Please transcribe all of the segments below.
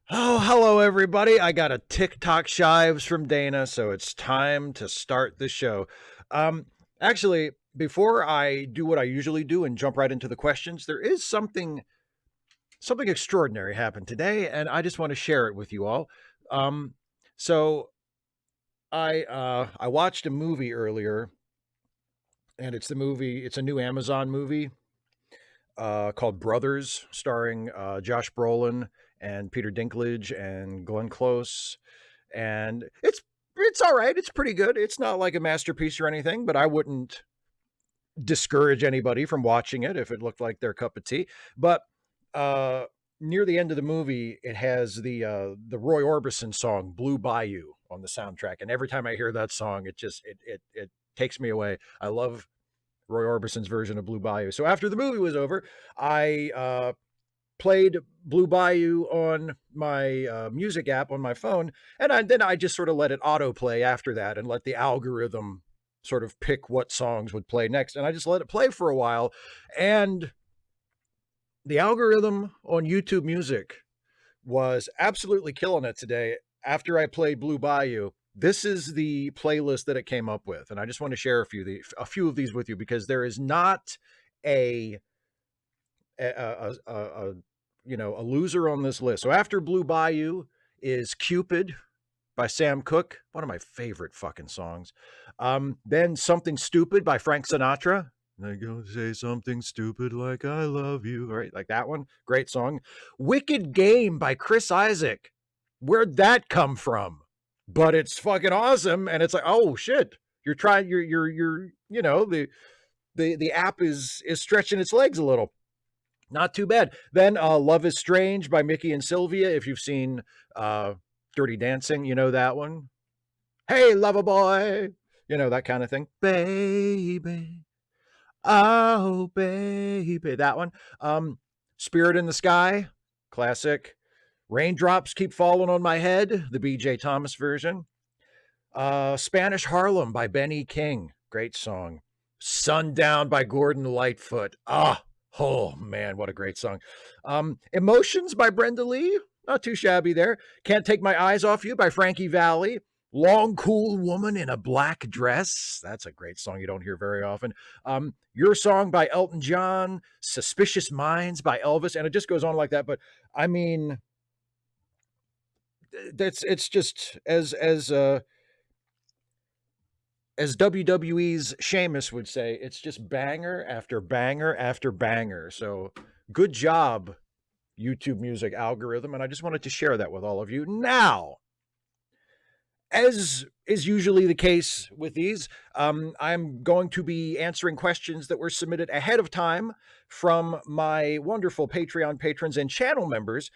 Oh, hello, everybody. I got a TikTok Shives from Dana, so it's time to start the show. Um, Actually, before I do what I usually do and jump right into the questions, there is something extraordinary happened today, and I just want to share it with you all. Um, so I watched a movie earlier, and it's a new Amazon movie called Brothers, starring Josh Brolin and Peter Dinklage and Glenn Close, and it's all right. It's pretty good. It's not like a masterpiece or anything, but I wouldn't discourage anybody from watching it if it looked like their cup of tea. But uh, near the end of the movie, it has the Roy Orbison song "Blue Bayou" on the soundtrack, and every time I hear that song, it takes me away. I love Roy Orbison's version of Blue Bayou. So after the movie was over, I played Blue Bayou on my music app on my phone, and then I just sort of let it autoplay after that and let the algorithm sort of pick what songs would play next. And I just let it play for a while, and the algorithm on YouTube Music was absolutely killing it today. After I played Blue Bayou, this is the playlist that it came up with, and I just want to share a few of these with you because there is not a a a loser on this list. So after Blue Bayou is Cupid by Sam Cooke, one of my favorite fucking songs. Then Something Stupid by Frank Sinatra. I go say something stupid like I love you, right? Like that one. Great song. Wicked Game by Chris Isaac. Where'd that come from? But it's fucking awesome. And it's like, oh shit. The app is stretching its legs a little. Not too bad. Then Love is Strange by Mickey and Sylvia. If you've seen Dirty Dancing, you know that one. Hey, lover boy. You know, that kind of thing. Baby. Oh, baby. That one. Spirit in the Sky. Classic. Raindrops Keep Falling on My Head. The B.J. Thomas version. Spanish Harlem by Benny King. Great song. Sundown by Gordon Lightfoot. Oh man, what a great song. Emotions by Brenda Lee. Not too shabby there. Can't Take My Eyes Off You by Frankie Valli. Long Cool Woman in a Black Dress. That's a great song you don't hear very often. Your Song by Elton John. Suspicious Minds by Elvis. And it just goes on like that. But I mean, it's just as WWE's Sheamus would say, it's just banger after banger after banger. So good job, YouTube Music algorithm. And I just wanted to share that with all of you. Now, as is usually the case with these, I'm going to be answering questions that were submitted ahead of time from my wonderful Patreon patrons and channel members,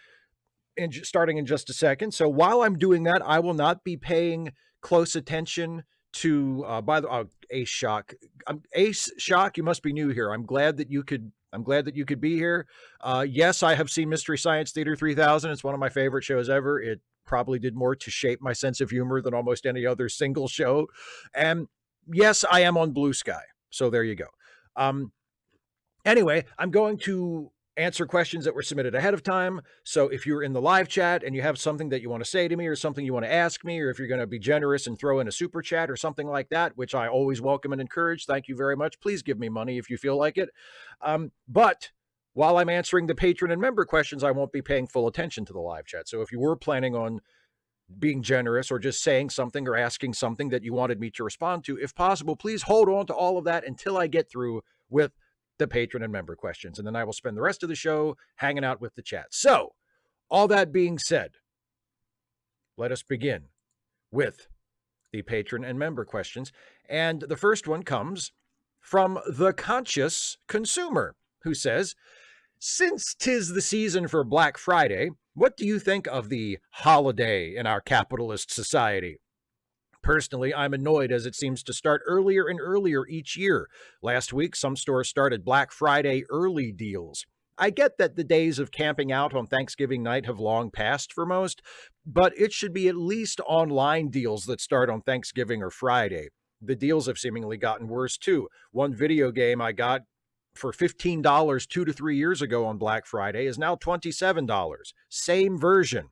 starting in just a second. So while I'm doing that, I will not be paying close attention to Ace Shock. Ace Shock, you must be new here. I'm glad that you could be here. Yes, I have seen Mystery Science Theater 3000. It's one of my favorite shows ever. It probably did more to shape my sense of humor than almost any other single show. And yes, I am on Blue Sky. So there you go. Anyway, I'm going to answer questions that were submitted ahead of time. So if you're in the live chat and you have something that you want to say to me or something you want to ask me, or if you're going to be generous and throw in a super chat or something like that, which I always welcome and encourage, thank you very much. Please give me money if you feel like it. But while I'm answering the patron and member questions, I won't be paying full attention to the live chat. So if you were planning on being generous or just saying something or asking something that you wanted me to respond to, if possible, please hold on to all of that until I get through with the patron and member questions. And then I will spend the rest of the show hanging out with the chat. So all that being said, let us begin with the patron and member questions. And the first one comes from The Conscious Consumer, who says, since 'tis the season for Black Friday, what do you think of the holiday in our capitalist society? Personally, I'm annoyed as it seems to start earlier and earlier each year. Last week, some stores started Black Friday early deals. I get that the days of camping out on Thanksgiving night have long passed for most, but it should be at least online deals that start on Thanksgiving or Friday. The deals have seemingly gotten worse too. One video game I got for $15 2 to 3 years ago on Black Friday is now $27. Same version.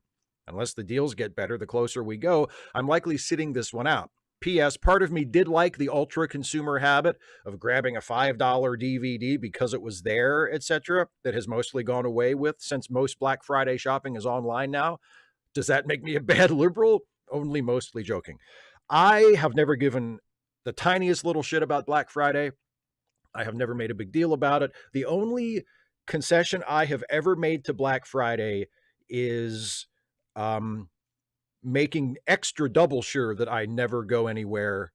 Unless the deals get better the closer we go, I'm likely sitting this one out. P.S. Part of me did like the ultra consumer habit of grabbing a $5 DVD because it was there, etc., that has mostly gone away with since most Black Friday shopping is online now. Does that make me a bad liberal? Only mostly joking. I have never given the tiniest little shit about Black Friday. I have never made a big deal about it. The only concession I have ever made to Black Friday is making extra double sure that I never go anywhere.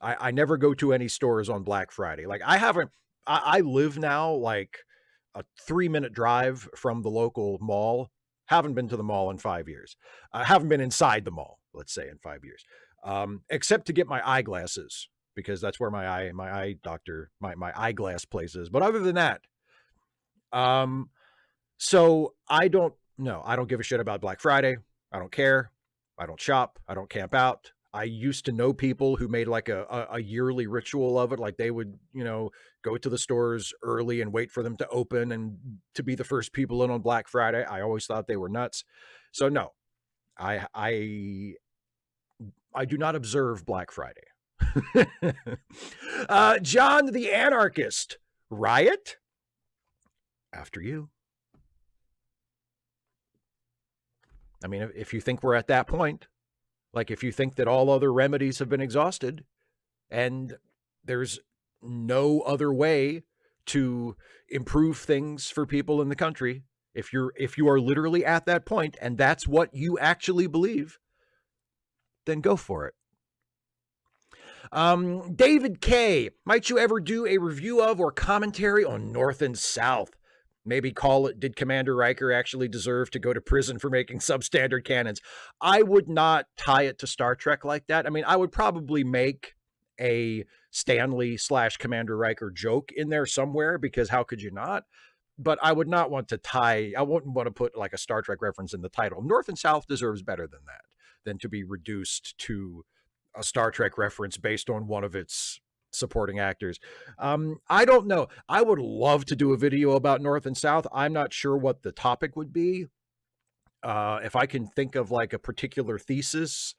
I never go to any stores on Black Friday. Like I live now like a 3-minute drive from the local mall. Haven't been to the mall in 5 years. I haven't been inside the mall, let's say, in 5 years, except to get my eyeglasses, because that's where my eye doctor, my eyeglass place is. But other than that, so I don't give a shit about Black Friday. I don't care. I don't shop. I don't camp out. I used to know people who made like a yearly ritual of it. Like they would, go to the stores early and wait for them to open and to be the first people in on Black Friday. I always thought they were nuts. So no, I do not observe Black Friday. John the Anarchist, riot? After you. I mean, if you think we're at that point, like if you think that all other remedies have been exhausted and there's no other way to improve things for people in the country, if you are literally at that point and that's what you actually believe, then go for it. David K, might you ever do a review of or commentary on North and South? Maybe call it, did Commander Riker actually deserve to go to prison for making substandard cannons? I would not tie it to Star Trek like that. I mean, I would probably make a Stanley/Commander Riker joke in there somewhere, because how could you not? But I would not want to I wouldn't want to put like a Star Trek reference in the title. North and South deserves better than that, than to be reduced to a Star Trek reference based on one of its supporting actors. I don't know. I would love to do a video about North and South. I'm not sure what the topic would be. If I can think of like a particular thesis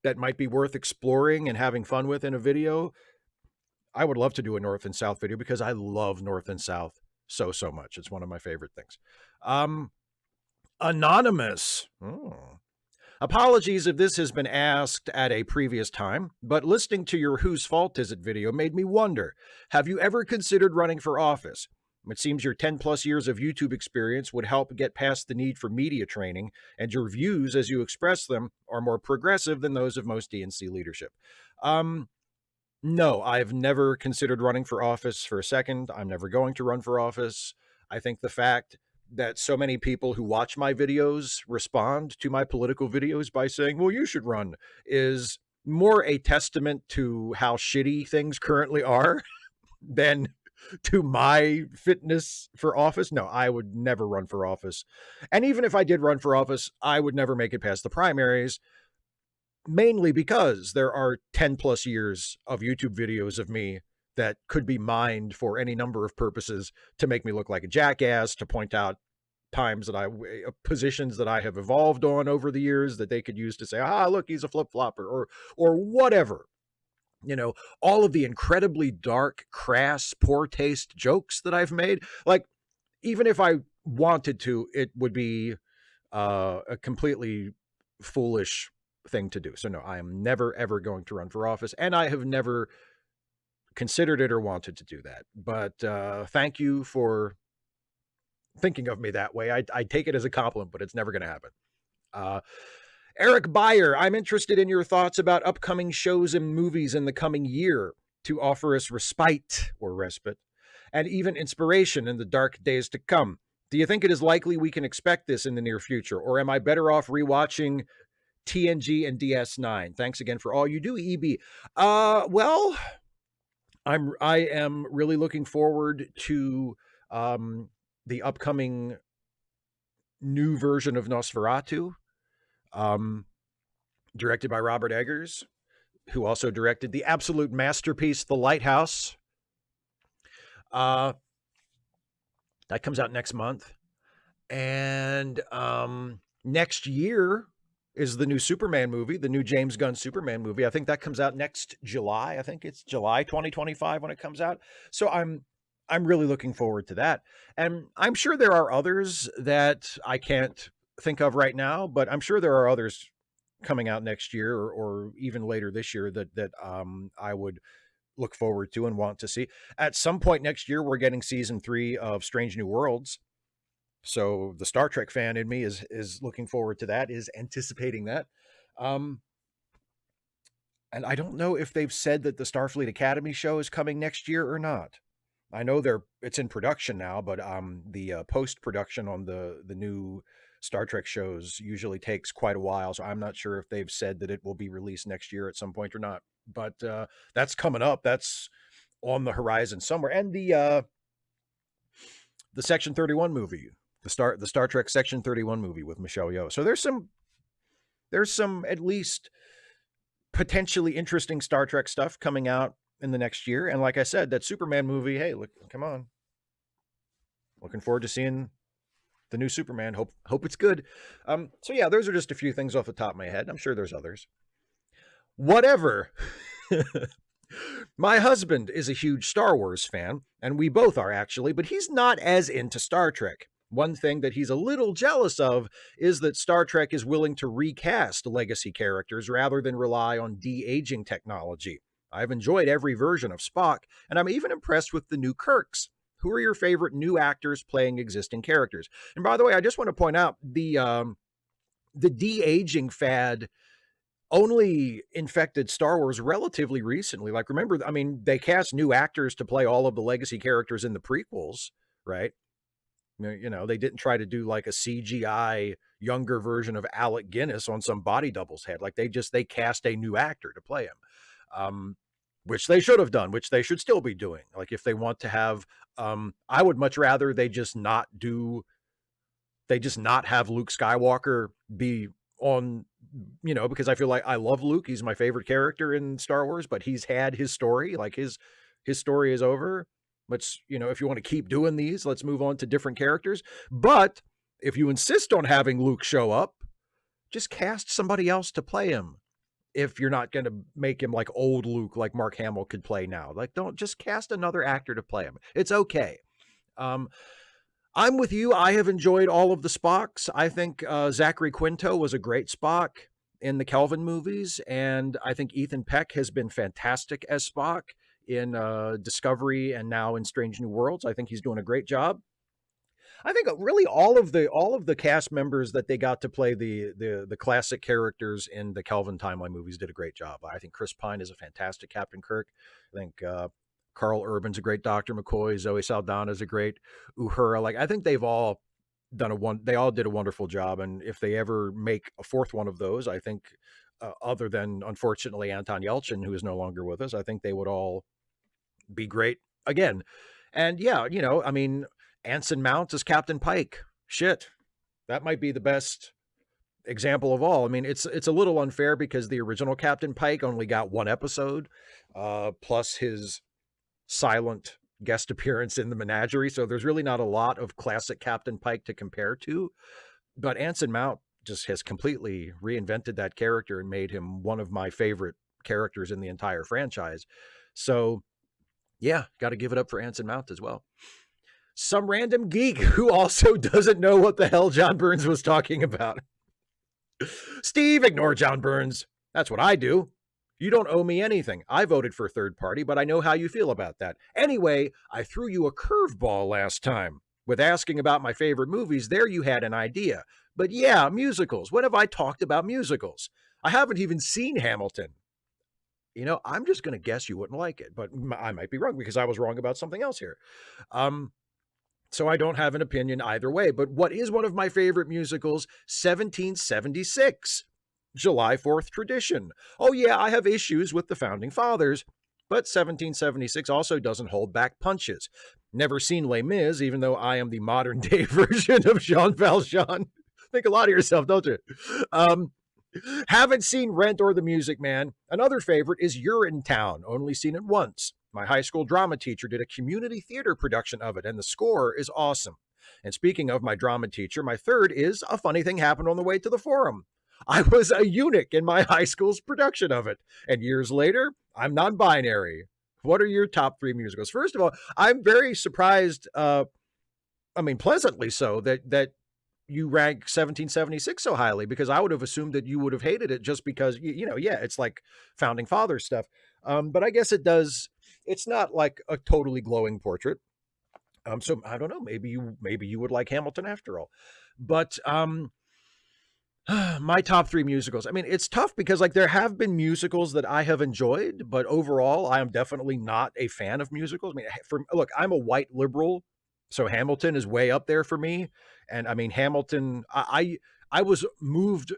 that might be worth exploring and having fun with in a video, I would love to do a North and South video, because I love North and South so much. It's one of my favorite things. Anonymous. Apologies if this has been asked at a previous time, but listening to your Whose Fault Is It video made me wonder, have you ever considered running for office? It seems your 10 plus years of YouTube experience would help get past the need for media training, and your views as you express them are more progressive than those of most DNC leadership. No, I've never considered running for office for a second. I'm never going to run for office. I think the fact that so many people who watch my videos respond to my political videos by saying, well, you should run, is more a testament to how shitty things currently are than to my fitness for office. No, I would never run for office. And even if I did run for office, I would never make it past the primaries, mainly because there are 10 plus years of YouTube videos of me that could be mined for any number of purposes to make me look like a jackass, to point out times that positions that I have evolved on over the years that they could use to say, look, he's a flip-flopper, or whatever. All of the incredibly dark, crass, poor taste jokes that I've made. Like, even if I wanted to, it would be a completely foolish thing to do. So no, I am never, ever going to run for office, and I have never considered it or wanted to do that. But thank you for thinking of me that way. I take it as a compliment, but it's never going to happen. Eric Beyer, I'm interested in your thoughts about upcoming shows and movies in the coming year to offer us respite or respite and even inspiration in the dark days to come. Do you think it is likely we can expect this in the near future, or am I better off rewatching TNG and DS9? Thanks again for all you do, EB. Well, I am really looking forward to the upcoming new version of Nosferatu, directed by Robert Eggers, who also directed the absolute masterpiece, The Lighthouse. That comes out next month. And next year, is the new Superman movie, the new James Gunn Superman movie. I think that comes out next July. I think it's July 2025 when it comes out. So I'm really looking forward to that. And I'm sure there are others that I can't think of right now, but I'm sure there are others coming out next year or even later this year that I would look forward to and want to see. At some point next year, we're getting season 3 of Strange New Worlds. So the Star Trek fan in me is looking forward to that, is anticipating that. Um, and I don't know if they've said that the Starfleet Academy show is coming next year or not. I know it's in production now, but the post production on the new Star Trek shows usually takes quite a while. So I'm not sure if they've said that it will be released next year at some point or not. But that's coming up. That's on the horizon somewhere. And the Section 31 movie, the Star Trek Section 31 movie with Michelle Yeoh. So there's some at least potentially interesting Star Trek stuff coming out in the next year. And like I said, that Superman movie, hey, look, come on. Looking forward to seeing the new Superman. Hope it's good. So yeah, those are just a few things off the top of my head. I'm sure there's others. Whatever. My husband is a huge Star Wars fan, and we both are actually, but he's not as into Star Trek. One thing that he's a little jealous of is that Star Trek is willing to recast legacy characters rather than rely on de-aging technology. I've enjoyed every version of Spock, and I'm even impressed with the new Kirks. Who are your favorite new actors playing existing characters? And by the way, I just want to point out the de-aging fad only infected Star Wars relatively recently. Like, remember, I mean, they cast new actors to play all of the legacy characters in the prequels, right? You know, they didn't try to do like a CGI younger version of Alec Guinness on some body double's head. Like they cast a new actor to play him, which they should have done, which they should still be doing. Like if they want to have, I would much rather they just not have Luke Skywalker be on, you know, because I feel like I love Luke. He's my favorite character in Star Wars, but he's had his story. Like his story is over. Let's, you know, if you want to keep doing these, let's move on to different characters. But if you insist on having Luke show up, just cast somebody else to play him. If you're not going to make him like old Luke, like Mark Hamill could play now, like don't just cast another actor to play him. It's okay. I'm with you. I have enjoyed all of the Spocks. I think Zachary Quinto was a great Spock in the Kelvin movies, and I think Ethan Peck has been fantastic as Spock in Discovery and now in Strange New Worlds. I think he's doing a great job. I think really all of the cast members that they got to play the classic characters in the Kelvin timeline movies did a great job. I think Chris Pine is a fantastic Captain Kirk. I think Carl Urban's a great Dr. McCoy. Zoe Saldana is a great Uhura. Like I think they've all they all did a wonderful job. And if they ever make a fourth one of those, I think other than unfortunately Anton Yelchin, who is no longer with us, I think they would all be great again. And yeah, you know, I mean, Anson Mount as Captain Pike. Shit, that might be the best example of all. I mean, it's a little unfair because the original Captain Pike only got one episode, plus his silent guest appearance in the Menagerie. So there's really not a lot of classic Captain Pike to compare to. But Anson Mount just has completely reinvented that character and made him one of my favorite characters in the entire franchise. So yeah, got to give it up for Anson Mount as well. Some random geek who also doesn't know what the hell John Burns was talking about. Steve, ignore John Burns. That's what I do. You don't owe me anything. I voted for third party, but I know how you feel about that. Anyway, I threw you a curveball last time. With asking about my favorite movies, there you had an idea. But yeah, musicals. When have I talked about musicals? I haven't even seen Hamilton. You know, I'm just going to guess you wouldn't like it, but I might be wrong because I was wrong about something else here. So I don't have an opinion either way. But what is one of my favorite musicals? 1776. July 4th tradition. Oh yeah, I have issues with the Founding Fathers, but 1776 also doesn't hold back punches. Never seen Les Mis, even though I am the modern day version of Jean Valjean. Think a lot of yourself, don't you? Haven't seen Rent or The Music Man. Another favorite is Urinetown, only seen it once. My high school drama teacher did a community theater production of it, and the score is awesome. And speaking of my drama teacher, my third is A Funny Thing Happened on the Way to the Forum. I was a eunuch in my high school's production of it. And years later, I'm non binary. What are your top 3 musicals? First of all, I'm very surprised, I mean, pleasantly so, that you rank 1776 so highly, because I would have assumed that you would have hated it just because, yeah, it's like founding father stuff. But I guess it's not like a totally glowing portrait. So I don't know, maybe you would like Hamilton after all. But my top 3 musicals. I mean, it's tough because like there have been musicals that I have enjoyed, but overall, I am definitely not a fan of musicals. I mean, look, I'm a white liberal, so Hamilton is way up there for me. And I mean, Hamilton, I was moved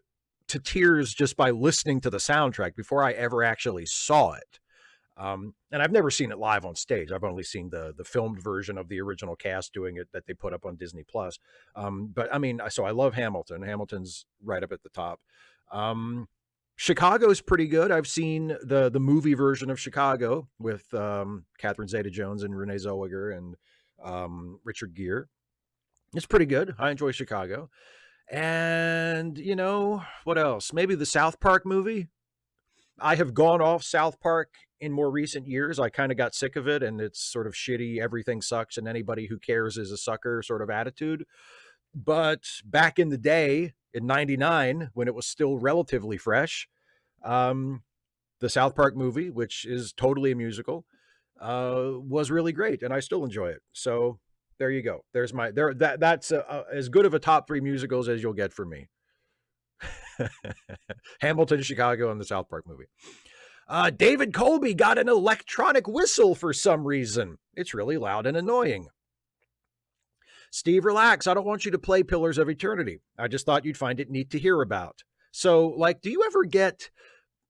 to tears just by listening to the soundtrack before I ever actually saw it. And I've never seen it live on stage. I've only seen the filmed version of the original cast doing it that they put up on Disney Plus. But I mean, so I love Hamilton. Hamilton's right up at the top. Chicago's pretty good. I've seen the movie version of Chicago with Catherine Zeta-Jones and Renee Zellweger and Richard Gere. It's pretty good. I enjoy Chicago. And what else? Maybe the South Park movie. I have gone off South Park in more recent years. I kind of got sick of it, and it's sort of shitty, everything sucks, and anybody who cares is a sucker sort of attitude. But back in the day, in 99, when it was still relatively fresh, the South Park movie, which is totally a musical, was really great, and I still enjoy it. So there you go. There's that's as good of a top 3 musicals as you'll get from me. Hamilton, Chicago, and the South Park movie. David Colby got an electronic whistle for some reason. It's really loud and annoying. Steve, relax. I don't want you to play Pillars of Eternity. I just thought you'd find it neat to hear about. So, like, do you ever get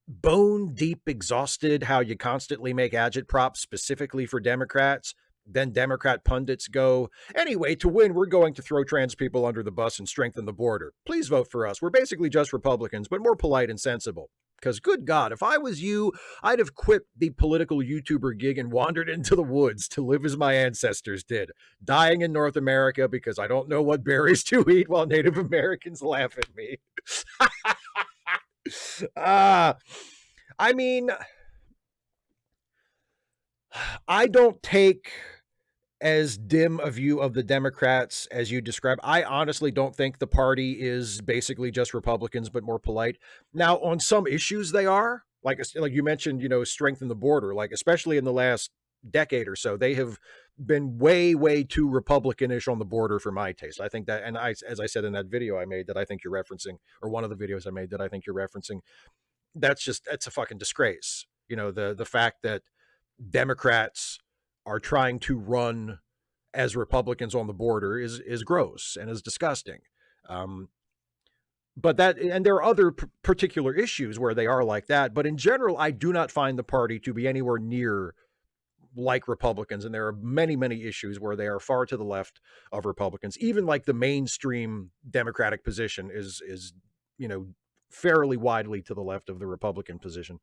bone deep exhausted how you constantly make agitprops specifically for Democrats? Then Democrat pundits go, anyway, to win, we're going to throw trans people under the bus and strengthen the border. Please vote for us. We're basically just Republicans, but more polite and sensible. Because good God, if I was you, I'd have quit the political YouTuber gig and wandered into the woods to live as my ancestors did, dying in North America because I don't know what berries to eat while Native Americans laugh at me. I mean, I don't take as dim a view of the Democrats as you describe. I honestly don't think the party is basically just Republicans, but more polite. Now, on some issues, they are like you mentioned, strengthen the border, like especially in the last decade or so, they have been way, way too Republicanish on the border for my taste. I think that, and as I said in that video I made that I think you're referencing, or one of the videos I made that I think you're referencing, that's a fucking disgrace. The fact that Democrats are trying to run as Republicans on the border is gross and is disgusting. But there are other particular issues where they are like that. But in general, I do not find the party to be anywhere near like Republicans. And there are many, many issues where they are far to the left of Republicans. Even like the mainstream Democratic position is fairly widely to the left of the Republican position.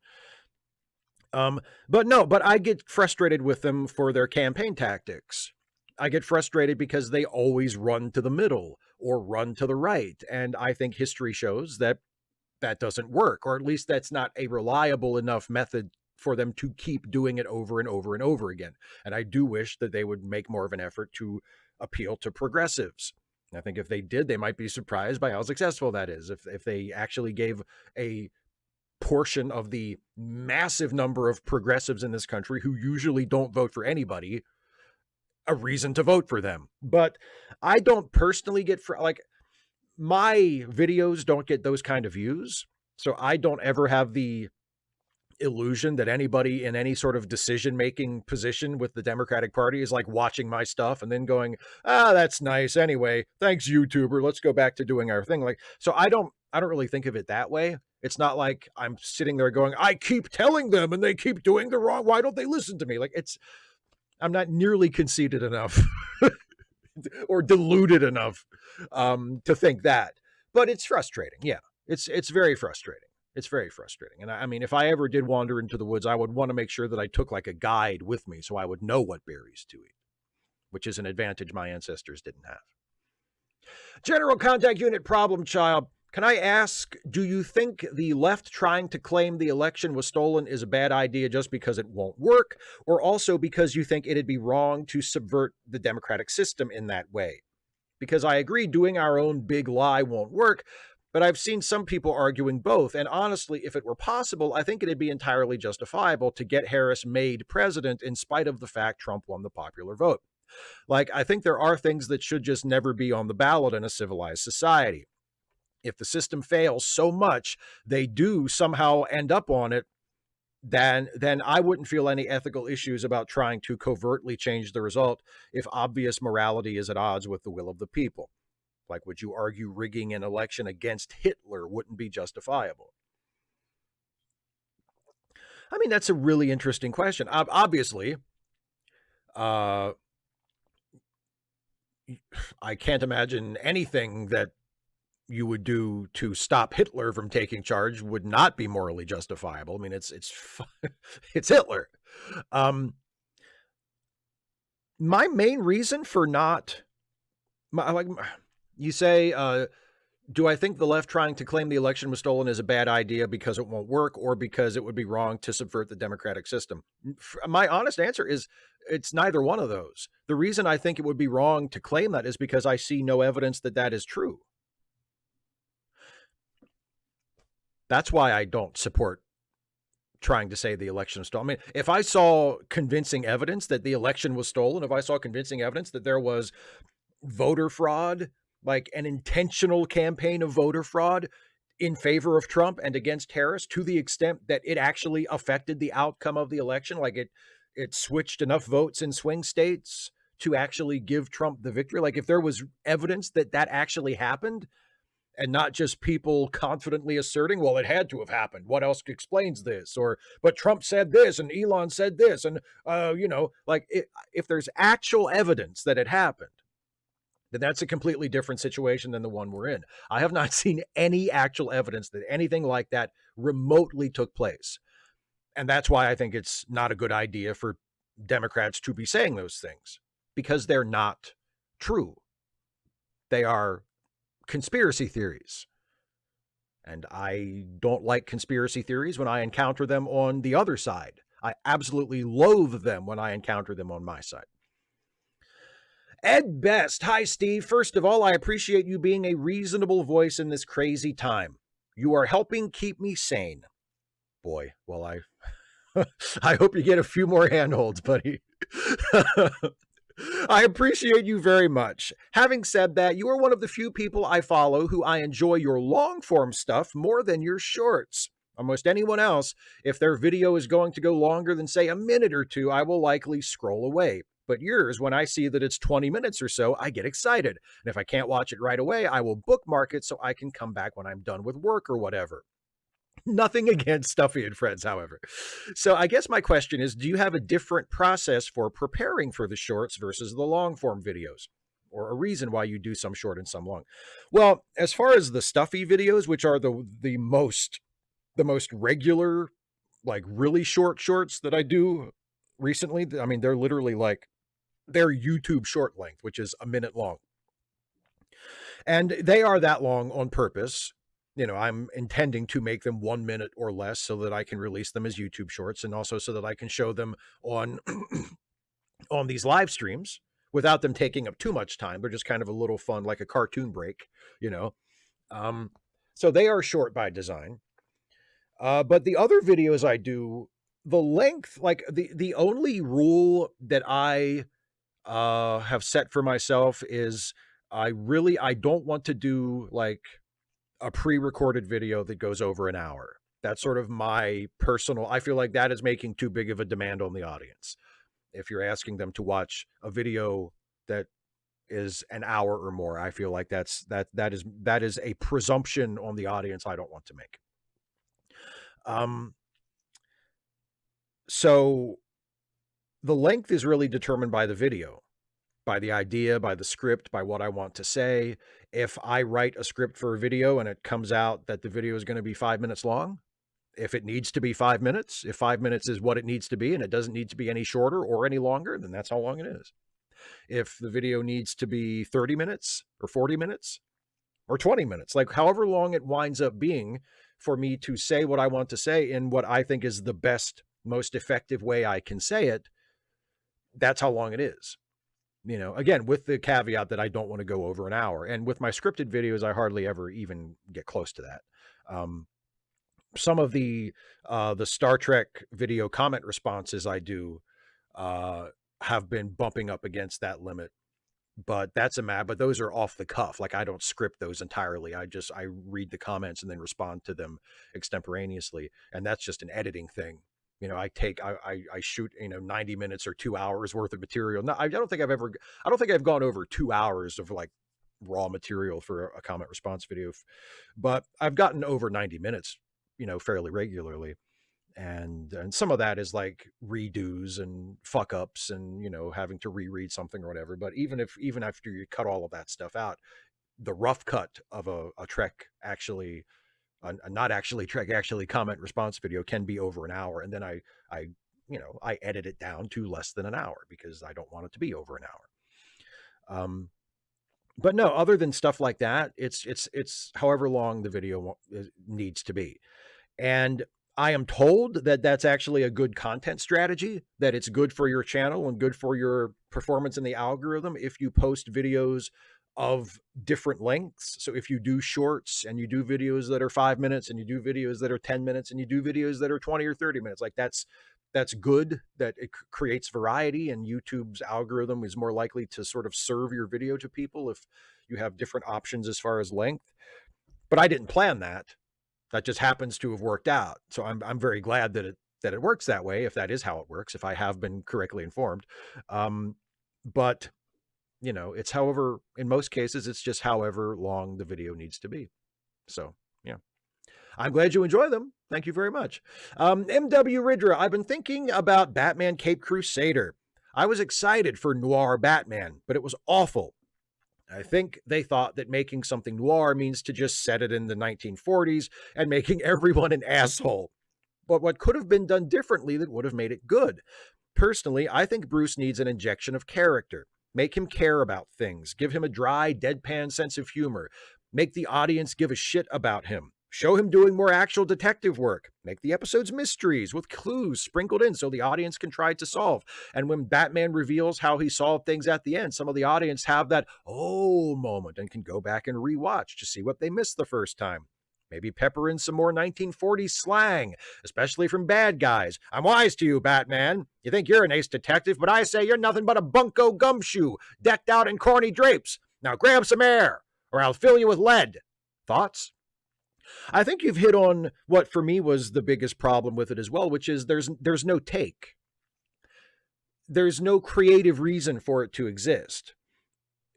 But I get frustrated with them for their campaign tactics. I get frustrated because they always run to the middle or run to the right. And I think history shows that doesn't work, or at least that's not a reliable enough method for them to keep doing it over and over and over again. And I do wish that they would make more of an effort to appeal to progressives. I think if they did, they might be surprised by how successful that is. If they actually gave a portion of the massive number of progressives in this country who usually don't vote for anybody a reason to vote for them. But I don't personally get my videos don't get those kind of views. So I don't ever have the illusion that anybody in any sort of decision-making position with the Democratic Party is like watching my stuff and then going, that's nice. Anyway, thanks, YouTuber. Let's go back to doing our thing. So I don't really think of it that way. It's not like I'm sitting there going, I keep telling them and they keep doing the wrong. Why don't they listen to me? I'm not nearly conceited enough or deluded enough to think that. But it's frustrating. Yeah, it's very frustrating. It's very frustrating. And I mean, if I ever did wander into the woods, I would want to make sure that I took like a guide with me so I would know what berries to eat, which is an advantage my ancestors didn't have. General Contact Unit Problem Child. Can I ask, do you think the left trying to claim the election was stolen is a bad idea just because it won't work, or also because you think it'd be wrong to subvert the democratic system in that way? Because I agree doing our own big lie won't work, but I've seen some people arguing both. And honestly, if it were possible, I think it'd be entirely justifiable to get Harris made president in spite of the fact Trump won the popular vote. Like, I think there are things that should just never be on the ballot in a civilized society. If the system fails so much, they do somehow end up on it, then I wouldn't feel any ethical issues about trying to covertly change the result if obvious morality is at odds with the will of the people. Like, would you argue rigging an election against Hitler wouldn't be justifiable? I mean, that's a really interesting question. Obviously, I can't imagine anything that you would do to stop Hitler from taking charge would not be morally justifiable. I mean, it's it's Hitler. My main reason for not, like you say, do I think the left trying to claim the election was stolen is a bad idea because it won't work, or because it would be wrong to subvert the democratic system? My honest answer is it's neither one of those. The reason I think it would be wrong to claim that is because I see no evidence that that is true. That's why I don't support trying to say the election was stolen. I mean, if I saw convincing evidence that the election was stolen, if I saw convincing evidence that there was voter fraud, like an intentional campaign of voter fraud in favor of Trump and against Harris, to the extent that it actually affected the outcome of the election, like it switched enough votes in swing states to actually give Trump the victory. Like, if there was evidence that that actually happened, and not just people confidently asserting, well, it had to have happened. What else explains this? Or, but Trump said this and Elon said this. And, if there's actual evidence that it happened, then that's a completely different situation than the one we're in. I have not seen any actual evidence that anything like that remotely took place. And that's why I think it's not a good idea for Democrats to be saying those things, because they're not true. They are conspiracy theories. And I don't like conspiracy theories when I encounter them on the other side. I absolutely loathe them when I encounter them on my side. Ed Best. Hi, Steve. First of all, I appreciate you being a reasonable voice in this crazy time. You are helping keep me sane. Boy, well, I hope you get a few more handholds, buddy. I appreciate you very much. Having said that, you are one of the few people I follow who I enjoy your long-form stuff more than your shorts. Almost anyone else, if their video is going to go longer than, say, a minute or two, I will likely scroll away. But yours, when I see that it's 20 minutes or so, I get excited. And if I can't watch it right away, I will bookmark it so I can come back when I'm done with work or whatever. Nothing against Stuffy and Friends, however. So I guess my question is, do you have a different process for preparing for the shorts versus the long form videos? Or a reason why you do some short and some long? Well, as far as the Stuffy videos, which are the most regular, like really short shorts that I do recently, I mean, they're literally like, they're YouTube short length, which is a minute long. And they are that long on purpose. You know, I'm intending to make them 1 minute or less so that I can release them as YouTube shorts, and also so that I can show them on on these live streams without them taking up too much time. They're just kind of a little fun, like a cartoon break, you know. So they are short by design. But the other videos I do, the length, like the only rule that I have set for myself is I don't want to do like a pre-recorded video that goes over an hour. That's sort of my personal, I feel like that is making too big of a demand on the audience. If you're asking them to watch a video that is an hour or more, I feel like that is a presumption on the audience I don't want to make. So the length is really determined by the video, by the idea, by the script, by what I want to say. If I write a script for a video and it comes out that the video is going to be 5 minutes long, if it needs to be 5 minutes, if 5 minutes is what it needs to be and it doesn't need to be any shorter or any longer, then that's how long it is. If the video needs to be 30 minutes or 40 minutes, or 20 minutes, like however long it winds up being for me to say what I want to say in what I think is the best, most effective way I can say it. That's how long it is. You know, again, with the caveat that I don't want to go over an hour. And with my scripted videos, I hardly ever even get close to that. Some of the Star Trek video comment responses I do have been bumping up against that limit, but but those are off the cuff. Like I don't script those entirely. I read the comments and then respond to them extemporaneously. And that's just an editing thing. You know, I shoot, 90 minutes or 2 hours worth of material. No, I don't think I've gone over 2 hours of like raw material for a comment response video, but I've gotten over 90 minutes, fairly regularly. And some of that is like redos and fuck ups and, having to reread something or whatever. But even after you cut all of that stuff out, the rough cut of a Trek actually, not actually Trek, actually comment response video can be over an hour. And then I edit it down to less than an hour because I don't want it to be over an hour. But no, other than stuff like that, it's however long the video needs to be. And I am told that that's actually a good content strategy, that it's good for your channel and good for your performance in the algorithm if you post videos of different lengths. So if you do shorts and you do videos that are 5 minutes and you do videos that are 10 minutes and you do videos that are 20 or 30 minutes, like that's good, that it creates variety, and YouTube's algorithm is more likely to sort of serve your video to people if you have different options as far as length. But I didn't plan that. That just happens to have worked out. So I'm very glad that it works that way, if that is how it works, if I have been correctly informed. But it's in most cases, it's just however long the video needs to be. So yeah, I'm glad you enjoy them. Thank you very much. MW Ridra, I've been thinking about Batman Cape Crusader. I was excited for Noir Batman, but it was awful. I think they thought that making something noir means to just set it in the 1940s and making everyone an asshole. But what could have been done differently that would have made it good? Personally, I think Bruce needs an injection of character. Make him care about things. Give him a dry, deadpan sense of humor. Make the audience give a shit about him. Show him doing more actual detective work. Make the episodes mysteries with clues sprinkled in so the audience can try to solve. And when Batman reveals how he solved things at the end, some of the audience have that oh moment and can go back and rewatch to see what they missed the first time. Maybe pepper in some more 1940s slang, especially from bad guys. I'm wise to you, Batman. You think you're an ace detective, but I say you're nothing but a bunko gumshoe decked out in corny drapes. Now grab some air, or I'll fill you with lead. Thoughts? I think you've hit on what for me was the biggest problem with it as well, which is there's no take. There's no creative reason for it to exist.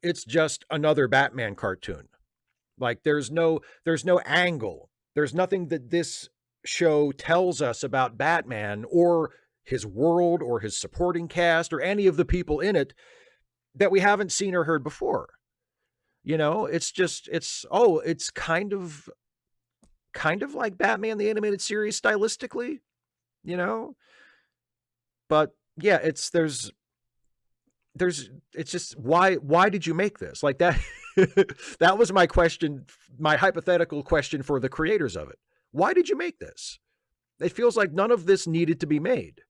It's just another Batman cartoon. Like there's no angle. There's nothing that this show tells us about Batman or his world or his supporting cast or any of the people in it that we haven't seen or heard before. It's kind of like Batman the Animated Series stylistically, but yeah, it's just why did you make this like that? That was my question, my hypothetical question for the creators of it. Why did you make this? It feels like none of this needed to be made.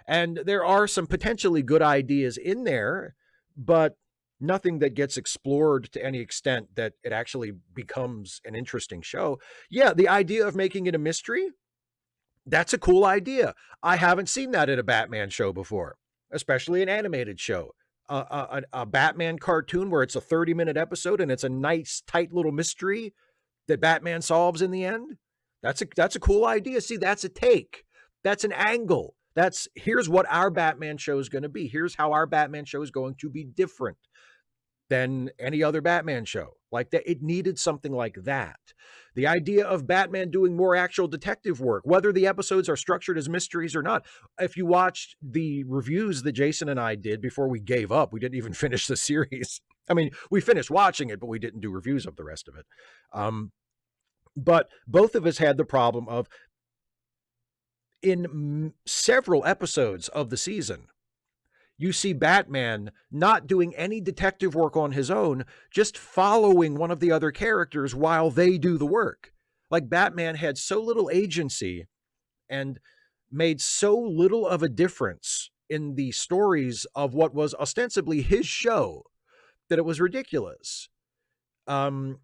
And there are some potentially good ideas in there, but nothing that gets explored to any extent that it actually becomes an interesting show. Yeah, the idea of making it a mystery, that's a cool idea. I haven't seen that in a Batman show before, especially an animated show. A Batman cartoon where it's a 30-minute episode and it's a nice, tight little mystery that Batman solves in the end. That's a cool idea. See, that's a take. That's an angle. Here's what our Batman show is going to be. Here's how our Batman show is going to be different than any other Batman show. Like that, it needed something like that. The idea of Batman doing more actual detective work, whether the episodes are structured as mysteries or not. If you watched the reviews that Jason and I did before we gave up, we didn't even finish the series. I mean, we finished watching it, but we didn't do reviews of the rest of it. But both of us had the problem of, in several episodes of the season, You see Batman not doing any detective work on his own, just following one of the other characters while they do the work. Like, Batman had so little agency and made so little of a difference in the stories of what was ostensibly his show that it was ridiculous. Um,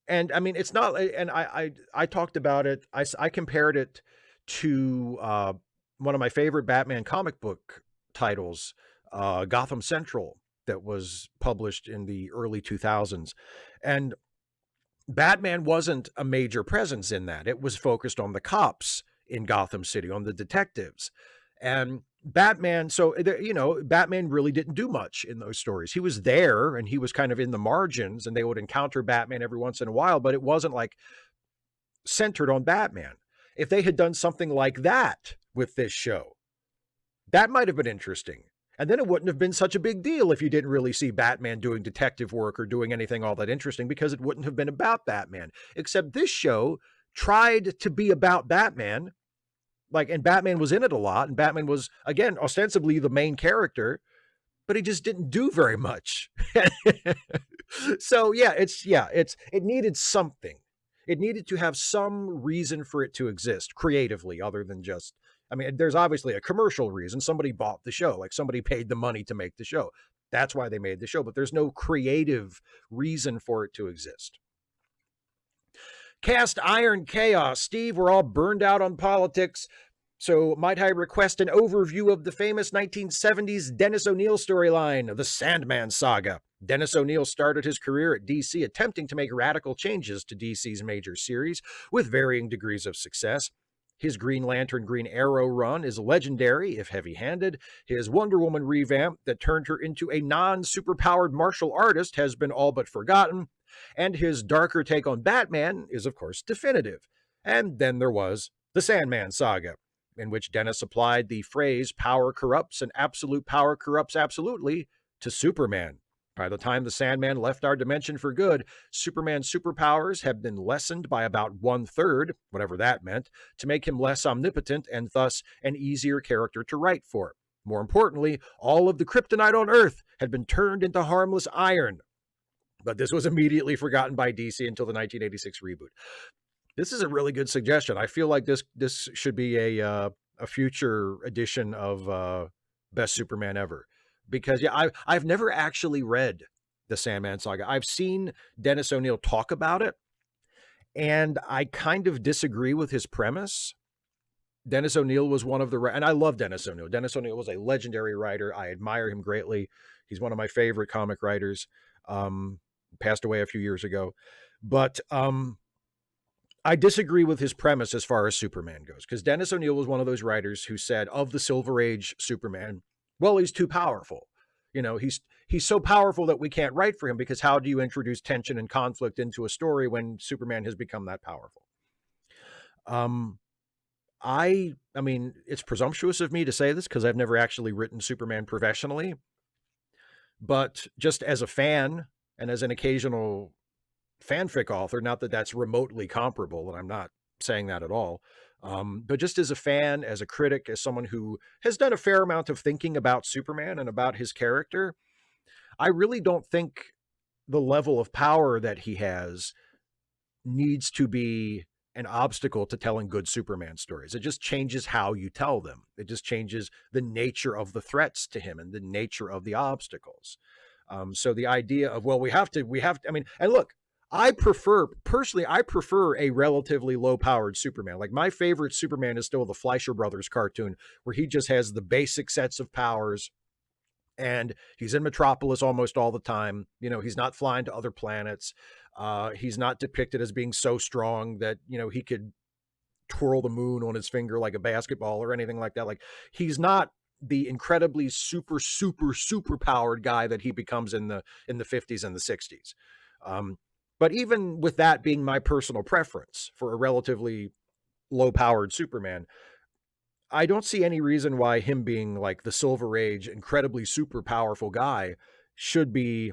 and I mean, it's not, and I talked about it. I compared it to one of my favorite Batman comic book titles, Gotham Central, that was published in the early 2000s. And Batman wasn't a major presence in that. It was focused on the cops in Gotham City, on the detectives. And Batman, so, you know, Batman really didn't do much in those stories. He was there and he was kind of in the margins, and they would encounter Batman every once in a while, but it wasn't like centered on Batman. If they had done something like that with this show, that might have been interesting. And then it wouldn't have been such a big deal if you didn't really see Batman doing detective work or doing anything all that interesting, because it wouldn't have been about Batman. Except this show tried to be about Batman, like, and Batman was in it a lot, and Batman was, again, ostensibly the main character, but he just didn't do very much. So yeah, it needed something. It needed to have some reason for it to exist creatively, other than just, I mean, there's obviously a commercial reason. Somebody bought the show, like somebody paid the money to make the show. That's why they made the show, but there's no creative reason for it to exist. Cast Iron Chaos. Steve, we're all burned out on politics, so might I request an overview of the famous 1970s Dennis O'Neil storyline, the Sandman Saga. Dennis O'Neil started his career at DC attempting to make radical changes to DC's major series with varying degrees of success. His Green Lantern, Green Arrow run is legendary, if heavy-handed. His Wonder Woman revamp that turned her into a non-superpowered martial artist has been all but forgotten. And his darker take on Batman is, of course, definitive. And then there was the Sandman Saga, in which Dennis applied the phrase "power corrupts and absolute power corrupts absolutely" to Superman. By the time the Sandman left our dimension for good, Superman's superpowers had been lessened by about 1/3, whatever that meant, to make him less omnipotent and thus an easier character to write for. More importantly, all of the kryptonite on Earth had been turned into harmless iron. But this was immediately forgotten by DC until the 1986 reboot. This is a really good suggestion. I feel like this should be a future edition of Best Superman Ever. Because yeah, I've never actually read the Sandman Saga. I've seen Dennis O'Neil talk about it, and I kind of disagree with his premise. Dennis O'Neil was one of the, and I love Dennis O'Neil. Dennis O'Neil was a legendary writer. I admire him greatly. He's one of my favorite comic writers. Passed away a few years ago, but I disagree with his premise as far as Superman goes, because Dennis O'Neil was one of those writers who said of the Silver Age Superman, well, he's too powerful. You know, he's so powerful that we can't write for him, because how do you introduce tension and conflict into a story when Superman has become that powerful? I mean, it's presumptuous of me to say this because I've never actually written Superman professionally, but just as a fan and as an occasional fanfic author, not that that's remotely comparable, and I'm not saying that at all, but just as a fan, as a critic, as someone who has done a fair amount of thinking about Superman and about his character, I really don't think the level of power that he has needs to be an obstacle to telling good Superman stories. It just changes how you tell them. It just changes the nature of the threats to him and the nature of the obstacles. So the idea of, well, we have to, I mean, and look, personally, I prefer a relatively low-powered Superman. Like, my favorite Superman is still the Fleischer Brothers cartoon, where he just has the basic sets of powers, and he's in Metropolis almost all the time. You know, he's not flying to other planets. He's not depicted as being so strong that, you know, he could twirl the moon on his finger like a basketball or anything like that. Like, he's not the incredibly super powered guy that he becomes in the 50s and the 60s. But even with that being my personal preference for a relatively low-powered Superman, I don't see any reason why him being like the Silver Age, incredibly super powerful guy should be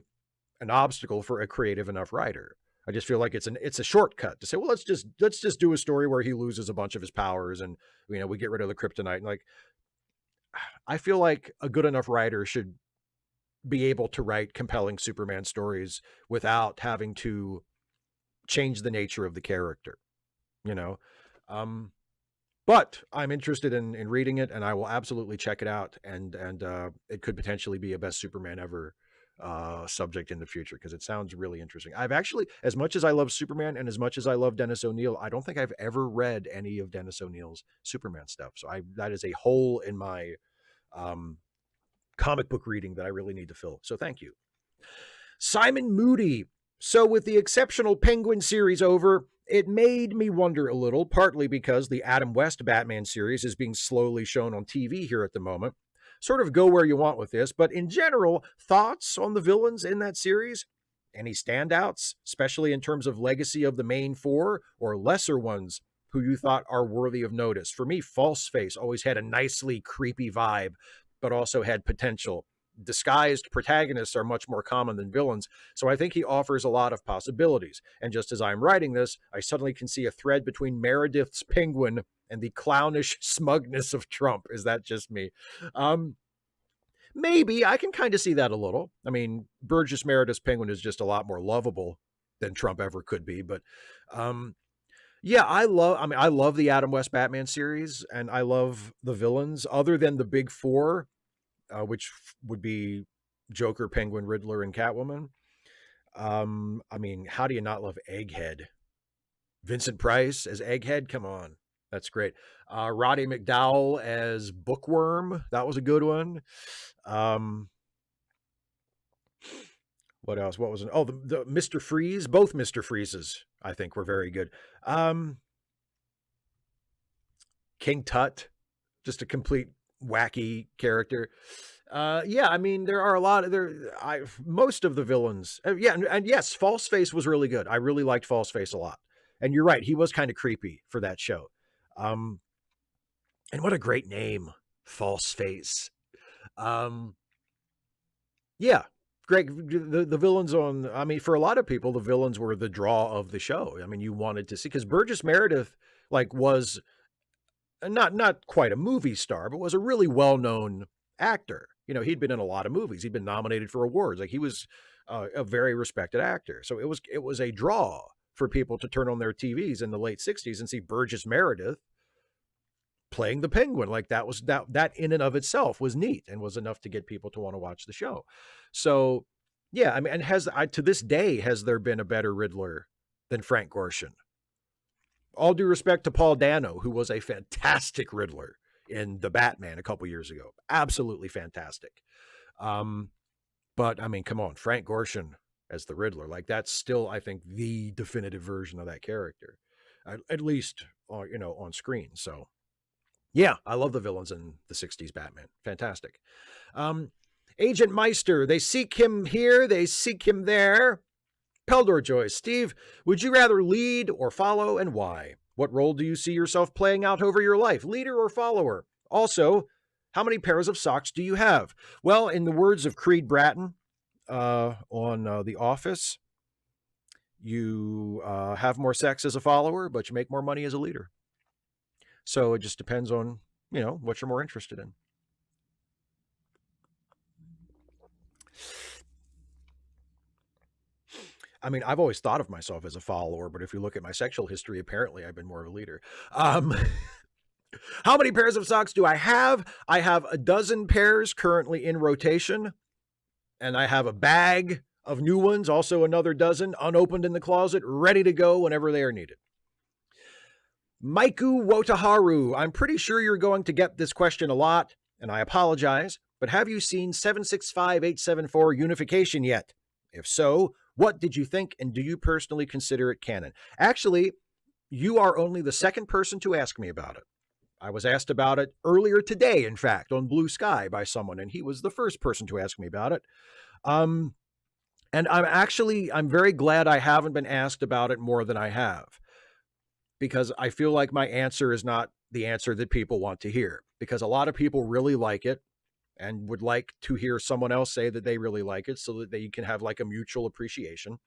an obstacle for a creative enough writer. I just feel like it's a shortcut to say, well, let's just do a story where he loses a bunch of his powers and, you know, we get rid of the kryptonite. And like, I feel like a good enough writer should be able to write compelling Superman stories without having to change the nature of the character, you know? Um, but I'm interested in reading it, and I will absolutely check it out. And it could potentially be a best Superman ever subject in the future because it sounds really interesting. I've actually, as much as I love Superman and as much as I love Dennis O'Neil, I don't think I've ever read any of Dennis O'Neil's Superman stuff. So that is a hole in my um, comic book reading that I really need to fill. So thank you. Simon Moody. So, with the exceptional Penguin series over, it made me wonder a little, partly because the Adam West Batman series is being slowly shown on TV here at the moment. Sort of go where you want with this, but in general, thoughts on the villains in that series? Any standouts, especially in terms of legacy of the main four, or lesser ones who you thought are worthy of notice? For me, Falseface always had a nicely creepy vibe, but also had potential. Disguised protagonists are much more common than villains, so I think he offers a lot of possibilities. And just as I'm writing this, I suddenly can see a thread between Meredith's Penguin and the clownish smugness of Trump. Is that just me? Maybe I can kind of see that a little. I mean, Burgess Meredith's Penguin is just a lot more lovable than Trump ever could be. But yeah, I love the Adam West Batman series, and I love the villains other than the big four, which would be Joker, Penguin, Riddler, and Catwoman. I mean, how do you not love Egghead? Vincent Price as Egghead? Come on. That's great. Roddy McDowell as Bookworm. That was a good one. What else? What was it? Oh, the Mr. Freeze. Both Mr. Freezes, I think, were very good. King Tut, just a complete wacky character. Yeah, I mean, there are a lot of most of the villains. Yeah, and yes, Falseface was really good. I really liked Falseface a lot. And you're right, he was kind of creepy for that show. And what a great name, Falseface. Yeah, great. The villains on, I mean, for a lot of people, the villains were the draw of the show. I mean, you wanted to see, because Burgess Meredith, like, was not quite a movie star, but was a really well-known actor. You know, he'd been in a lot of movies. He'd been nominated for awards. Like, he was a very respected actor. So it was a draw for people to turn on their TVs in the late 60s and see Burgess Meredith playing the Penguin. Like, that in and of itself was neat and was enough to get people to want to watch the show. So yeah, I mean, and to this day, has there been a better Riddler than Frank Gorshin? All due respect to Paul Dano, who was a fantastic Riddler in The Batman a couple years ago. Absolutely fantastic. But I mean, come on, Frank Gorshin as the Riddler, like, that's still, I think, the definitive version of that character, at least, you know, on screen. So yeah, I love the villains in the 60s Batman. Fantastic. Agent Meister, they seek him here, they seek him there. Peldor Joyce, Steve, would you rather lead or follow, and why? What role do you see yourself playing out over your life, leader or follower? Also, how many pairs of socks do you have? Well, in the words of Creed Bratton on The Office, you have more sex as a follower, but you make more money as a leader. So it just depends on, you know, what you're more interested in. I mean, I've always thought of myself as a follower, but if you look at my sexual history, apparently I've been more of a leader. How many pairs of socks do I have? I have a dozen pairs currently in rotation, and I have a bag of new ones, also another dozen unopened in the closet, ready to go whenever they are needed. Maiku Wotaharu, I'm pretty sure you're going to get this question a lot, and I apologize, but have you seen 765874 Unification yet? If so, what did you think, and do you personally consider it canon? Actually, you are only the second person to ask me about it. I was asked about it earlier today, in fact, on Blue Sky by someone, and he was the first person to ask me about it. And I'm very glad I haven't been asked about it more than I have, because I feel like my answer is not the answer that people want to hear, because a lot of people really like it and would like to hear someone else say that they really like it so that they can have like a mutual appreciation.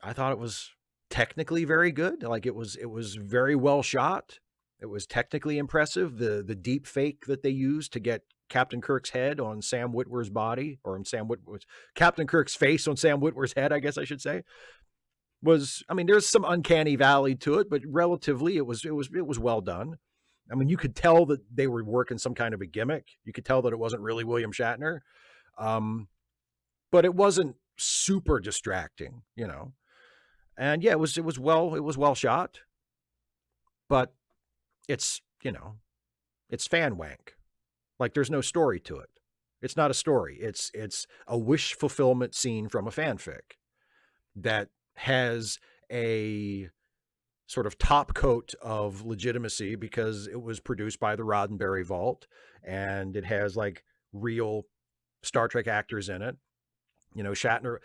I thought it was technically very good. Like, it was very well shot. It was technically impressive. The deep fake that they used to get Captain Kirk's head on Sam Witwer's body, or on Captain Kirk's face on Sam Witwer's head, I guess I should say, was, I mean, there's some uncanny valley to it, but relatively it was well done. I mean, you could tell that they were working some kind of a gimmick. You could tell that it wasn't really William Shatner. But it wasn't super distracting, you know. And yeah, it was well shot. But it's, you know, it's fan wank. Like, there's no story to it. It's not a story. It's a wish fulfillment scene from a fanfic that has a sort of top coat of legitimacy because it was produced by the Roddenberry Vault, and it has like real Star Trek actors in it. You know, Shatner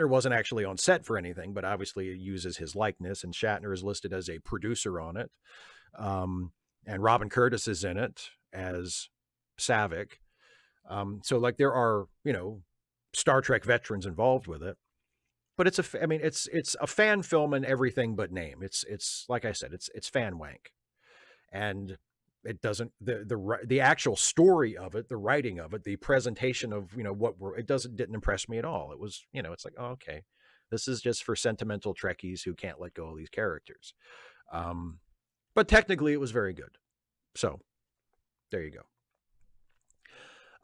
wasn't actually on set for anything, but obviously it uses his likeness, and Shatner is listed as a producer on it. And Robin Curtis is in it as Savick. So like there are, you know, Star Trek veterans involved with it. But it's a fan film in everything but name. It's like I said, it's fan wank. And it doesn't, the actual story of it, the writing of it, the presentation of, you know, didn't impress me at all. It was, you know, it's like, oh, okay, this is just for sentimental Trekkies who can't let go of these characters. But technically it was very good. So there you go.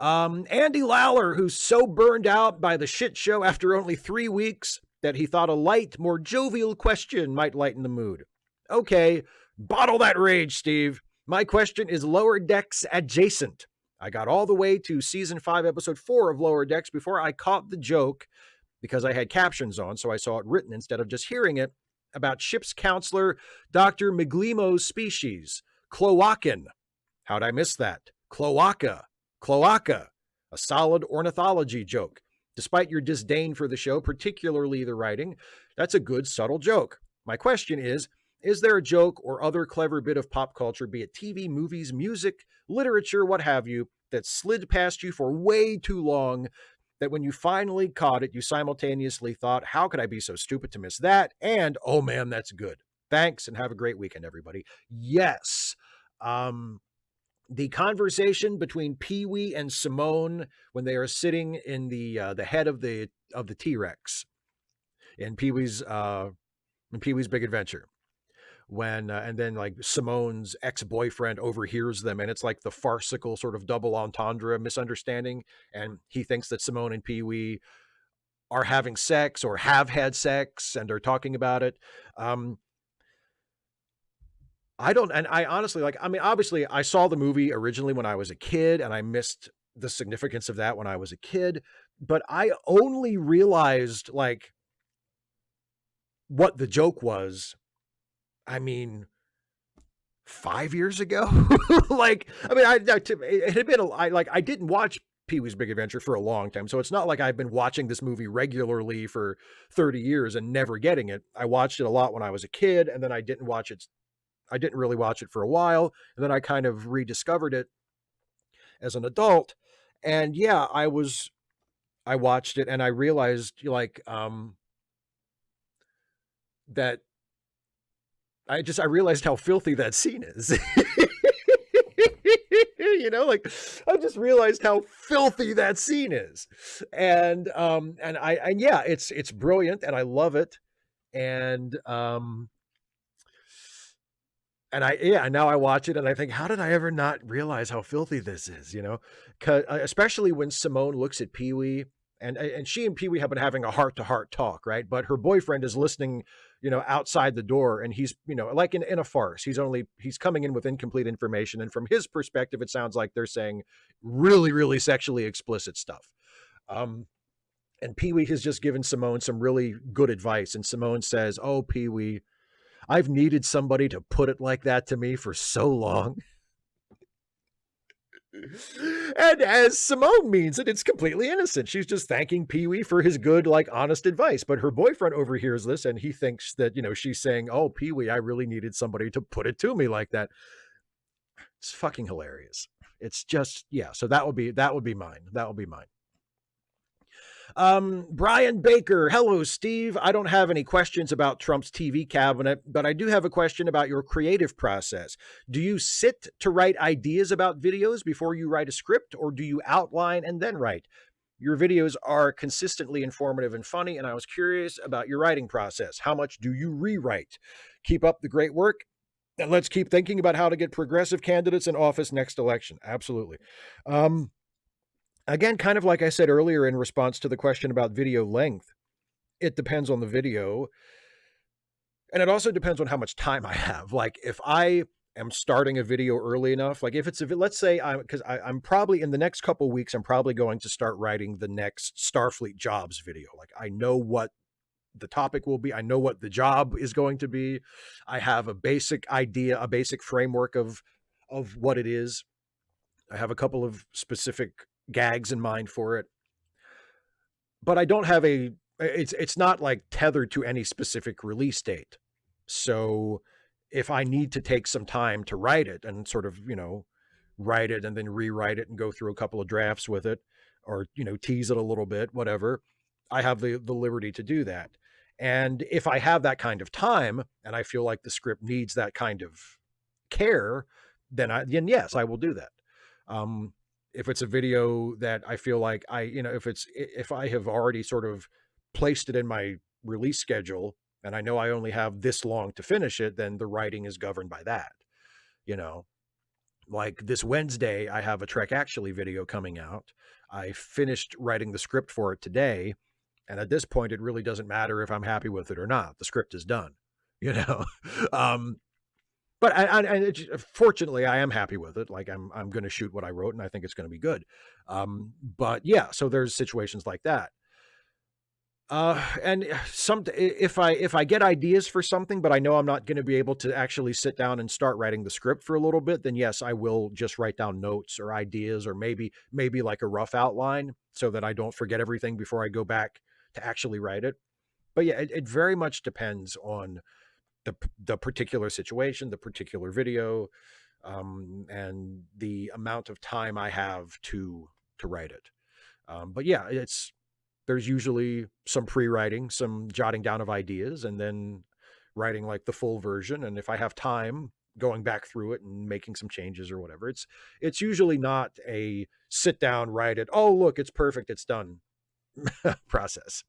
Andy Lawler, who's so burned out by the shit show after only 3 weeks that he thought a light, more jovial question might lighten the mood. Okay, bottle that rage, Steve. My question is Lower Decks adjacent. I got all the way to season 5, episode 4 of Lower Decks before I caught the joke because I had captions on, so I saw it written instead of just hearing it, about ship's counselor, Dr. Miglimo's species, Cloacan. How'd I miss that? Cloaca, a solid ornithology joke. Despite your disdain for the show, particularly the writing, that's a good, subtle joke. My question is there a joke or other clever bit of pop culture, be it TV, movies, music, literature, what have you, that slid past you for way too long, that when you finally caught it, you simultaneously thought, how could I be so stupid to miss that? And, oh man, that's good. Thanks, and have a great weekend, everybody. Yes. The conversation between Pee-wee and Simone when they are sitting in the head of the T-Rex in Pee-wee's Big Adventure, when and then like Simone's ex-boyfriend overhears them, and it's like the farcical sort of double entendre misunderstanding, and he thinks that Simone and Pee-wee are having sex or have had sex and are talking about it. I honestly, like, I mean, obviously I saw the movie originally when I was a kid and I missed the significance of that when I was a kid, but I only realized like what the joke was, I mean, 5 years ago. Like, I mean, it had been, I didn't watch Pee-wee's Big Adventure for a long time. So it's not like I've been watching this movie regularly for 30 years and never getting it. I watched it a lot when I was a kid, and then I didn't really watch it for a while, and then I kind of rediscovered it as an adult. And yeah, I watched it and I realized like that I realized how filthy that scene is. You know, like I just realized how filthy that scene is. And yeah, it's brilliant and I love it. And now I watch it and I think, how did I ever not realize how filthy this is? You know, especially when Simone looks at Pee-wee and she and Pee-wee have been having a heart-to-heart talk, right? But her boyfriend is listening, you know, outside the door, and he's, you know, like in a farce. He's coming in with incomplete information, and from his perspective, it sounds like they're saying really, really sexually explicit stuff. And Pee-wee has just given Simone some really good advice, and Simone says, "Oh, Pee-wee, I've needed somebody to put it like that to me for so long." And as Simone means it, it's completely innocent. She's just thanking Pee-wee for his good, like, honest advice. But her boyfriend overhears this and he thinks that, you know, she's saying, "Oh, Pee-wee, I really needed somebody to put it to me like that." It's fucking hilarious. It's just, yeah. So that would be mine. That would be mine. Brian Baker, hello, Steve. I don't have any questions about Trump's TV cabinet, but I do have a question about your creative process. Do you sit to write ideas about videos before you write a script, or do you outline and then write? Your videos are consistently informative and funny, and I was curious about your writing process. How much do you rewrite? Keep up the great work, and let's keep thinking about how to get progressive candidates in office next election. Absolutely. Um, Again, kind of like I said earlier in response to the question about video length, it depends on the video. And it also depends on how much time I have. Like if I am starting a video early enough, like if it's, let's say I'm probably in the next couple weeks, I'm probably going to start writing the next Starfleet jobs video. Like I know what the topic will be. I know what the job is going to be. I have a basic idea, a basic framework of what it is. I have a couple of specific gags in mind for it, but I don't have it's not like tethered to any specific release date. So if I need to take some time to write it and sort of, write it and then rewrite it and go through a couple of drafts with it, or, tease it a little bit, whatever, I have the liberty to do that. And if I have that kind of time and I feel like the script needs that kind of care, then yes, I will do that. If it's a video that I feel like if I have already sort of placed it in my release schedule and I know I only have this long to finish it, then the writing is governed by that. Like this Wednesday, I have a Trek Actually video coming out. I finished writing the script for it today. And at this point, it really doesn't matter if I'm happy with it or not. The script is done, But fortunately, I am happy with it. Like I'm going to shoot what I wrote, and I think it's going to be good. But yeah, so there's situations like that. And if I get ideas for something, but I know I'm not going to be able to actually sit down and start writing the script for a little bit, then yes, I will just write down notes or ideas, or maybe like a rough outline, so that I don't forget everything before I go back to actually write it. But yeah, it very much depends on the particular situation, the particular video, and the amount of time I have to write it. But yeah, there's usually some pre-writing, some jotting down of ideas, and then writing like the full version. And if I have time, going back through it and making some changes or whatever. It's usually not a sit down, write it, oh look, it's perfect, it's done process.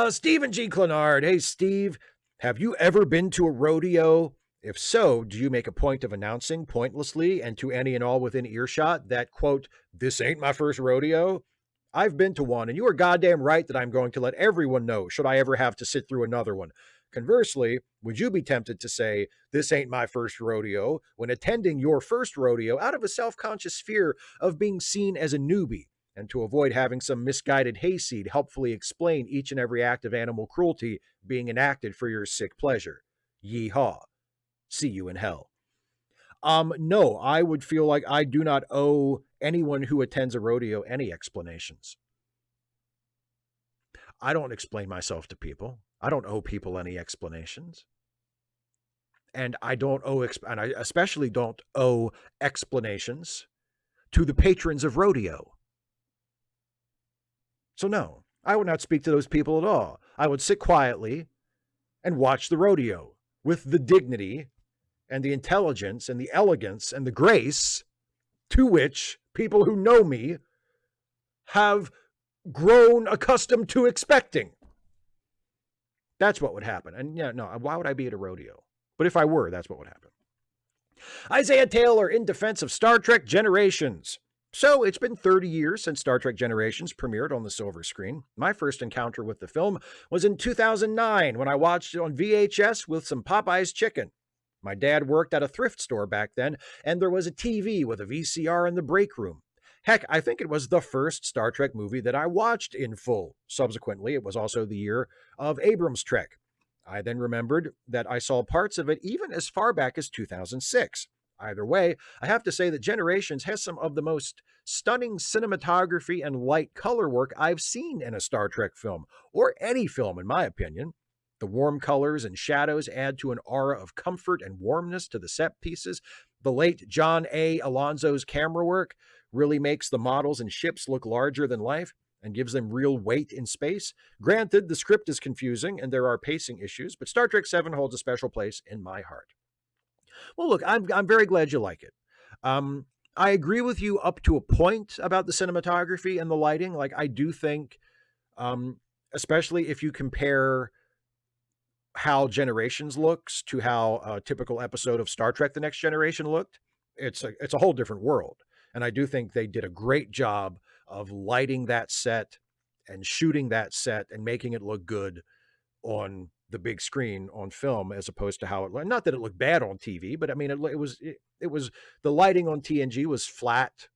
Stephen G. Clenard. Hey, Steve, have you ever been to a rodeo? If so, do you make a point of announcing pointlessly and to any and all within earshot that, quote, this ain't my first rodeo? I've been to one, and you are goddamn right that I'm going to let everyone know should I ever have to sit through another one. Conversely, would you be tempted to say, this ain't my first rodeo, when attending your first rodeo out of a self-conscious fear of being seen as a newbie, and to avoid having some misguided hayseed helpfully explain each and every act of animal cruelty being enacted for your sick pleasure? Yeehaw. See you in hell. No, I would feel like I do not owe anyone who attends a rodeo any explanations. I don't explain myself to people. I don't owe people any explanations. And I especially don't owe explanations to the patrons of rodeo. So no, I would not speak to those people at all. I would sit quietly and watch the rodeo with the dignity and the intelligence and the elegance and the grace to which people who know me have grown accustomed to expecting. That's what would happen. And yeah, no, why would I be at a rodeo? But if I were, that's what would happen. Isaiah Taylor, in defense of Star Trek Generations. So it's been 30 years since Star Trek Generations premiered on the silver screen. My first encounter with the film was in 2009 when I watched it on VHS with some Popeye's chicken. My dad worked at a thrift store back then, and there was a TV with a VCR in the break room. Heck, I think it was the first Star Trek movie that I watched in full. Subsequently, it was also the year of Abrams' Trek. I then remembered that I saw parts of it even as far back as 2006. Either way, I have to say that Generations has some of the most stunning cinematography and light color work I've seen in a Star Trek film, or any film in my opinion. The warm colors and shadows add to an aura of comfort and warmness to the set pieces. The late John A. Alonzo's camera work really makes the models and ships look larger than life. and gives them real weight in space. Granted, the script is confusing and there are pacing issues, but Star Trek 7 holds a special place in my heart. Well, look, I'm very glad you like it. Um, I agree with you up to a point about the cinematography and the lighting. Like, I do think, um, especially if you compare how Generations looks to how a typical episode of Star Trek: The Next Generation looked, it's a whole different world. And I do think they did a great job of lighting that set and shooting that set and making it look good on the big screen on film, as opposed to how it, not that it looked bad on TV, but I mean it was, the lighting on TNG was flat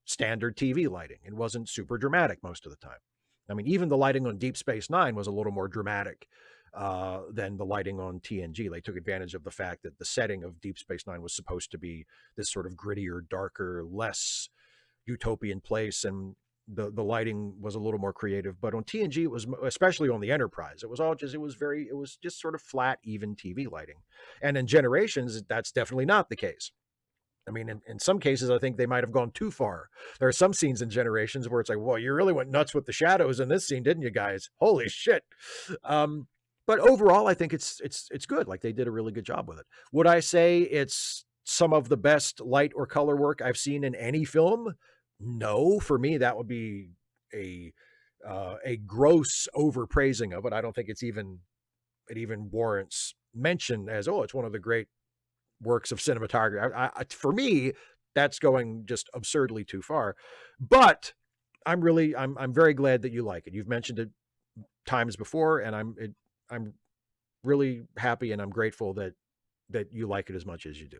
standard TV lighting. It wasn't super dramatic most of the time. I mean, even the lighting on Deep Space Nine was a little more dramatic than the lighting on TNG. They took advantage of the fact that the setting of Deep Space Nine was supposed to be this sort of grittier, darker, less utopian place, and the lighting was a little more creative. But on TNG, it was, especially on the Enterprise, it was all just, it was just sort of flat, even TV lighting. And in Generations, that's definitely not the case. I mean, in some cases, I think they might have gone too far. There are some scenes in Generations where it's like, well, you really went nuts with the shadows in this scene, didn't you guys? Holy shit. But overall, I think it's good. Like, they did a really good job with it. Would I say it's some of the best light or color work I've seen in any film? No, for me, that would be a gross overpraising of it. I don't think it even warrants mention as, oh, it's one of the great works of cinematography. For me, that's going just absurdly too far. But I'm very glad that you like it. You've mentioned it times before, and I'm really happy and I'm grateful that you like it as much as you do.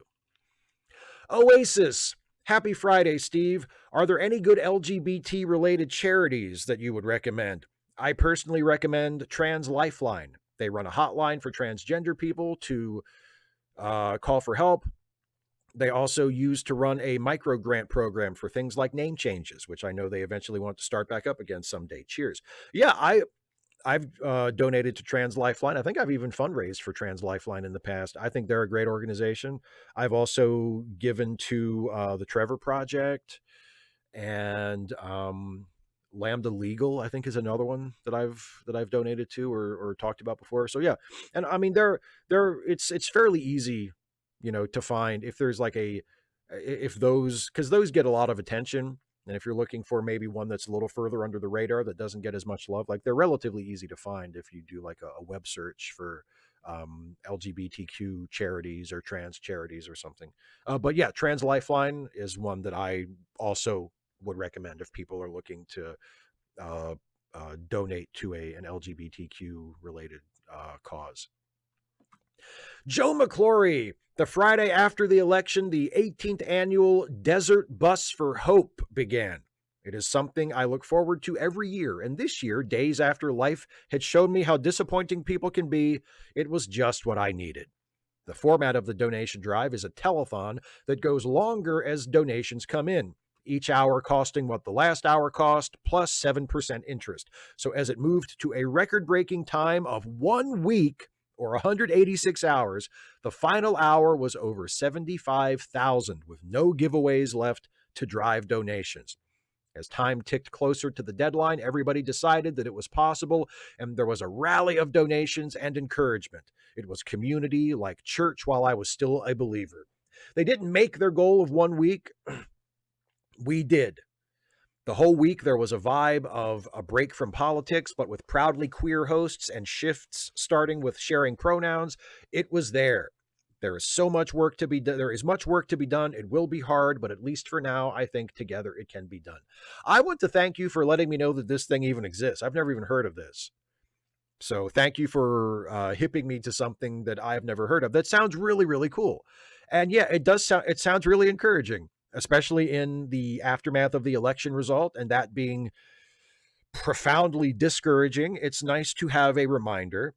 Oasis. Happy Friday, Steve. Are there any good LGBT related charities that you would recommend? I personally recommend Trans Lifeline. They run a hotline for transgender people to call for help. They also used to run a micro grant program for things like name changes, which I know they eventually want to start back up again someday. Cheers. Yeah, I've donated to Trans Lifeline. I think I've even fundraised for Trans Lifeline in the past. I think they're a great organization. I've also given to the Trevor Project, and Lambda Legal, I think, is another one that I've donated to or talked about before. So yeah, and I mean it's fairly easy, to find if there's like if those, because those get a lot of attention. And if you're looking for maybe one that's a little further under the radar that doesn't get as much love, like, they're relatively easy to find if you do like a web search for LGBTQ charities or trans charities or something. But yeah, Trans Lifeline is one that I also would recommend if people are looking to donate to an LGBTQ related cause. Joe McClory. The Friday after the election, the 18th annual Desert Bus for Hope began. It is something I look forward to every year, and this year, days after life had shown me how disappointing people can be, it was just what I needed. The format of the donation drive is a telethon that goes longer as donations come in, each hour costing what the last hour cost, plus 7% interest. So as it moved to a record-breaking time of 1 week, or 186 hours, the final hour was over 75,000, with no giveaways left to drive donations. As time ticked closer to the deadline, everybody decided that it was possible, and there was a rally of donations and encouragement. It was community like church while I was still a believer. They didn't make their goal of 1 week. We did. The whole week, there was a vibe of a break from politics, but with proudly queer hosts and shifts starting with sharing pronouns. It was there. There is so much work to be done. There is much work to be done. It will be hard, but at least for now, I think together it can be done. I want to thank you for letting me know that this thing even exists. I've never even heard of this. So thank you for hipping me to something that I've never heard of. That sounds really, really cool. And yeah, it sounds really encouraging, especially in the aftermath of the election result, and that being profoundly discouraging. It's nice to have a reminder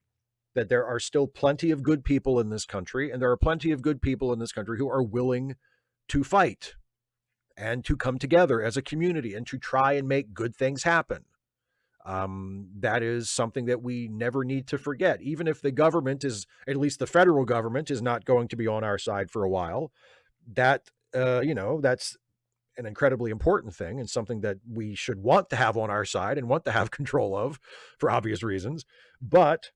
that there are still plenty of good people in this country, and there are plenty of good people in this country who are willing to fight and to come together as a community and to try and make good things happen. That is something that we never need to forget, even if the government is, at least the federal government, is not going to be on our side for a while. That's an incredibly important thing and something that we should want to have on our side and want to have control of for obvious reasons. But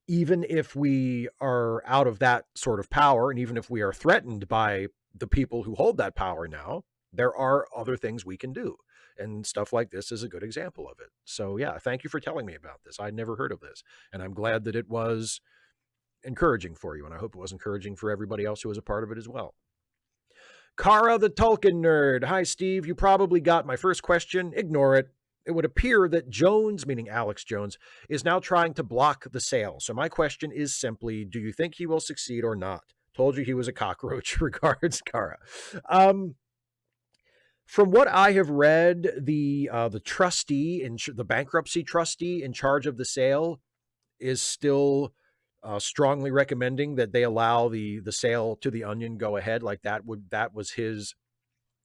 even if we are out of that sort of power, and even if we are threatened by the people who hold that power now, there are other things we can do. And stuff like this is a good example of it. So yeah, thank you for telling me about this. I'd never heard of this. And I'm glad that it was encouraging for you. And I hope it was encouraging for everybody else who was a part of it as well. Kara the Tolkien nerd. Hi, Steve. You probably got my first question. Ignore it. It would appear that Jones, meaning Alex Jones, is now trying to block the sale. So my question is simply, do you think he will succeed or not? Told you he was a cockroach. Regards, Kara. From what I have read, the trustee, the bankruptcy trustee in charge of the sale, is still strongly recommending that they allow the sale to the Onion go ahead. Like that was his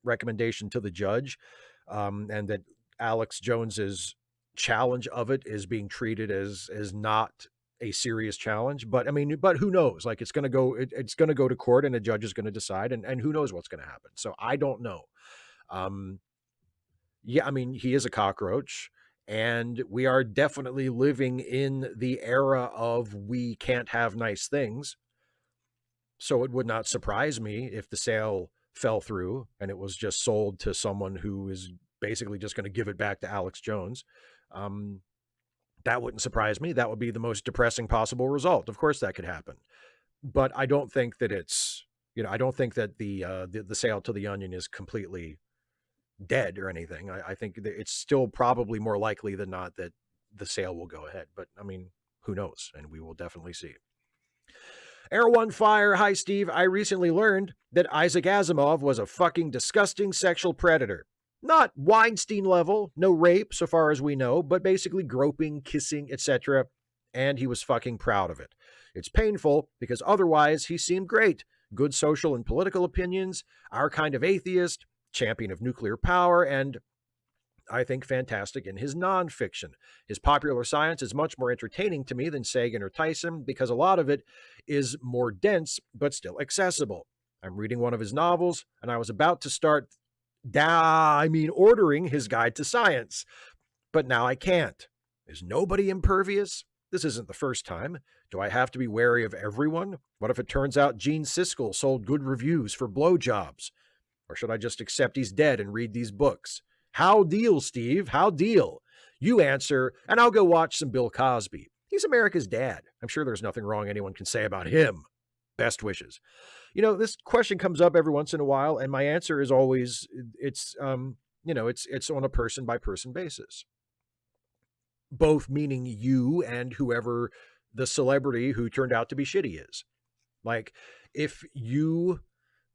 recommendation to the judge, and that Alex Jones's challenge of it is being treated as not a serious challenge. But I mean, but who knows? Like it's going to go to court, and a judge is going to decide, and who knows what's going to happen. So I don't know. Yeah, I mean, he is a cockroach, and we are definitely living in the era of we can't have nice things. So it would not surprise me if the sale fell through and it was just sold to someone who is basically just going to give it back to Alex Jones. That wouldn't surprise me. That would be the most depressing possible result. Of course that could happen. But I don't think that it's, I don't think that the sale to the Onion is completely dead or anything. I think that it's still probably more likely than not that the sale will go ahead. But I mean, who knows? And we will definitely see. Air One Fire. Hi, Steve. I recently learned that Isaac Asimov was a fucking disgusting sexual predator. Not Weinstein level, no rape so far as we know, but basically groping, kissing, etc. And he was fucking proud of it. It's painful because otherwise he seemed great. Good social and political opinions, our kind of atheist, champion of nuclear power, and I think fantastic in his nonfiction. His popular science is much more entertaining to me than Sagan or Tyson because a lot of it is more dense but still accessible. I'm reading one of his novels, and I was about to start ordering his guide to science. But now I can't. Is nobody impervious? This isn't the first time. Do I have to be wary of everyone? What if it turns out Gene Siskel sold good reviews for blowjobs? Or should I just accept he's dead and read these books? How deal, Steve? How deal? You answer, and I'll go watch some Bill Cosby. He's America's dad. I'm sure there's nothing wrong anyone can say about him. Best wishes. This question comes up every once in a while, and my answer is always, it's on a person by person basis. Both meaning you and whoever the celebrity who turned out to be shitty is. Like, if you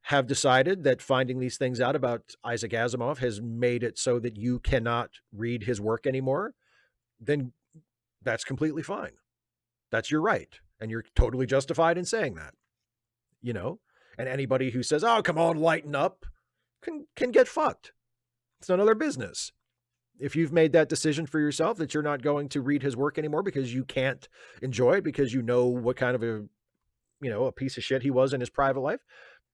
have decided that finding these things out about Isaac Asimov has made it so that you cannot read his work anymore, then that's completely fine. That's your right. And you're totally justified in saying that, and anybody who says, oh, come on, lighten up, can get fucked. It's none of their business. If you've made that decision for yourself that you're not going to read his work anymore because you can't enjoy it, because you know what kind of a piece of shit he was in his private life,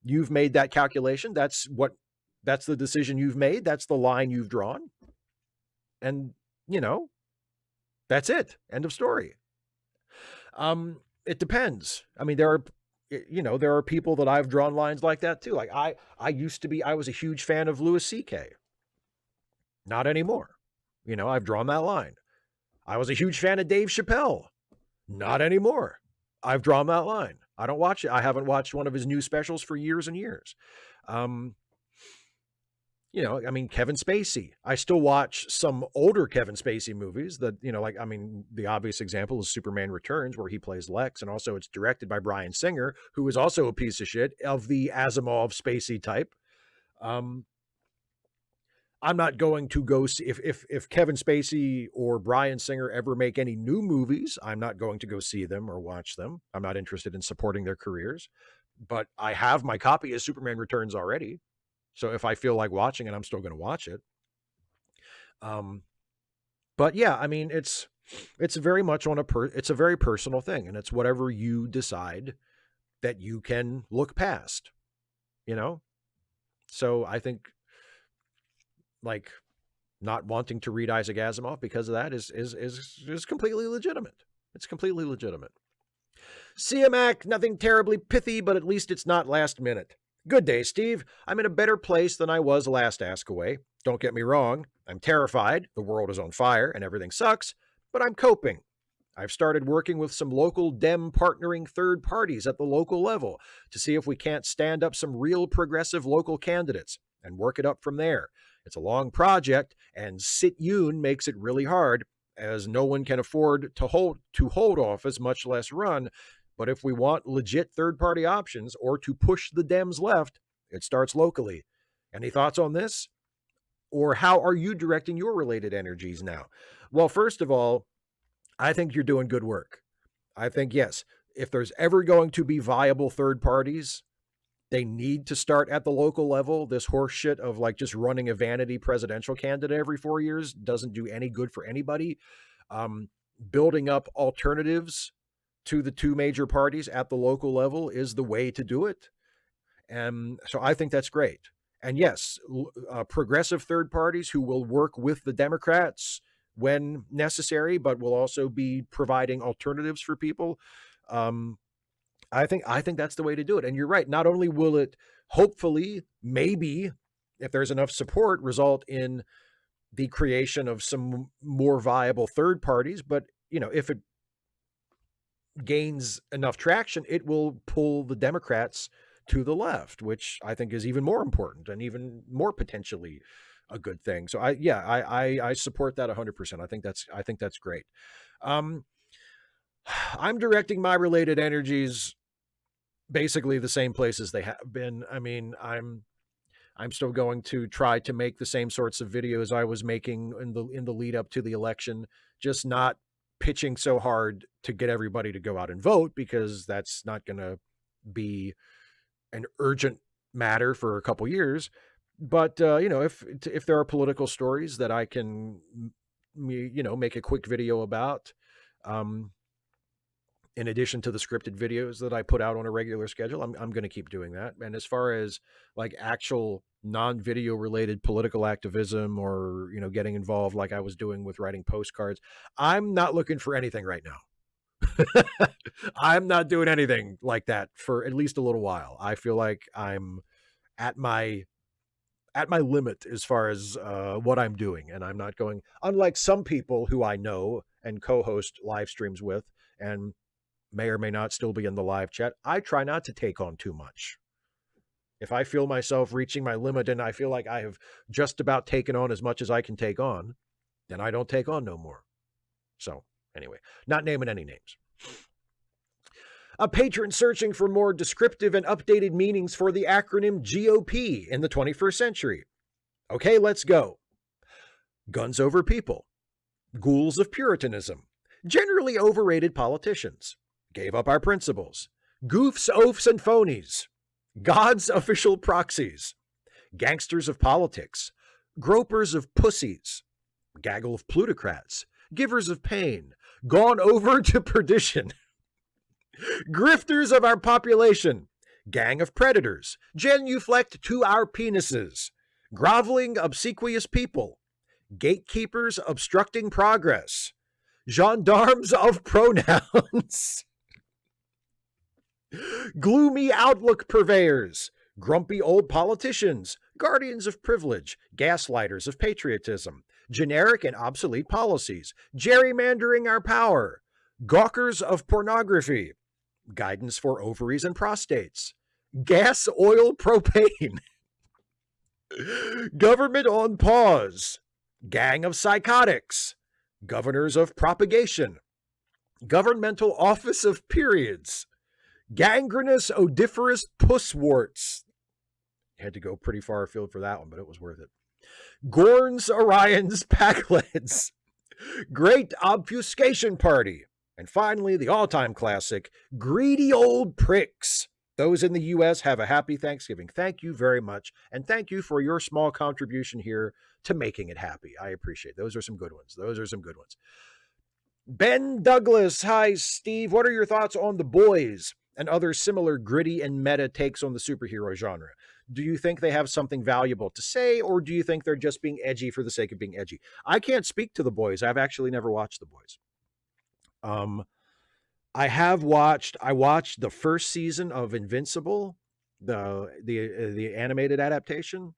you've made that calculation. That's the decision you've made. That's the line you've drawn. And, that's it. End of story. It depends. I mean, there are people that I've drawn lines like that too. Like I was a huge fan of Louis C.K. Not anymore. I've drawn that line. I was a huge fan of Dave Chappelle. Not anymore. I've drawn that line. I don't watch it. I haven't watched one of his new specials for years and years. Kevin Spacey. I still watch some older Kevin Spacey movies that, the obvious example is Superman Returns, where he plays Lex. And also it's directed by Bryan Singer, who is also a piece of shit of the Asimov Spacey type. I'm not going to go see if Kevin Spacey or Bryan Singer ever make any new movies. I'm not going to go see them or watch them. I'm not interested in supporting their careers, but I have my copy of Superman Returns already. So if I feel like watching it, I'm still going to watch it. But yeah, I mean, it's very much it's a very personal thing, and it's whatever you decide that you can look past, So I think like not wanting to read Isaac Asimov because of that is completely legitimate. It's completely legitimate. CMAC, nothing terribly pithy, but at least it's not last minute. Good day, Steve. I'm in a better place than I was last Ask Away. Don't get me wrong, I'm terrified, the world is on fire, and everything sucks, but I'm coping. I've started working with some local Dem partnering third parties at the local level to see if we can't stand up some real progressive local candidates and work it up from there. It's a long project, and sit yoon makes it really hard, as no one can afford to hold office, much less run. But if we want legit third-party options or to push the Dems left, it starts locally. Any thoughts on this? Or how are you directing your related energies now? Well, first of all, I think you're doing good work. I think, yes, if there's ever going to be viable third parties, they need to start at the local level. This horse shit of like just running a vanity presidential candidate every 4 years doesn't do any good for anybody. Building up alternatives to the two major parties at the local level is the way to do it. And so I think that's great. And yes, progressive third parties who will work with the Democrats when necessary, but will also be providing alternatives for people. I think that's the way to do it. And you're right. Not only will it hopefully, maybe, if there's enough support, result in the creation of some more viable third parties, but if it gains enough traction, it will pull the Democrats to the left, which I think is even more important and even more potentially a good thing. So I support that 100%. I think that's great. I'm directing my related energies basically the same places they have been. I mean, I'm still going to try to make the same sorts of videos I was making in the lead up to the election, just not pitching so hard to get everybody to go out and vote, because that's not going to be an urgent matter for a couple years. But if there are political stories that I can make a quick video about, in addition to the scripted videos that I put out on a regular schedule, I'm going to keep doing that. And as far as like actual non-video related political activism or, getting involved like I was doing with writing postcards, I'm not looking for anything right now. I'm not doing anything like that for at least a little while. I feel like I'm at my limit as far as what I'm doing. And I'm not going, unlike some people who I know and co-host live streams with, and may or may not still be in the live chat, I try not to take on too much. If I feel myself reaching my limit and I feel like I have just about taken on as much as I can take on, then I don't take on no more. So anyway, not naming any names. A patron searching for more descriptive and updated meanings for the acronym GOP in the 21st century. Okay, let's go. Guns over people. Ghouls of Puritanism. Generally overrated politicians. Gave up our principles. Goofs, oafs, and phonies. God's official proxies. Gangsters of politics. Gropers of pussies. Gaggle of plutocrats. Givers of pain. Gone over to perdition. Grifters of our population. Gang of predators. Genuflect to our penises. Groveling, obsequious people. Gatekeepers obstructing progress. Gendarmes of pronouns. Gloomy outlook purveyors. Grumpy old politicians. Guardians of privilege. Gaslighters of patriotism. Generic and obsolete policies. Gerrymandering our power. Gawkers of pornography. Guidance for ovaries and prostates. Gas, oil, propane. Government on pause. Gang of psychotics. Governors of propagation. Governmental office of periods. Gangrenous odiferous pusswarts. Had to go pretty far afield for that one, but it was worth it. Gorns, Orions, Packlets. Great obfuscation party. And finally, the all-time classic, greedy old pricks. Those in the U.S. have a happy Thanksgiving. Thank you very much. And thank you for your small contribution here to making it happy. I appreciate it. Those are some good ones. Ben Douglas. Hi, Steve. What are your thoughts on The Boys? and other similar gritty and meta takes on the superhero genre? Do you think they have something valuable to say, or do you think they're just being edgy for the sake of being edgy? I can't speak to The Boys. I've actually never watched The Boys. I watched the first season of Invincible, the animated adaptation,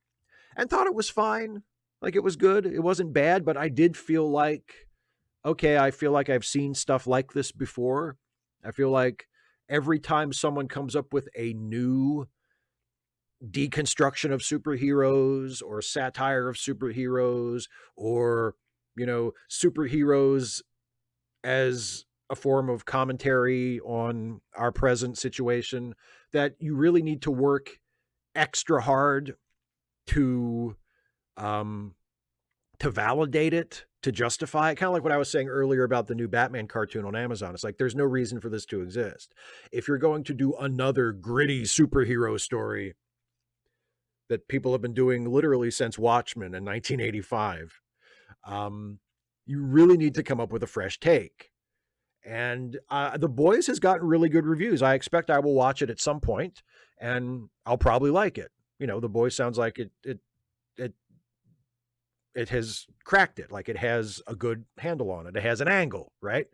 and thought it was fine. Like, it was good. It wasn't bad, but I did feel like, okay, I feel like I've seen stuff like this before. I feel like every time someone comes up with a new deconstruction of superheroes or satire of superheroes, or, superheroes as a form of commentary on our present situation, that you really need to work extra hard to validate it, to justify it. Kind of like what I was saying earlier about the new Batman cartoon on Amazon. It's like, there's no reason for this to exist. If you're going to do another gritty superhero story that people have been doing literally since Watchmen in 1985, you really need to come up with a fresh take. And The Boys has gotten really good reviews. I expect I will watch it at some point, and I'll probably like it. The Boys sounds like it has cracked it. Like, it has a good handle on it. It has an angle, right?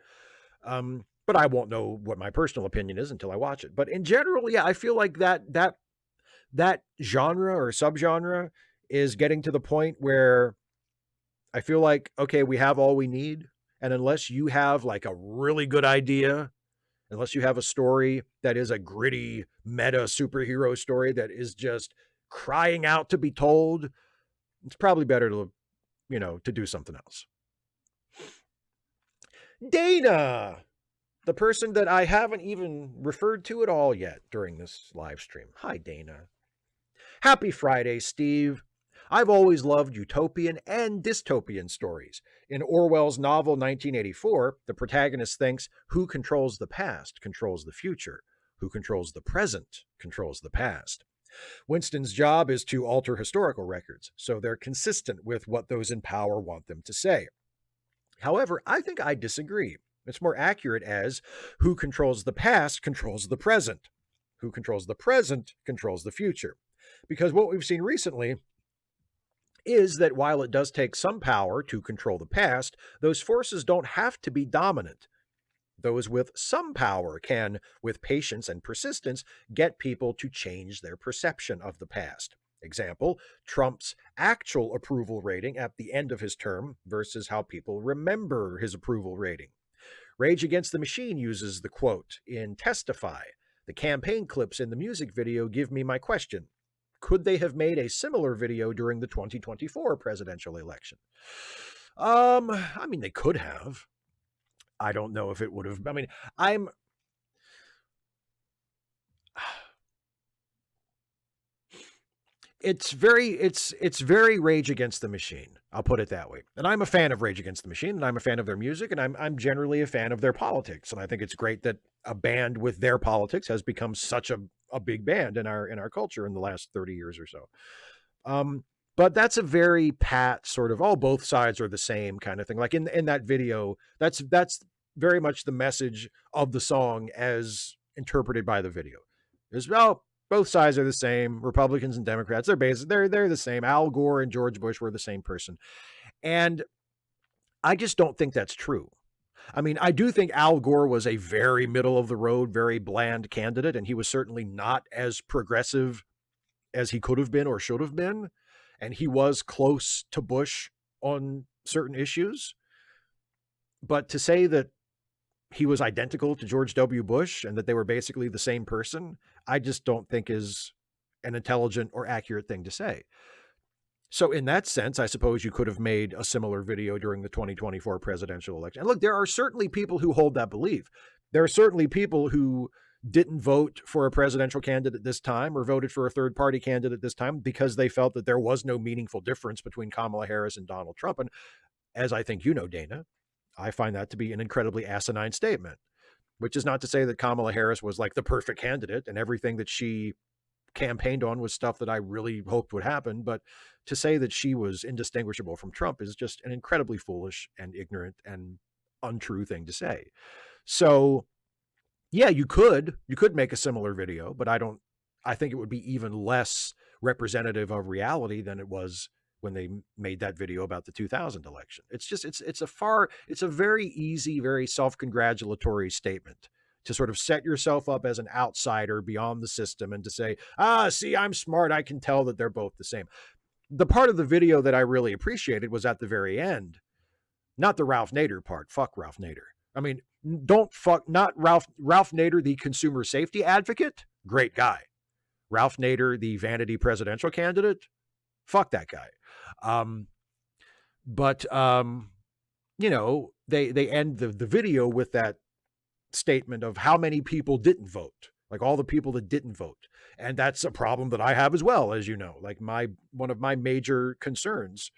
But I won't know what my personal opinion is until I watch it. But in general, yeah, I feel like that genre or subgenre is getting to the point where I feel like, okay, we have all we need. And unless you have like a really good idea, unless you have a story that is a gritty meta superhero story that is just crying out to be told, it's probably better to, to do something else. Dana, the person that I haven't even referred to at all yet during this live stream. Hi, Dana. Happy Friday, Steve. I've always loved utopian and dystopian stories. In Orwell's novel 1984, the protagonist thinks who controls the past controls the future. Who controls the present controls the past. Winston's job is to alter historical records, so they're consistent with what those in power want them to say. However, I think I disagree. It's more accurate as who controls the past controls the present. Who controls the present controls the future. Because what we've seen recently is that while it does take some power to control the past, those forces don't have to be dominant. Those with some power can, with patience and persistence, get people to change their perception of the past. Example, Trump's actual approval rating at the end of his term versus how people remember his approval rating. Rage Against the Machine uses the quote in Testify. The campaign clips in the music video give me my question. Could they have made a similar video during the 2024 presidential election? I mean, they could have. I don't know if it would have. I mean, it's very Rage Against the Machine. I'll put it that way. And I'm a fan of Rage Against the Machine, and I'm a fan of their music, and I'm generally a fan of their politics. And I think it's great that a band with their politics has become such a big band in our culture in the last 30 years or so. But that's a very pat sort of, both sides are the same kind of thing. Like in that video, that's very much the message of the song as interpreted by the video. Is, both sides are the same. Republicans and Democrats, they're the same. Al Gore and George Bush were the same person. And I just don't think that's true. I mean, I do think Al Gore was a very middle of the road, very bland candidate, and he was certainly not as progressive as he could have been or should have been. And he was close to Bush on certain issues. But to say that he was identical to George W. Bush and that they were basically the same person, I just don't think is an intelligent or accurate thing to say. So in that sense, I suppose you could have made a similar video during the 2024 presidential election. And look, there are certainly people who hold that belief. There are certainly people who didn't vote for a presidential candidate this time or voted for a third party candidate this time because they felt that there was no meaningful difference between Kamala Harris and Donald Trump. And as I think you know, Dana, I find that to be an incredibly asinine statement, which is not to say that Kamala Harris was like the perfect candidate and everything that she campaigned on was stuff that I really hoped would happen. But to say that she was indistinguishable from Trump is just an incredibly foolish and ignorant and untrue thing to say. So Yeah, you could make a similar video, but I think it would be even less representative of reality than it was when they made that video about the 2000 election. It's just, it's a very easy, very self-congratulatory statement to sort of set yourself up as an outsider beyond the system and to say, see, I'm smart. I can tell that they're both the same. The part of the video that I really appreciated was at the very end, not the Ralph Nader part. Fuck Ralph Nader. I mean, don't fuck, not Ralph Nader, the consumer safety advocate. Great guy. Ralph Nader, the vanity presidential candidate. Fuck that guy. But you know, they end the video with that statement of how many people didn't vote, like all the people that didn't vote. And that's a problem that I have as well, as you know. Like one of my major concerns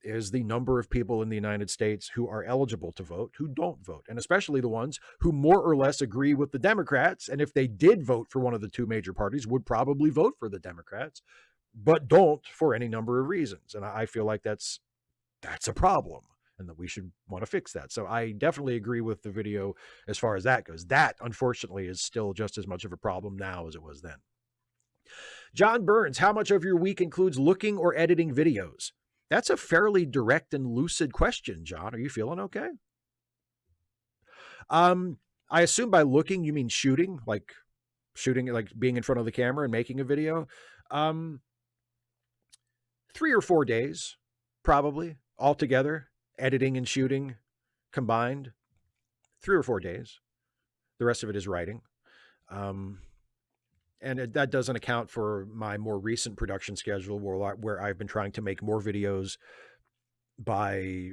is the number of people in the United States who are eligible to vote who don't vote, and especially the ones who more or less agree with the Democrats, and if they did vote for one of the two major parties, would probably vote for the Democrats, but don't for any number of reasons. And I feel like that's a problem, and that we should want to fix that. So I definitely agree with the video as far as that goes. That, unfortunately, is still just as much of a problem now as it was then. John Burns, how much of your week includes looking or editing videos? That's a fairly direct and lucid question, John. Are you feeling okay? I assume by looking, you mean shooting, like being in front of the camera and making a video. 3 or 4 days, probably, altogether, editing and shooting combined. 3 or 4 days. The rest of it is writing. And that doesn't account for my more recent production schedule where I've been trying to make more videos by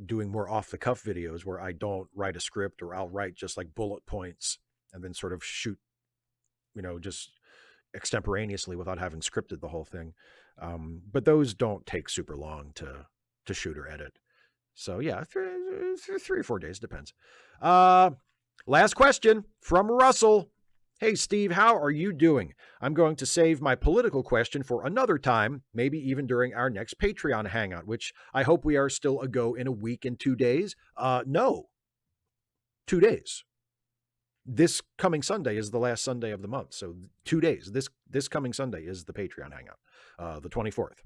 doing more off-the-cuff videos where I don't write a script, or I'll write just like bullet points and then sort of shoot, you know, just extemporaneously without having scripted the whole thing. But those don't take super long to shoot or edit. So yeah, 3 or 4 days, depends. Last question from Russell. Hey, Steve, how are you doing? I'm going to save my political question for another time, maybe even during our next Patreon hangout, which I hope we are still a go in a week and 2 days. No, 2 days. This coming Sunday is the last Sunday of the month. So 2 days. This coming Sunday is the Patreon hangout, the 24th.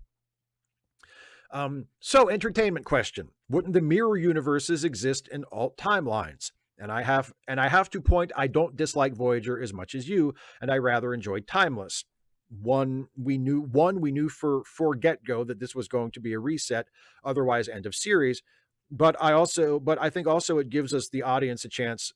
So entertainment question. Wouldn't the mirror universes exist in alt timelines? And I have to point, I don't dislike Voyager as much as you, and I rather enjoyed Timeless. One, we knew for get-go that this was going to be a reset, otherwise end of series. But I think also it gives us, the audience, a chance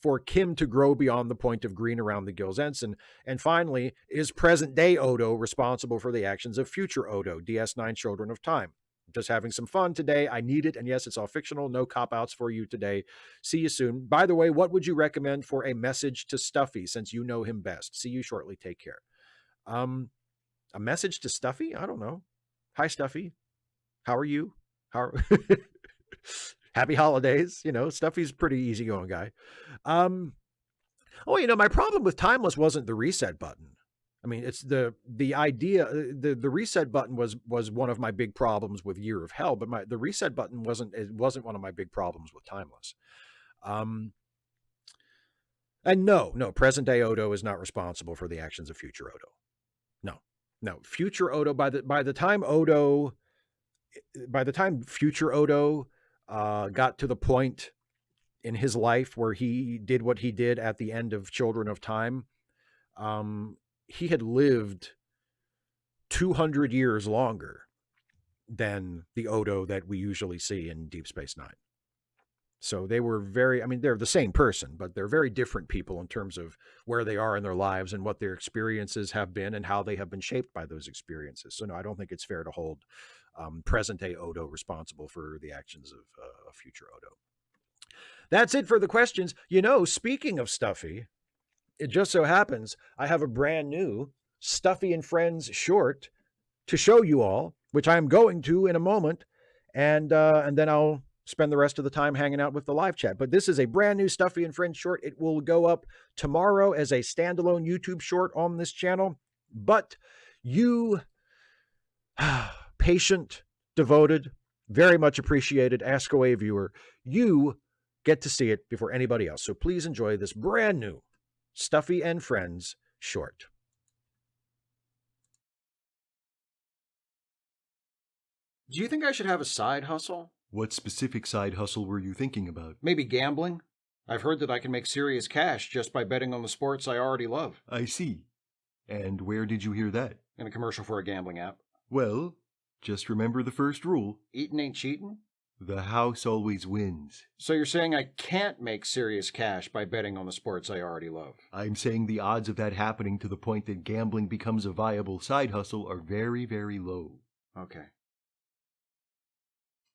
for Kim to grow beyond the point of green around the gills Ensign. And finally, is present day Odo responsible for the actions of future Odo, DS9 Children of Time? Just having some fun today. I need it. And yes, it's all fictional. No cop-outs for you today. See you soon. By the way, what would you recommend for a message to Stuffy, since you know him best? See you shortly. Take care. A message to Stuffy? I don't know. Hi, Stuffy. How are you? Happy holidays. You know, Stuffy's a pretty easygoing guy. Oh, you know, my problem with Timeless wasn't the reset button. I mean, it's the idea, the reset button was one of my big problems with Year of Hell, but the reset button wasn't one of my big problems with Timeless. And no, present day Odo is not responsible for the actions of future Odo. No, future Odo, by the time future Odo got to the point in his life where he did what he did at the end of Children of Time, he had lived 200 years longer than the Odo that we usually see in Deep Space Nine. So they were they're the same person, but they're very different people in terms of where they are in their lives and what their experiences have been and how they have been shaped by those experiences. So no, I don't think it's fair to hold present day Odo responsible for the actions of future Odo. That's it for the questions. You know, speaking of Stuffy, it just so happens I have a brand new Stuffy and Friends short to show you all, which I'm going to in a moment, and then I'll spend the rest of the time hanging out with the live chat. But this is a brand new Stuffy and Friends short. It will go up tomorrow as a standalone YouTube short on this channel. But you, patient, devoted, very much appreciated Ask Away viewer, you get to see it before anybody else. So please enjoy this brand new Stuffy and Friends short. Do you think I should have a side hustle? What specific side hustle were you thinking about? Maybe gambling? I've heard that I can make serious cash just by betting on the sports I already love. I see. And where did you hear that? In a commercial for a gambling app. Well, just remember the first rule. Eatin' ain't cheatin'? The house always wins. So you're saying I can't make serious cash by betting on the sports I already love? I'm saying the odds of that happening to the point that gambling becomes a viable side hustle are very, very low. Okay.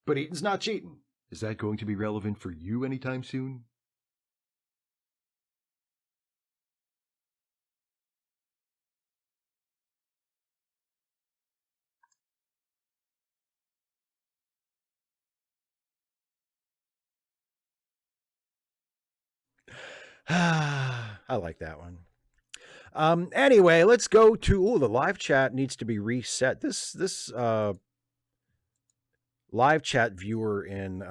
But eatin's not cheating. Is that going to be relevant for you anytime soon? I like that one. Anyway, let's go to the live chat needs to be reset. This live chat viewer in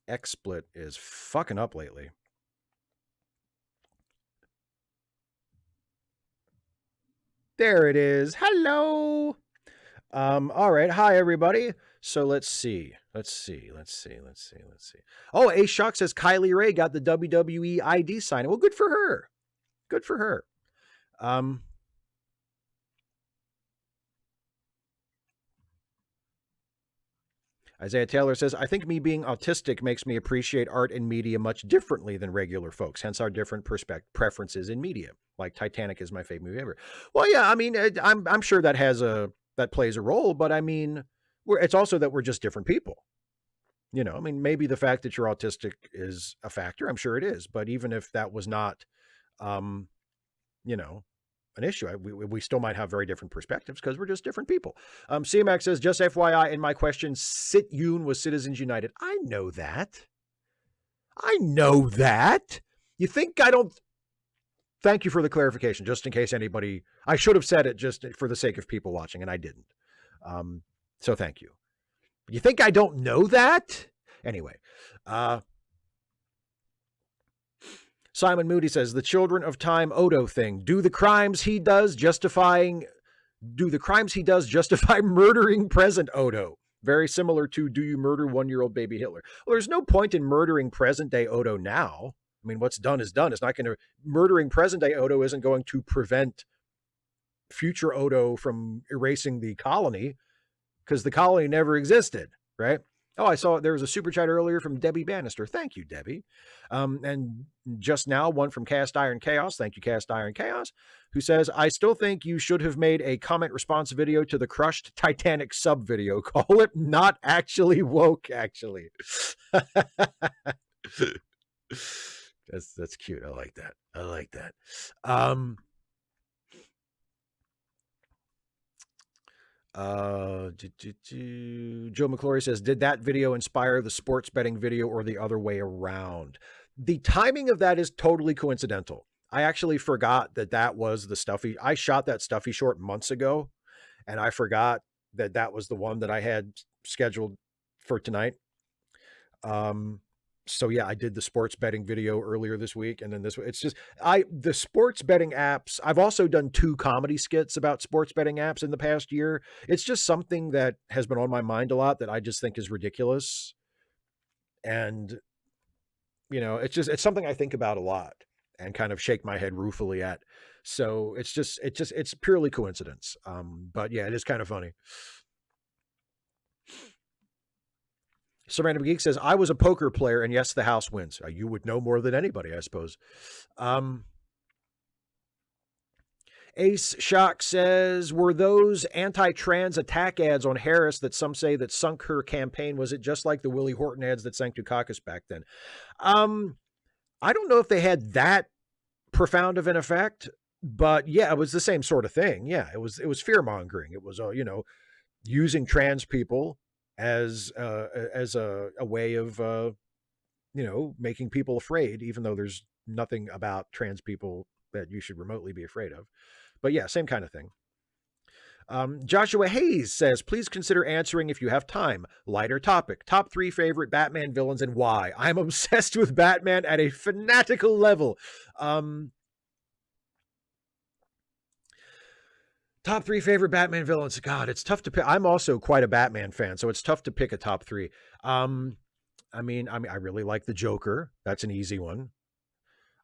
XSplit is fucking up lately. There it is. Hello. All right. Hi, everybody. So let's see. Oh, A Shock says Kylie Ray got the WWE ID sign. Well, good for her. Good for her. Isaiah Taylor says, I think me being autistic makes me appreciate art and media much differently than regular folks, hence our different preferences in media. Like Titanic is my favorite movie ever. Well, yeah, I mean, I'm sure that plays a role, but I mean, it's also that we're just different people. You know, I mean, maybe the fact that you're autistic is a factor. I'm sure it is. But even if that was not, you know, an issue, we still might have very different perspectives because we're just different people. CMAX says, just FYI, in my question, Sit Yoon was Citizens United. I know that. You think I don't? Thank you for the clarification, just in case anybody, I should have said it just for the sake of people watching, and I didn't. So thank you. You think I don't know that? Anyway, Simon Moody says, the Children of Time Odo thing. Do the crimes he does justify murdering present Odo? Very similar to, do you murder 1-year-old baby Hitler? Well, there's no point in murdering present day Odo now. I mean, what's done is done. It's not going to, murdering present day Odo isn't going to prevent future Odo from erasing the colony, because the colony never existed, right? Oh, I saw there was a super chat earlier from Debbie Bannister. Thank you, Debbie. And just now, one from Cast Iron Chaos. Thank you, Cast Iron Chaos, who says, I still think you should have made a comment response video to the crushed Titanic sub video. Call it Not Actually Woke, actually. That's cute. I like that. Joe McClory says, did that video inspire the sports betting video or the other way around? The timing of that is totally coincidental. I actually forgot that was the Stuffy. I shot that Stuffy short months ago, and I forgot that was the one that I had scheduled for tonight. So yeah, I did the sports betting video earlier this week. And then the sports betting apps, I've also done 2 comedy skits about sports betting apps in the past year. It's just something that has been on my mind a lot that I just think is ridiculous. And, you know, it's something I think about a lot and kind of shake my head ruefully at. So it's purely coincidence. But yeah, it is kind of funny. Some Random Geek says, I was a poker player, and yes, the house wins. You would know more than anybody, I suppose. Ace Shock says, were those anti-trans attack ads on Harris that some say that sunk her campaign? Was it just like the Willie Horton ads that sank Dukakis back then? I don't know if they had that profound of an effect, but yeah, it was the same sort of thing. Yeah, it was fear-mongering. It was, using trans people as a way of, making people afraid, even though there's nothing about trans people that you should remotely be afraid of. But yeah, same kind of thing. Joshua Hayes says, please consider answering if you have time. Lighter topic. Top 3 favorite Batman villains and why. I'm obsessed with Batman at a fanatical level. Top 3 favorite Batman villains. God, it's tough to pick. I'm also quite a Batman fan, so it's tough to pick a top 3. I mean, I really like the Joker. That's an easy one.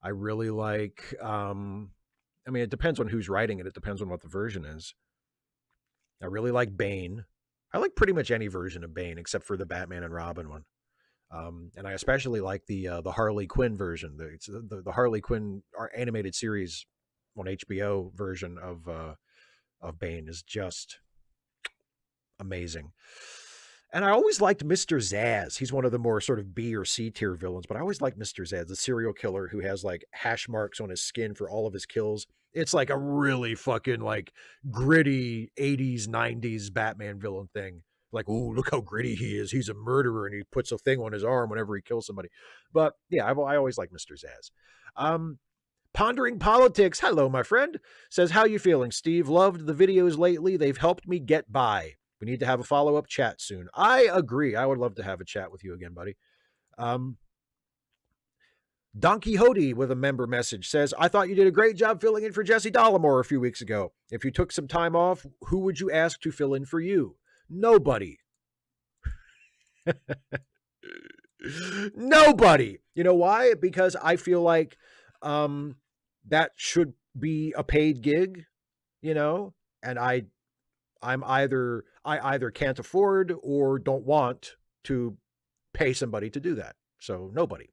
I really like, I mean, it depends on who's writing it. It depends on what the version is. I really like Bane. I like pretty much any version of Bane except for the Batman and Robin one. And I especially like the Harley Quinn version. The Harley Quinn animated series on HBO version of Bane is just amazing. And I always liked Mr. Zaz. He's one of the more sort of B or C tier villains, but I always liked Mr. Zaz, the serial killer who has like hash marks on his skin for all of his kills. It's like a really fucking like gritty 80s, 90s Batman villain thing. Like, oh, look how gritty he is. He's a murderer and he puts a thing on his arm whenever he kills somebody. But yeah, I always like Mr. Zaz. Pondering Politics, hello, my friend, says, how you feeling, Steve? Loved the videos lately. They've helped me get by. We need to have a follow-up chat soon. I agree. I would love to have a chat with you again, buddy. Don Quixote with a member message says, I thought you did a great job filling in for Jesse Dollamore a few weeks ago. If you took some time off, who would you ask to fill in for you? Nobody. Nobody. You know why? Because I feel like that should be a paid gig, you know, and I either can't afford or don't want to pay somebody to do that. So nobody.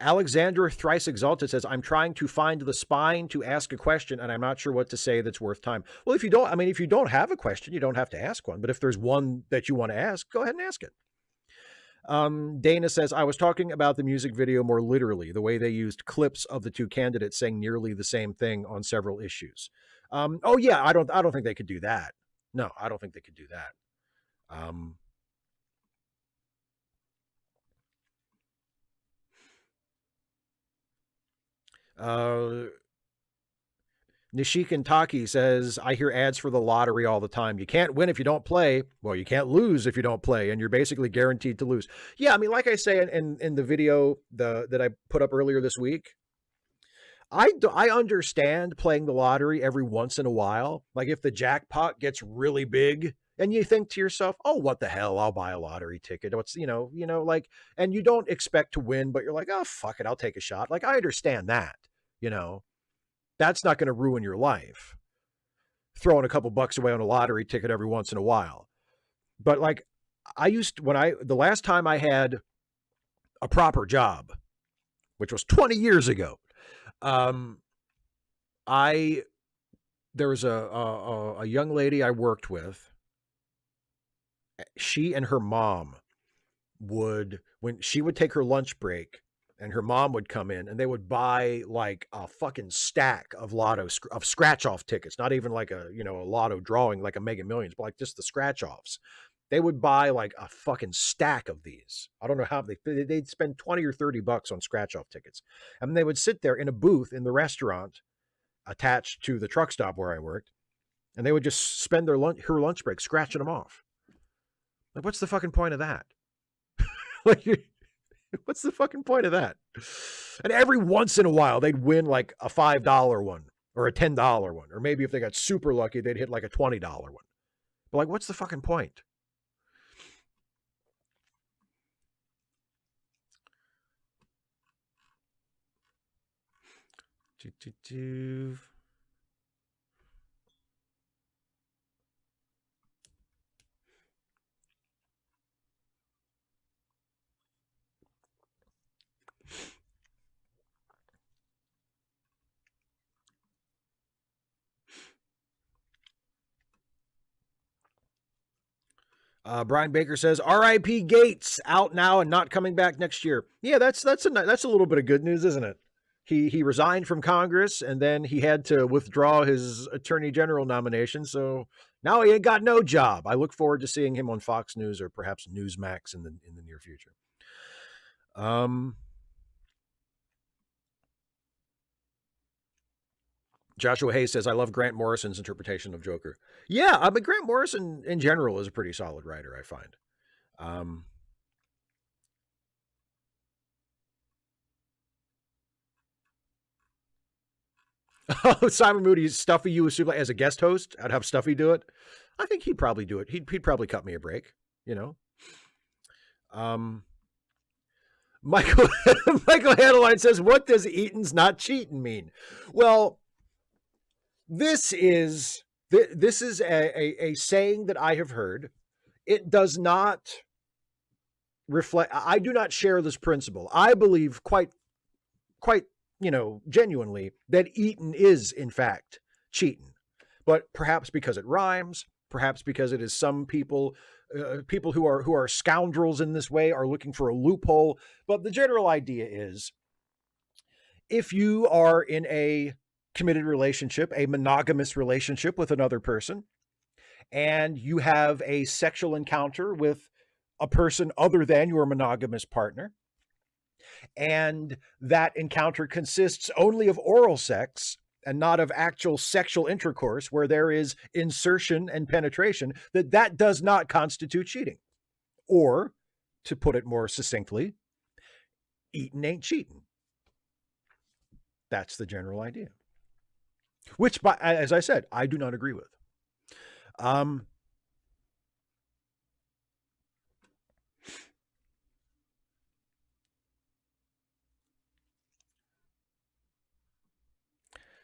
Alexander Thrice Exalted says, I'm trying to find the spine to ask a question and I'm not sure what to say that's worth time. Well, if you don't have a question, you don't have to ask one. But if there's one that you want to ask, go ahead and ask it. Dana says, I was talking about the music video more literally, the way they used clips of the two candidates saying nearly the same thing on several issues. Oh yeah, I don't think they could do that. No, I don't think they could do that. Nishikan Taki says, I hear ads for the lottery all the time. You can't win if you don't play. Well, you can't lose if you don't play, and you're basically guaranteed to lose. Yeah, I mean, like I say in the video that I put up earlier this week, I understand playing the lottery every once in a while. Like if the jackpot gets really big and you think to yourself, oh, what the hell? I'll buy a lottery ticket. What's, like, and you don't expect to win, but you're like, oh, fuck it. I'll take a shot. Like, I understand that, that's not going to ruin your life. Throwing a couple bucks away on a lottery ticket every once in a while. But like the last time I had a proper job, which was 20 years ago, there was a young lady I worked with. She and her mom when she would take her lunch break and her mom would come in and they would buy like a fucking stack of scratch off tickets, not even like a lotto drawing like a Mega Millions, but like just the scratch offs. They would buy like a fucking stack of these. I don't know how they'd spend 20 or 30 bucks on scratch off tickets. And they would sit there in a booth in the restaurant attached to the truck stop where I worked. And they would just spend her lunch break scratching them off. Like, what's the fucking point of that? Like, what's the fucking point of that? And every once in a while, they'd win like a $5 one or a $10 one. Or maybe if they got super lucky, they'd hit like a $20 one. But like, what's the fucking point? Brian Baker says, R.I.P. Gates, out now and not coming back next year. Yeah, that's a little bit of good news, isn't it? He resigned from Congress and then he had to withdraw his attorney general nomination. So now he ain't got no job. I look forward to seeing him on Fox News or perhaps Newsmax in the near future. Um, Joshua Hayes says, I love Grant Morrison's interpretation of Joker. Yeah, I mean, Grant Morrison in general is a pretty solid writer, I find. Simon Moody, Stuffy, you assume as a guest host, I'd have Stuffy do it. I think he'd probably do it. He'd probably cut me a break, you know. Michael Michael Hadeline says, what does Eaton's not cheating mean? Well, this is a saying that I have heard. It does not reflect. I do not share this principle. I believe quite, genuinely that Eaton is in fact cheating, but perhaps because it rhymes, perhaps because it is some people, people who are scoundrels in this way are looking for a loophole. But the general idea is, if you are in a committed relationship, a monogamous relationship with another person, and you have a sexual encounter with a person other than your monogamous partner, and that encounter consists only of oral sex and not of actual sexual intercourse where there is insertion and penetration, that does not constitute cheating. Or, to put it more succinctly, eating ain't cheating. That's the general idea. Which, as I said, I do not agree with.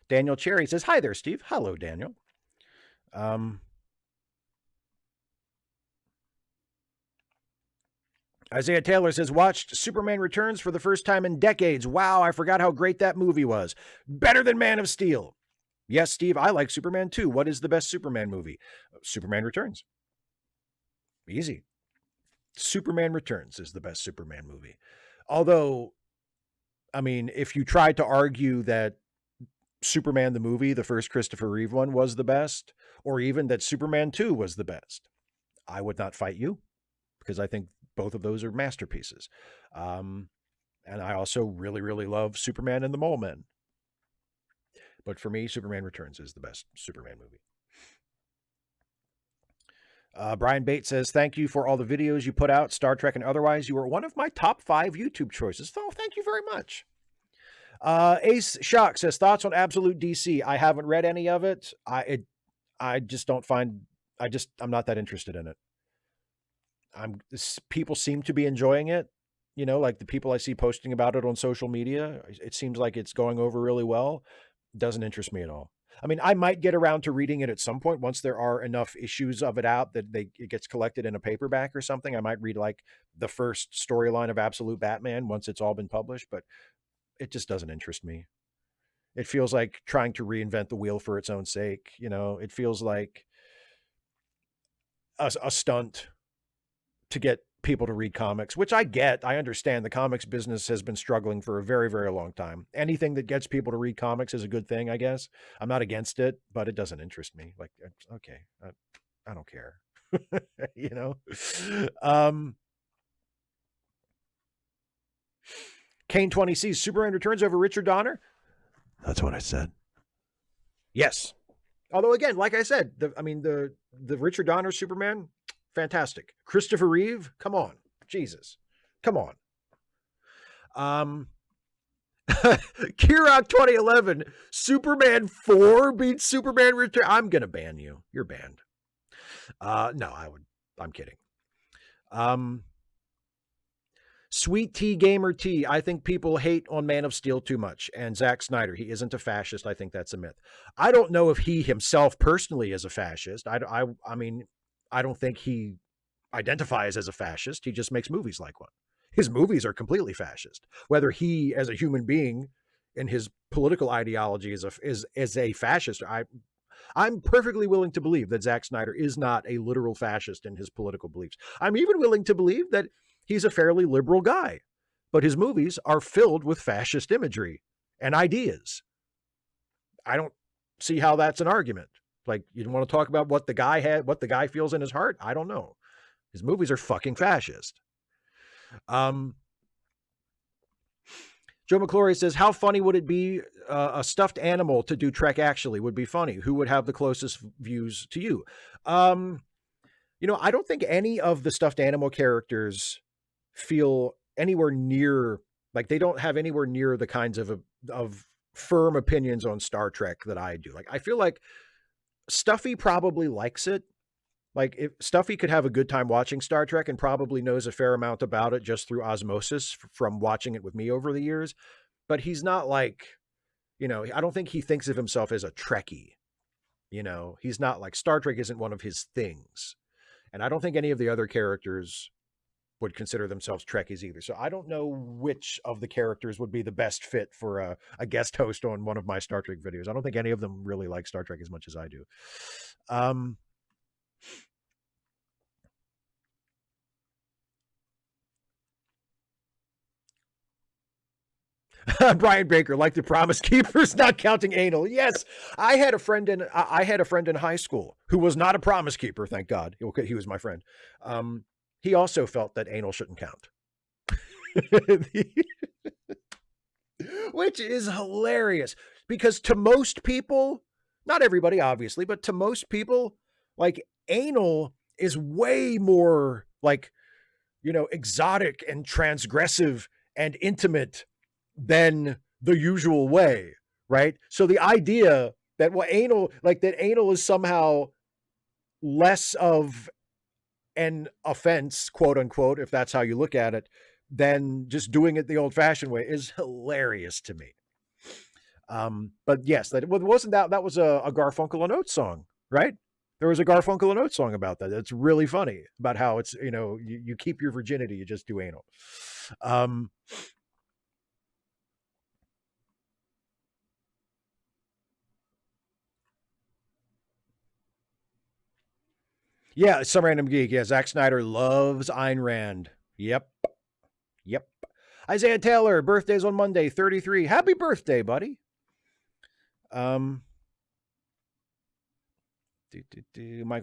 Daniel Cherry says, hi there, Steve. Hello, Daniel. Isaiah Taylor says, watched Superman Returns for the first time in decades. Wow, I forgot how great that movie was. Better than Man of Steel. Yes, Steve, I like Superman too. What is the best Superman movie? Superman Returns. Easy. Superman Returns is the best Superman movie. Although, I mean, if you tried to argue that Superman the movie, the first Christopher Reeve one, was the best, or even that Superman 2 was the best, I would not fight you, because I think both of those are masterpieces. And I also really, really love Superman and the Mole Men. But for me, Superman Returns is the best Superman movie. Brian Bates says, thank you for all the videos you put out, Star Trek and otherwise. You were one of my top 5 YouTube choices. So thank you very much. Ace Shock says, thoughts on Absolute DC? I haven't read any of it. I just don't find, I'm not that interested in it. People seem to be enjoying it. You know, like the people I see posting about it on social media, it seems like it's going over really well. Doesn't interest me at all. I mean, I might get around to reading it at some point once there are enough issues of it out that it gets collected in a paperback or something. I might read like the first storyline of Absolute Batman once it's all been published, but it just doesn't interest me. It feels like trying to reinvent the wheel for its own sake. You know, it feels like a stunt to get people to read comics, which I get. I understand the comics business has been struggling for a very, very long time. Anything that gets people to read comics is a good thing, I guess. I'm not against it, but it doesn't interest me. Like, okay, I don't care. You know? Kane 20C, Superman Returns over Richard Donner? That's what I said. Yes. Although, again, like I said, the Richard Donner Superman, fantastic. Christopher Reeve, come on. Jesus. Come on. Kirok 2011, Superman 4 beats Superman Return. I'm going to ban you. You're banned. No, I'm kidding. Sweet Tea Gamer T, I think people hate on Man of Steel too much. And Zack Snyder, he isn't a fascist. I think that's a myth. I don't know if he himself personally is a fascist. I mean, I don't think he identifies as a fascist. He just makes movies like one. His movies are completely fascist. Whether he, as a human being, in his political ideology is a fascist, I'm perfectly willing to believe that Zack Snyder is not a literal fascist in his political beliefs. I'm even willing to believe that he's a fairly liberal guy, but his movies are filled with fascist imagery and ideas. I don't see how that's an argument. Like, you want to talk about what the guy feels in his heart? I don't know. His movies are fucking fascist. Joe McClory says, how funny would it be a stuffed animal to do Trek actually would be funny. Who would have the closest views to you? I don't think any of the stuffed animal characters feel anywhere near, like they don't have anywhere near the kinds of firm opinions on Star Trek that I do. Like, I feel like Stuffy probably likes it. Like, if Stuffy could have a good time watching Star Trek and probably knows a fair amount about it just through osmosis from watching it with me over the years. But he's not like, I don't think he thinks of himself as a Trekkie. He's not like, Star Trek isn't one of his things. And I don't think any of the other characters would consider themselves Trekkies either. So I don't know which of the characters would be the best fit for a guest host on one of my Star Trek videos. I don't think any of them really like Star Trek as much as I do. Brian Baker, like the Promise Keepers, not counting anal. Yes, I had a friend in high school who was not a Promise Keeper. Thank God, he was my friend. He also felt that anal shouldn't count, which is hilarious because to most people, not everybody obviously, but to most people, like anal is way more like, exotic and transgressive and intimate than the usual way, right? So the idea that anal is somehow less of an offense, quote unquote, if that's how you look at it, than just doing it the old-fashioned way is hilarious to me. But yes, that was a Garfunkel and Oates song, right? There was a Garfunkel and Oates song about that. It's really funny about how it's, you keep your virginity, you just do anal. Yeah, some random geek. Yeah, Zack Snyder loves Ayn Rand. Yep. Isaiah Taylor, birthday's on Monday, 33. Happy birthday, buddy. Michael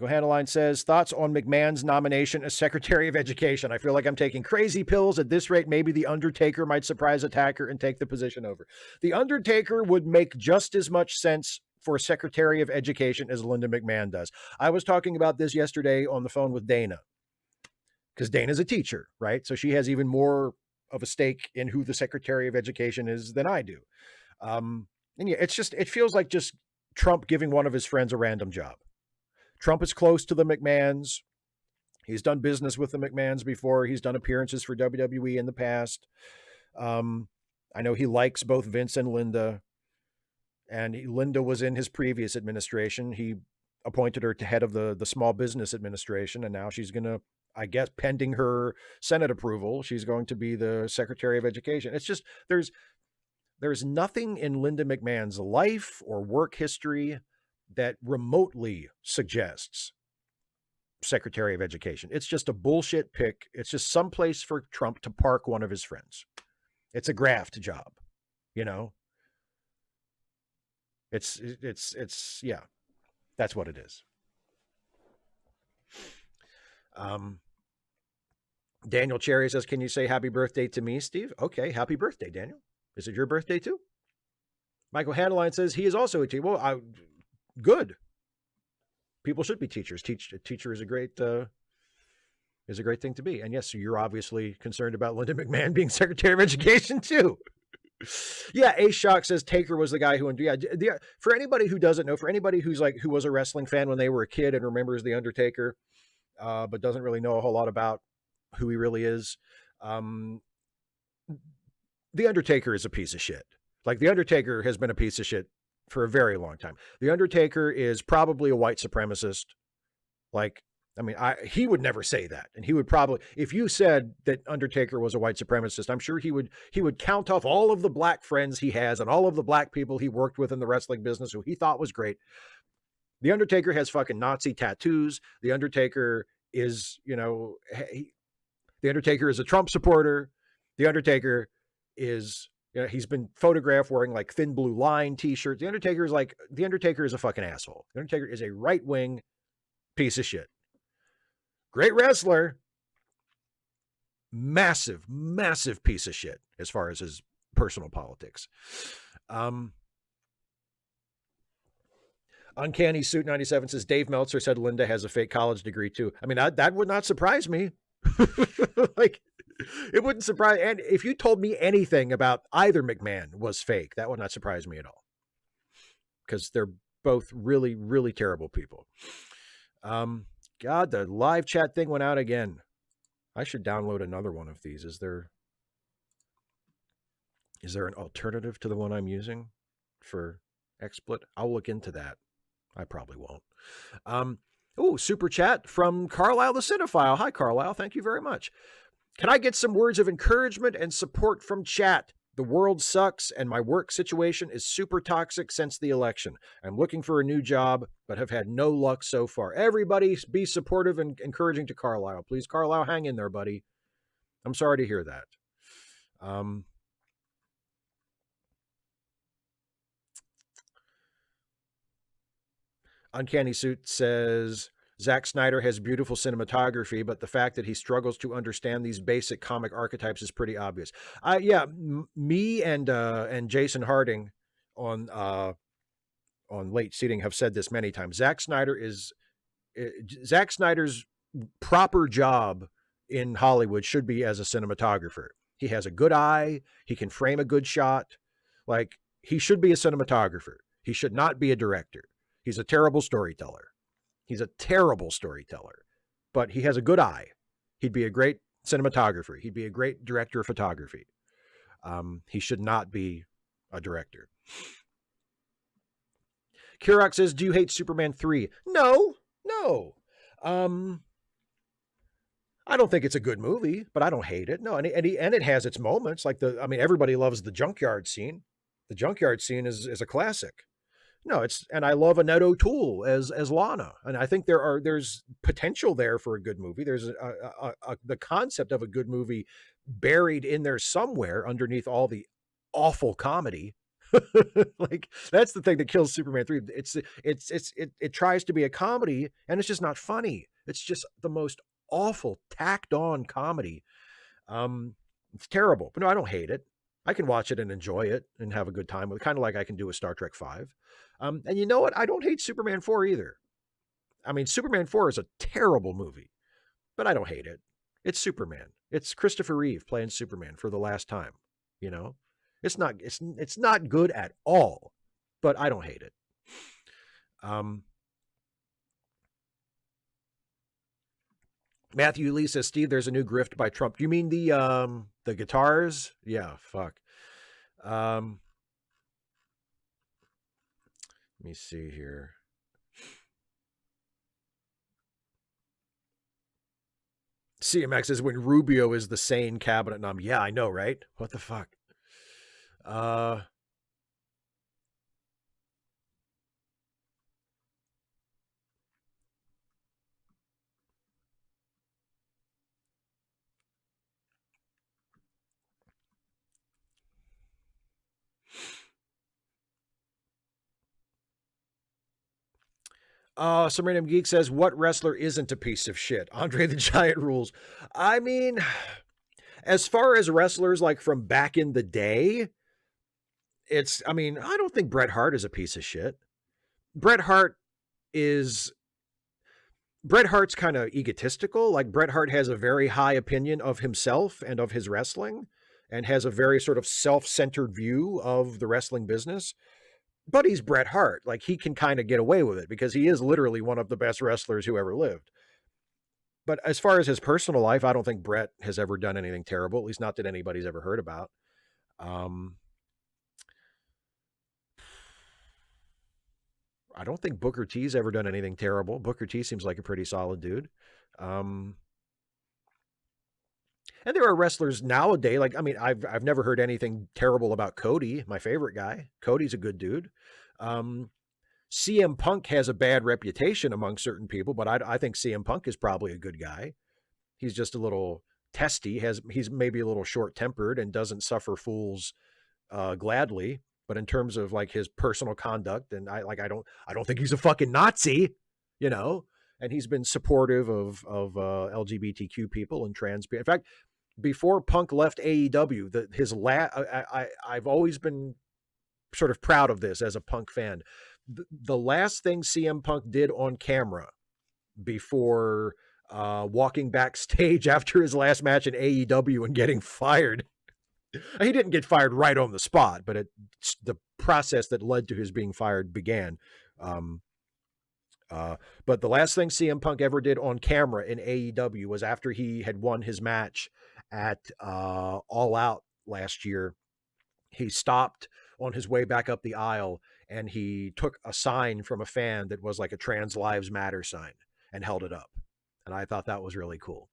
Hanneline says, thoughts on McMahon's nomination as Secretary of Education. I feel like I'm taking crazy pills. At this rate, maybe The Undertaker might surprise attacker and take the position over. The Undertaker would make just as much sense for Secretary of Education as Linda McMahon does. I was talking about this yesterday on the phone with Dana, because Dana's a teacher, right? So she has even more of a stake in who the Secretary of Education is than I do. And yeah, it feels like just Trump giving one of his friends a random job. Trump is close to the McMahons. He's done business with the McMahons before. He's done appearances for WWE in the past. I know he likes both Vince and Linda. And Linda was in his previous administration. He appointed her to head of the Small Business Administration. And now she's going to, I guess, pending her Senate approval, she's going to be the Secretary of Education. It's just, there's nothing in Linda McMahon's life or work history that remotely suggests Secretary of Education. It's just a bullshit pick. It's just some place for Trump to park one of his friends. It's a graft job, It's yeah, that's what it is. Daniel Cherry says, can you say happy birthday to me, Steve? Okay, happy birthday, Daniel. Is it your birthday too? Michael Handeline says he is also a teacher. Well, good. People should be teachers. A teacher is a great thing to be. And yes, you're obviously concerned about Linda McMahon being Secretary of Education too. Yeah, Ace Shock says Taker was the guy who, for anybody who doesn't know, for anybody who was a wrestling fan when they were a kid and remembers The Undertaker, but doesn't really know a whole lot about who he really is. The Undertaker is a piece of shit. Like, The Undertaker has been a piece of shit for a very long time. The Undertaker is probably a white supremacist. Like, I mean, he would never say that. And he would probably, if you said that Undertaker was a white supremacist, I'm sure he would count off all of the black friends he has and all of the black people he worked with in the wrestling business who he thought was great. The Undertaker has fucking Nazi tattoos. The Undertaker is, the Undertaker is a Trump supporter. The Undertaker is, he's been photographed wearing like Thin Blue Line t-shirts. The Undertaker is a fucking asshole. The Undertaker is a right-wing piece of shit. Great wrestler. Massive, massive piece of shit as far as his personal politics. Uncanny Suit 97 says Dave Meltzer said Linda has a fake college degree too. I mean, that would not surprise me. Like, it wouldn't surprise. And if you told me anything about either McMahon was fake, that would not surprise me at all. Because they're both really, really terrible people. God, the live chat thing went out again. I should download another one of these. Is there an alternative to the one I'm using for XSplit? I'll look into that. I probably won't. Super chat from Carlisle the Cinephile. Hi, Carlisle. Thank you very much. Can I get some words of encouragement and support from chat? The world sucks and my work situation is super toxic since the election. I'm looking for a new job, but have had no luck so far. Everybody be supportive and encouraging to Carlisle. Please, Carlisle, hang in there, buddy. I'm sorry to hear that. Uncanny Suit says, Zack Snyder has beautiful cinematography, but the fact that he struggles to understand these basic comic archetypes is pretty obvious. Me and Jason Harding on Late Seating have said this many times. Zack Snyder's proper job in Hollywood should be as a cinematographer. He has a good eye. He can frame a good shot. Like, he should be a cinematographer. He should not be a director. He's a terrible storyteller. But he has a good eye. He'd be a great cinematographer. He'd be a great director of photography. He should not be a director. Kirok says, do you hate Superman 3? No. I don't think it's a good movie, but I don't hate it. No, and it has its moments. Like everybody loves the junkyard scene. The junkyard scene is a classic. No, and I love Annette O'Toole as Lana, and I think there's potential there for a good movie. There's the concept of a good movie buried in there somewhere underneath all the awful comedy. Like, that's the thing that kills Superman 3. It tries to be a comedy and it's just not funny. It's just the most awful tacked on comedy. It's terrible, but no, I don't hate it. I can watch it and enjoy it and have a good time with it, kind of like I can do with Star Trek 5. And you know what? I don't hate Superman 4 either. I mean, Superman 4 is a terrible movie, but I don't hate it. It's Superman. It's Christopher Reeve playing Superman for the last time. You know, it's not good at all, but I don't hate it. Matthew Lee says, Steve, there's a new grift by Trump. Do you mean the guitars? Yeah, fuck. Let me see here. CMX says, when Rubio is the sane cabinet nom. Yeah, I know, right? What the fuck? Some random geek says, what wrestler isn't a piece of shit? Andre the Giant rules. I mean, as far as wrestlers like from back in the day, I don't think Bret Hart is a piece of shit. Bret Hart's kind of egotistical. Like, Bret Hart has a very high opinion of himself and of his wrestling and has a very sort of self-centered view of the wrestling business. But he's Bret Hart. Like, he can kind of get away with it because he is literally one of the best wrestlers who ever lived. But as far as his personal life, I don't think Bret has ever done anything terrible, at least not that anybody's ever heard about. I don't think Booker T's ever done anything terrible. Booker T seems like a pretty solid dude. And there are wrestlers nowadays, like, I mean, I've never heard anything terrible about Cody, my favorite guy. Cody's a good dude. CM Punk has a bad reputation among certain people, but I think CM Punk is probably a good guy. He's just a little testy. He's maybe a little short-tempered and doesn't suffer fools gladly. But in terms of like his personal conduct, and I don't think he's a fucking Nazi, you know. And he's been supportive of LGBTQ people and trans people. In fact, before Punk left AEW, I've always been sort of proud of this as a Punk fan. The last thing CM Punk did on camera before walking backstage after his last match in AEW and getting fired. He didn't get fired right on the spot, but the process that led to his being fired began. Um, but the last thing CM Punk ever did on camera in AEW was after he had won his match at All Out last year. He stopped on his way back up the aisle and he took a sign from a fan that was like a Trans Lives Matter sign and held it up. And I thought that was really cool.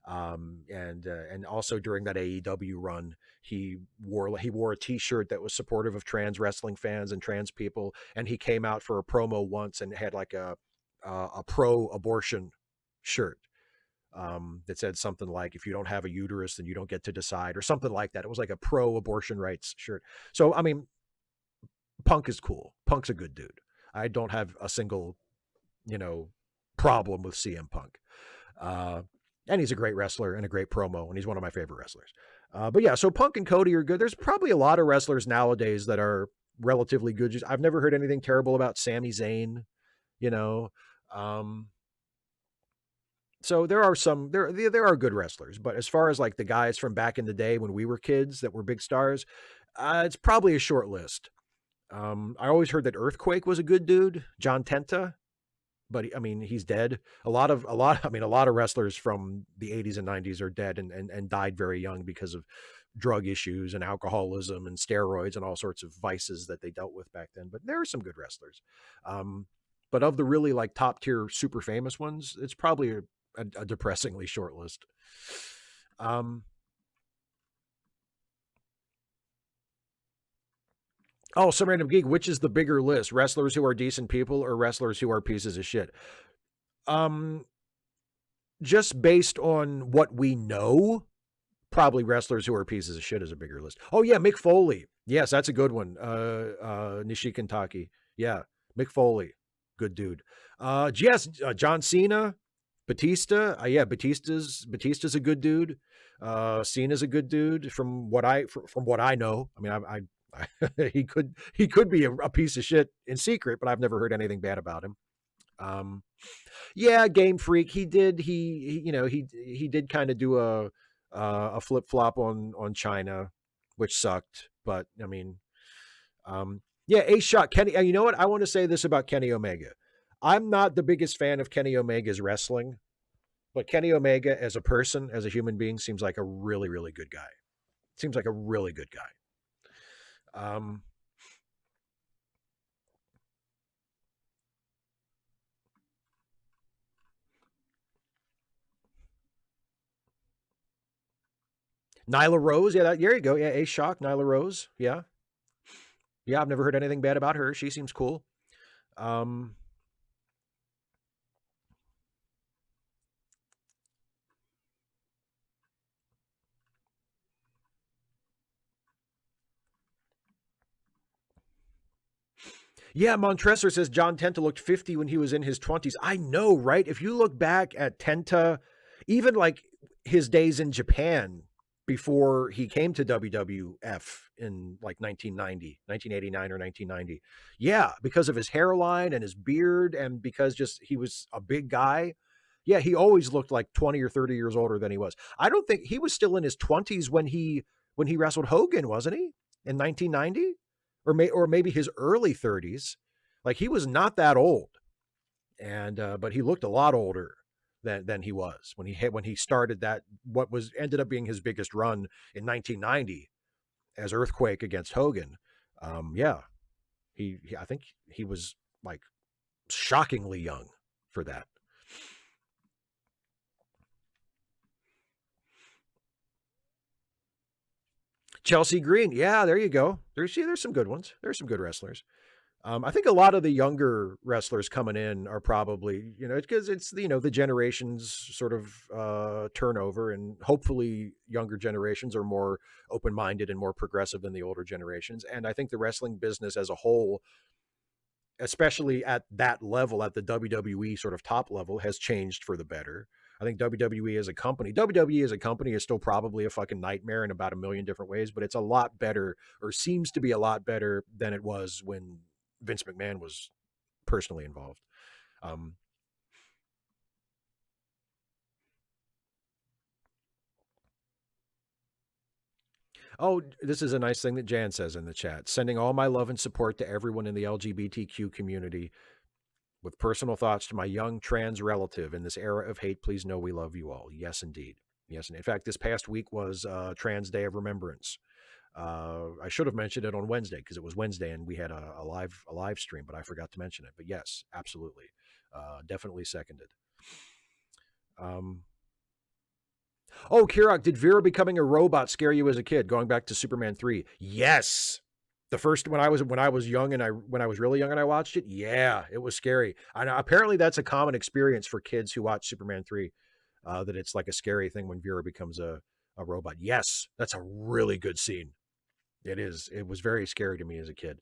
And also during that AEW run, he wore a T-shirt that was supportive of trans wrestling fans and trans people, and he came out for a promo once and had like a pro-abortion shirt that said something like, "If you don't have a uterus, then you don't get to decide," or something like that. It was like a pro-abortion rights shirt. So I mean, Punk is cool. Punk's a good dude. I don't have a single, problem with CM Punk. And he's a great wrestler and a great promo, and he's one of my favorite wrestlers. But yeah, so Punk and Cody are good. There's probably a lot of wrestlers nowadays that are relatively good. I've never heard anything terrible about Sami Zayn, you know. So there are good wrestlers, but as far as like the guys from back in the day when we were kids that were big stars, it's probably a short list. I always heard that Earthquake was a good dude, John Tenta, but he's dead. A lot of wrestlers from the 80s and 90s are dead and died very young because of drug issues and alcoholism and steroids and all sorts of vices that they dealt with back then. But there are some good wrestlers. But of the really like top tier, super famous ones, it's probably a depressingly short list. Oh, some random geek. Which is the bigger list? Wrestlers who are decent people or wrestlers who are pieces of shit? Just based on what we know, probably wrestlers who are pieces of shit is a bigger list. Oh yeah, Mick Foley. Yes, that's a good one. Nishikantaki. Yeah, Mick Foley. Good dude. Yes, John Cena, Batista. Yeah, Batista's a good dude. Cena's a good dude from what I know. I mean, he could be a piece of shit in secret, but I've never heard anything bad about him. Yeah, Game Freak. He did kind of do a flip flop on China, which sucked. But I mean, yeah, Ace Shot Kenny. You know what? I want to say this about Kenny Omega. I'm not the biggest fan of Kenny Omega's wrestling, but Kenny Omega as a person, as a human being, seems like a really, really good guy. Seems like a really good guy. Nyla Rose, yeah, there you go. Yeah, Ace Shock, Nyla Rose, yeah, yeah. I've never heard anything bad about her. She seems cool. Yeah, Montresor says John Tenta looked 50 when he was in his 20s. I know, right? If you look back at Tenta, even like his days in Japan before he came to WWF in like 1989 or 1990. Yeah, because of his hairline and his beard and because just he was a big guy. Yeah, he always looked like 20 or 30 years older than he was. I don't think he was still in his 20s when he wrestled Hogan, wasn't he? In 1990? Or maybe his early 30s. Like he was not that old. And but he looked a lot older than he was when he started that what was ended up being his biggest run in 1990 as Earthquake against Hogan. Yeah. I think he was like shockingly young for that. Chelsea Green. Yeah, there you go. There's some good ones. There's some good wrestlers. I think a lot of the younger wrestlers coming in are probably, because it's the generations sort of turnover, and hopefully younger generations are more open-minded and more progressive than the older generations. And I think the wrestling business as a whole, especially at that level, at the WWE sort of top level, has changed for the better. I think WWE as a company is still probably a fucking nightmare in about a million different ways, but it's a lot better, or seems to be a lot better than it was when Vince McMahon was personally involved. Um, oh, this is a nice thing that Jan says in the chat. Sending all my love and support to everyone in the LGBTQ community. With personal thoughts to my young trans relative in this era of hate, please know we love you all. Yes, indeed. Yes, and in fact, this past week was Trans Day of Remembrance. I should have mentioned it on Wednesday because it was Wednesday and we had a live stream, but I forgot to mention it. But yes, absolutely, definitely seconded. Oh, Kirok, did Vera becoming a robot scare you as a kid? Going back to Superman 3, yes. The first when I was young and when I was really young and I watched it, yeah, it was scary. And apparently that's a common experience for kids who watch Superman 3, that it's like a scary thing when Vera becomes a robot. Yes, that's a really good scene. It is. It was very scary to me as a kid.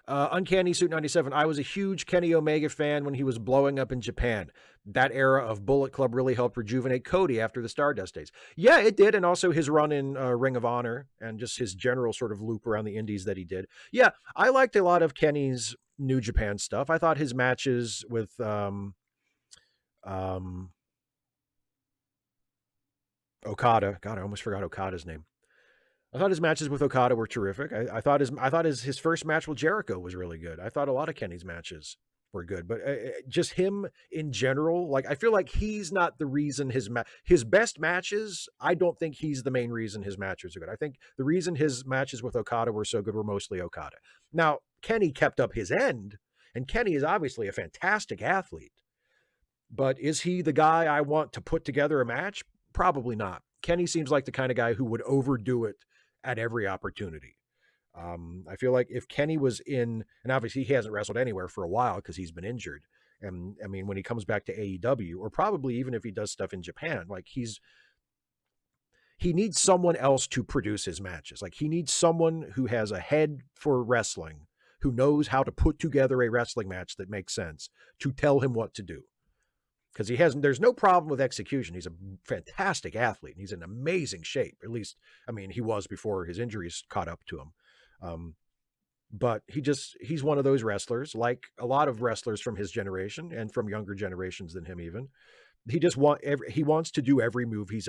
Uncanny Suit 97. I was a huge Kenny Omega fan when he was blowing up in Japan. That era of Bullet Club really helped rejuvenate Cody after the Stardust days. Yeah, it did. And also his run in Ring of Honor and just his general sort of loop around the indies that he did. Yeah, I liked a lot of Kenny's New Japan stuff. I thought his matches with Okada. God, I almost forgot Okada's name. I thought his matches with Okada were terrific. I thought his first match with Jericho was really good. I thought a lot of Kenny's matches were good, but just him in general, like I feel like he's not the reason his best matches. I don't think he's the main reason his matches are good. I think the reason his matches with Okada were so good were mostly Okada. Now Kenny kept up his end, and Kenny is obviously a fantastic athlete, but is he the guy I want to put together a match? Probably not. Kenny seems like the kind of guy who would overdo it at every opportunity. I feel like if Kenny was in, and obviously he hasn't wrestled anywhere for a while because he's been injured. And I mean, when he comes back to AEW, or probably even if he does stuff in Japan, like he needs someone else to produce his matches. Like he needs someone who has a head for wrestling, who knows how to put together a wrestling match that makes sense, to tell him what to do. Because there's no problem with execution. He's a fantastic athlete and he's in amazing shape. At least, I mean, he was before his injuries caught up to him. But he's one of those wrestlers, like a lot of wrestlers from his generation and from younger generations than him even. He wants to do every move he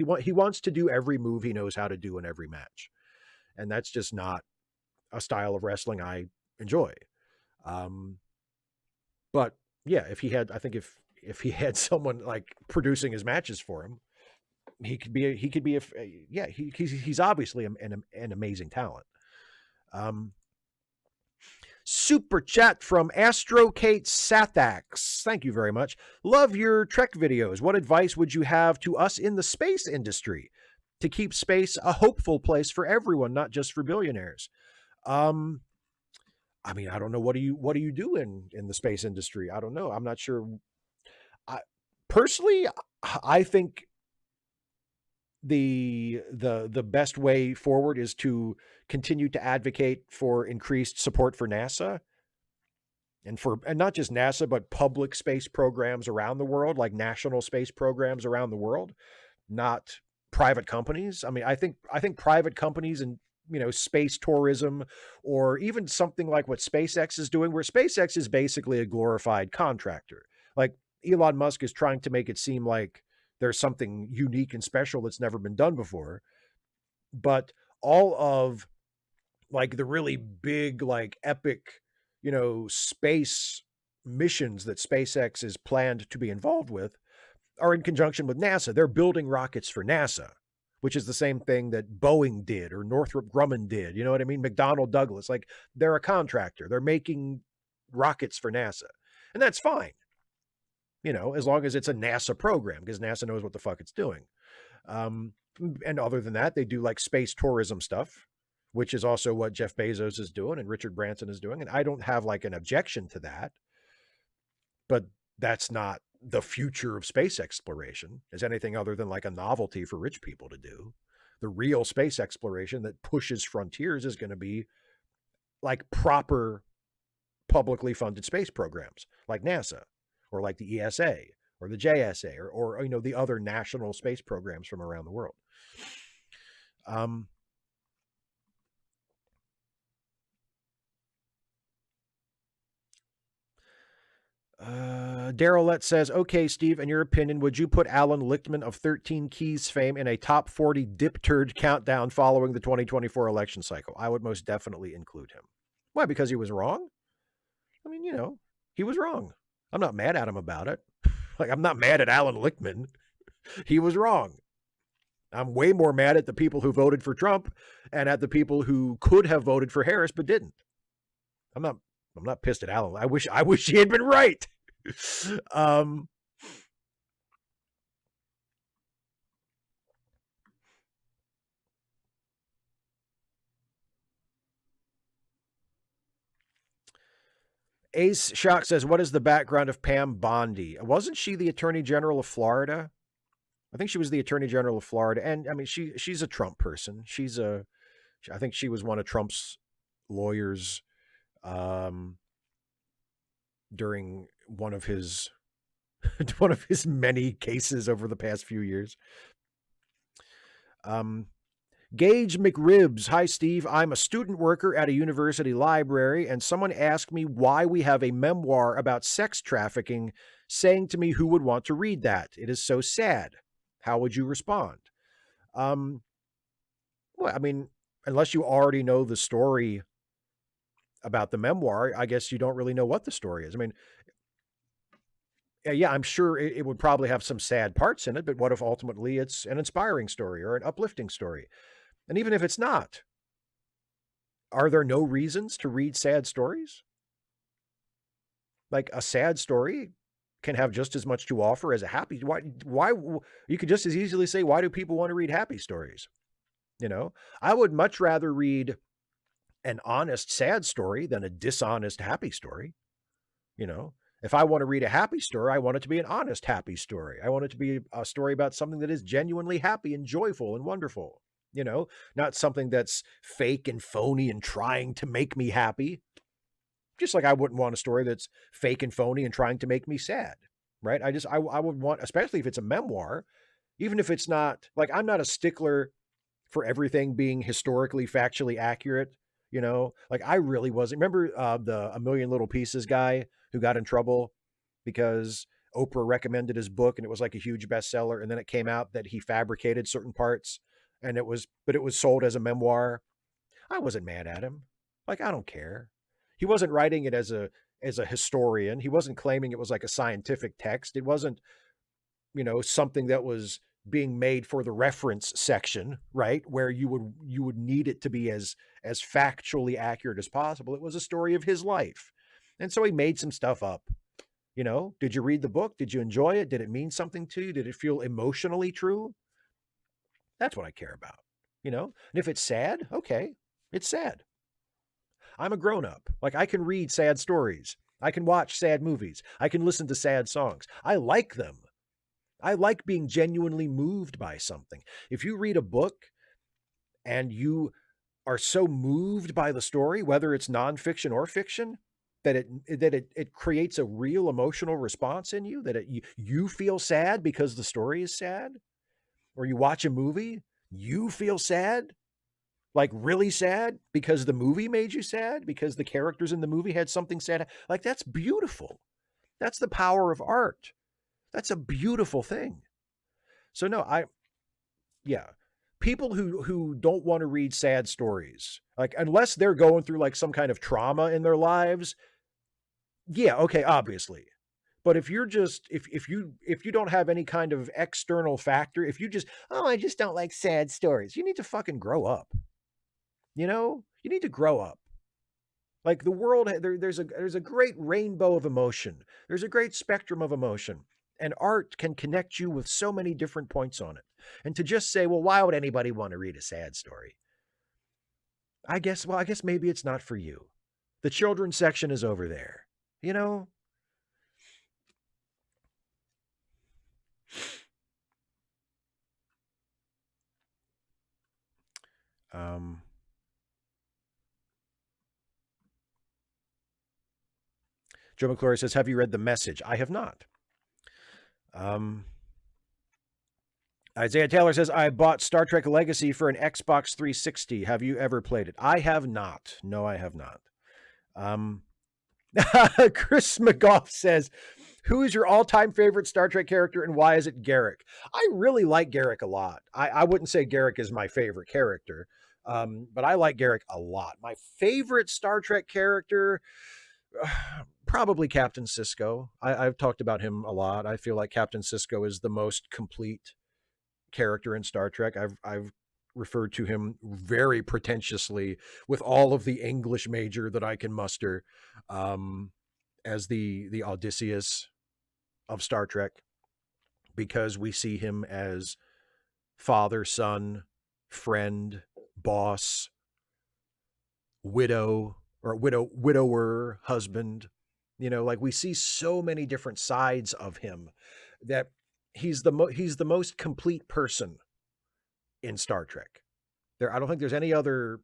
wants to do every move he knows how to do in every match. And that's just not a style of wrestling I enjoy. But yeah, if he had someone like producing his matches for him, he's obviously an amazing talent. Super chat from Astrokate Sathax. Thank you very much. Love your Trek videos. What advice would you have to us in the space industry to keep space a hopeful place for everyone, not just for billionaires? I mean, I don't know. What do you do in the space industry? I don't know. I'm not sure. Personally, I think the best way forward is to continue to advocate for increased support for NASA and not just NASA, but public space programs around the world, like national space programs around the world, not private companies. I mean, I think private companies and, space tourism, or even something like what SpaceX is doing, where SpaceX is basically a glorified contractor. Like Elon Musk is trying to make it seem like there's something unique and special that's never been done before. But all of like the really big, like epic, space missions that SpaceX is planned to be involved with are in conjunction with NASA. They're building rockets for NASA, which is the same thing that Boeing did or Northrop Grumman did. You know what I mean? McDonnell Douglas, like they're a contractor. They're making rockets for NASA. And that's fine. As long as it's a NASA program, because NASA knows what the fuck it's doing. And other than that, they do like space tourism stuff, which is also what Jeff Bezos is doing and Richard Branson is doing. And I don't have like an objection to that, but that's not the future of space exploration as anything other than like a novelty for rich people to do. The real space exploration that pushes frontiers is going to be like proper publicly funded space programs like NASA or like the ESA or the JSA or the other national space programs from around the world. Um, Darylette says, okay, Steve, in your opinion, would you put Alan Lichtman of 13 Keys fame in a top 40 dip turd countdown following the 2024 election cycle? I would most definitely include him. Why? Because he was wrong? I mean, he was wrong. I'm not mad at him about it. Like, I'm not mad at Alan Lichtman. He was wrong. I'm way more mad at the people who voted for Trump and at the people who could have voted for Harris but didn't. I'm not pissed at Alan. I wish he had been right. Ace Shock says, what is the background of Pam Bondi? Wasn't she the Attorney General of Florida? I think she was the Attorney General of Florida. And I mean, she's a Trump person. I think she was one of Trump's lawyers during one of his many cases over the past few years. Gage McRibs. Hi, Steve. I'm a student worker at a university library, and someone asked me why we have a memoir about sex trafficking, saying to me who would want to read that. It is so sad. How would you respond? Well, I mean, unless you already know the story about the memoir, I guess you don't really know what the story is. I mean, yeah, I'm sure it would probably have some sad parts in it, but what if ultimately it's an inspiring story or an uplifting story? And even if it's not, are there no reasons to read sad stories? Like a sad story can have just as much to offer as a happy. Why you could just as easily say, why do people want to read happy stories? I would much rather read an honest sad story than a dishonest happy story. If I want to read a happy story, I want it to be an honest happy story. I want it to be a story about something that is genuinely happy and joyful and wonderful. Not something that's fake and phony and trying to make me happy. Just like I wouldn't want a story that's fake and phony and trying to make me sad, right? I would want, especially if it's a memoir, even if it's not, like, I'm not a stickler for everything being historically, factually accurate. Like I really wasn't. Remember the A Million Little Pieces guy who got in trouble because Oprah recommended his book and it was like a huge bestseller, and then it came out that he fabricated certain parts, and it was sold as a memoir. I wasn't mad at him. Like, I don't care. He wasn't writing it as a historian. He wasn't claiming it was like a scientific text. It wasn't, something that was being made for the reference section, right? Where you would need it to be as factually accurate as possible. It was a story of his life. And so he made some stuff up. Did you read the book? Did you enjoy it? Did it mean something to you? Did it feel emotionally true? That's what I care about. And if it's sad, okay, it's sad. I'm a grown up. Like, I can read sad stories. I can watch sad movies. I can listen to sad songs. I like them. I like being genuinely moved by something. If you read a book and you are so moved by the story, whether it's nonfiction or fiction, that it creates a real emotional response in you, that you feel sad because the story is sad, or you watch a movie, you feel sad, like really sad because the movie made you sad, because the characters in the movie had something sad. Like, that's beautiful. That's the power of art. That's a beautiful thing. So no, yeah. People who don't want to read sad stories, like, unless they're going through like some kind of trauma in their lives, yeah, okay, obviously. But if you're just if you don't have any kind of external factor, if you just, oh, I just don't like sad stories, you need to fucking grow up. You need to grow up. Like, the world, there's a great rainbow of emotion. There's a great spectrum of emotion, and art can connect you with so many different points on it. And to just say, well, why would anybody want to read a sad story? I guess maybe it's not for you. The children's section is over there. You know? Um Joe McClory says, have you read The Message? I have not. Isaiah Taylor says, I bought Star Trek Legacy for an Xbox 360. Have you ever played it? I have not. No, I have not. Chris McGough says, who is your all-time favorite Star Trek character and why is it Garrick? I really like Garrick a lot. I wouldn't say Garrick is my favorite character, but I like Garrick a lot. My favorite Star Trek character, probably Captain Sisko. I've talked about him a lot. I feel like Captain Sisko is the most complete character in Star Trek. I've referred to him very pretentiously with all of the English major that I can muster, as the Odysseus of Star Trek, because we see him as father, son, friend, boss, widower, husband. Like we see so many different sides of him that he's the most complete person in Star Trek. I don't think there's any other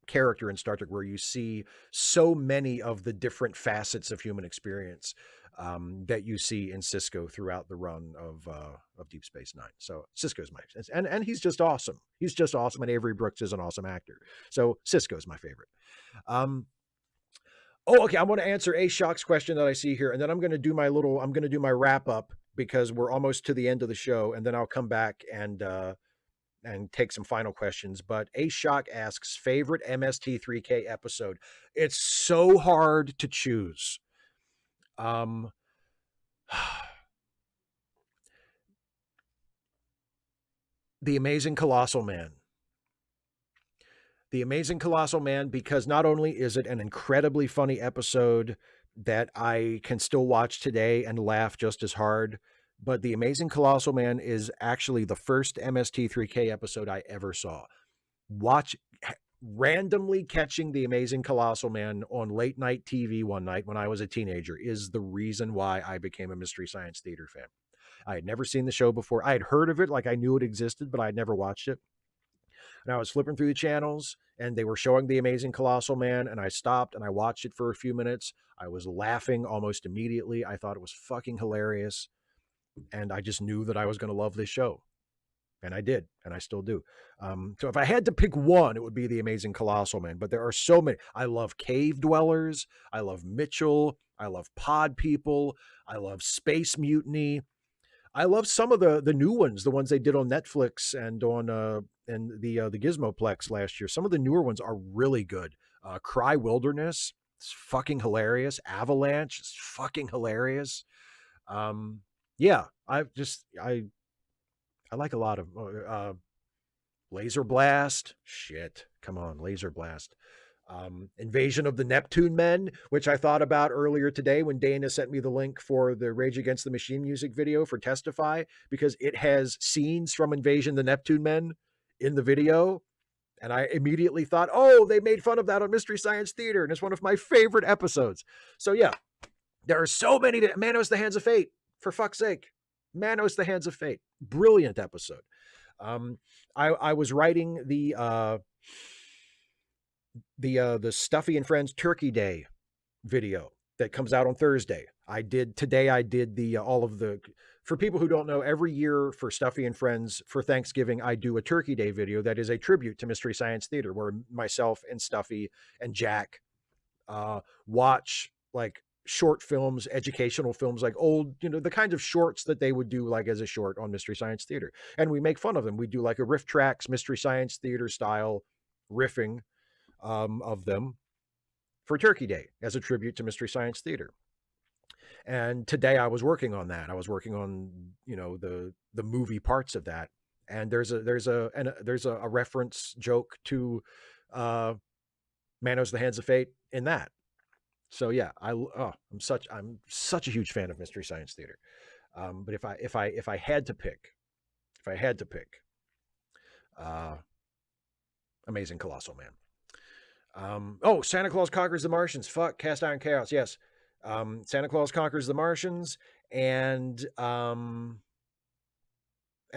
character in Star Trek where you see so many of the different facets of human experience that you see in Sisko throughout the run of Deep Space Nine. So Sisko's my and he's just awesome. He's just awesome, and Avery Brooks is an awesome actor. So Sisko's my favorite. Okay. I want to answer A Shock's question that I see here, and then I'm going to do my wrap up because we're almost to the end of the show, and then I'll come back and take some final questions. But A Shock asks, favorite MST3K episode. It's so hard to choose. The Amazing Colossal Man. The Amazing Colossal Man, because not only is it an incredibly funny episode that I can still watch today and laugh just as hard, but The Amazing Colossal Man is actually the first MST3K episode I ever saw. Randomly catching The Amazing Colossal Man on late night TV one night when I was a teenager is the reason why I became a Mystery Science Theater fan. I had never seen the show before. I had heard of it, like I knew it existed, but I had never watched it. And I was flipping through the channels and they were showing The Amazing Colossal Man, and I stopped and I watched it for a few minutes. I was laughing almost immediately. I thought it was fucking hilarious. And I just knew that I was going to love this show. And I did, and I still do. So if I had to pick one, it would be The Amazing Colossal Man. But there are so many. I love Cave Dwellers. I love Mitchell. I love Pod People. I love Space Mutiny. I love some of the new ones, the ones they did on Netflix and on the Gizmoplex last year. Some of the newer ones are really good. Cry Wilderness, it's fucking hilarious. Avalanche, it's fucking hilarious. Yeah, I like a lot of Laser Blast. Shit, come on, Laser Blast. Invasion of the Neptune Men, which I thought about earlier today when Dana sent me the link for the Rage Against the Machine music video for Testify, because it has scenes from Invasion of the Neptune Men in the video. And I immediately thought, oh, they made fun of that on Mystery Science Theater. And it's one of my favorite episodes. So yeah, there are so many. Manos the Hands of Fate, for fuck's sake. Manos the Hands of Fate. Brilliant episode. I was writing the Stuffy and Friends Turkey Day video that comes out on Thursday. I did for people who don't know, every year for Stuffy and Friends for Thanksgiving, I do a Turkey Day video that is a tribute to Mystery Science Theater, where myself and Stuffy and Jack watch like short films, educational films, like old, the kinds of shorts that they would do like as a short on Mystery Science Theater. And we make fun of them. We do like a riff tracks, Mystery Science Theater style riffing of them for Turkey Day as a tribute to Mystery Science Theater. And today I was working on that. I was working on, the movie parts of that. And there's a reference joke to Manos the Hands of Fate in that. So yeah, I'm such a huge fan of Mystery Science Theater. But if I had to pick, Amazing Colossal Man. Santa Claus Conquers the Martians. Fuck, Cast Iron Chaos. Yes. Santa Claus Conquers the Martians and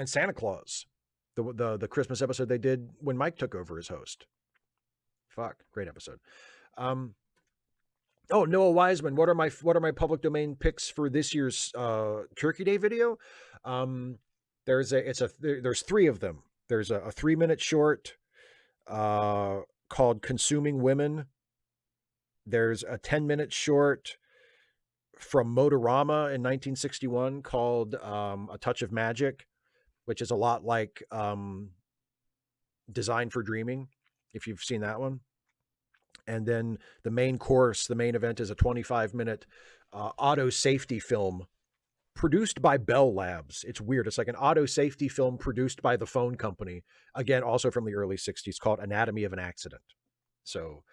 Santa Claus, the Christmas episode they did when Mike took over as host. Fuck, great episode. Oh, Noah Wiseman. What are my public domain picks for this year's Turkey Day video? Um, there's three of them. There's a 3-minute short called "Consuming Women." There's a 10-minute short from Motorama in 1961 called "A Touch of Magic," which is a lot like "Design for Dreaming," if you've seen that one. And then the main event is a 25-minute auto safety film produced by Bell Labs. It's weird. It's like an auto safety film produced by the phone company. Again, also from the early 60s, called Anatomy of an Accident. So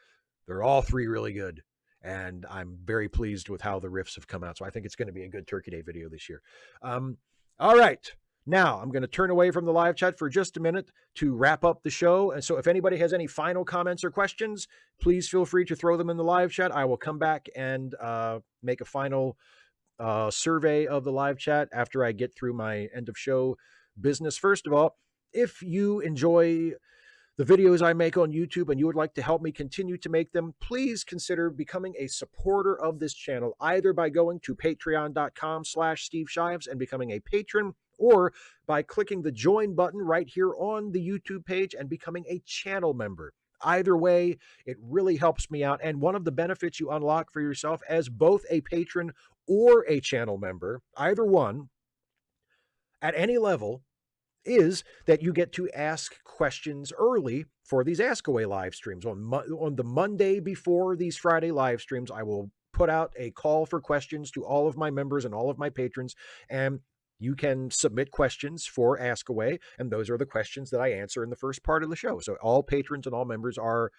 they're all three really good. And I'm very pleased with how the riffs have come out. So I think it's going to be a good Turkey Day video this year. All right. Now, I'm going to turn away from the live chat for just a minute to wrap up the show. And so if anybody has any final comments or questions, please feel free to throw them in the live chat. I will come back and make a final survey of the live chat after I get through my end of show business. First of all, if you enjoy the videos I make on YouTube and you would like to help me continue to make them, please consider becoming a supporter of this channel, either by going to patreon.com/Steve Shives and becoming a patron, or by clicking the join button right here on the YouTube page and becoming a channel member. Either way, it really helps me out. And one of the benefits you unlock for yourself as both a patron or a channel member, either one, at any level, is that you get to ask questions early for these Ask Away live streams. On the Monday before these Friday live streams, I will put out a call for questions to all of my members and all of my patrons, and you can submit questions for Ask Away, and those are the questions that I answer in the first part of the show. So all patrons and all members are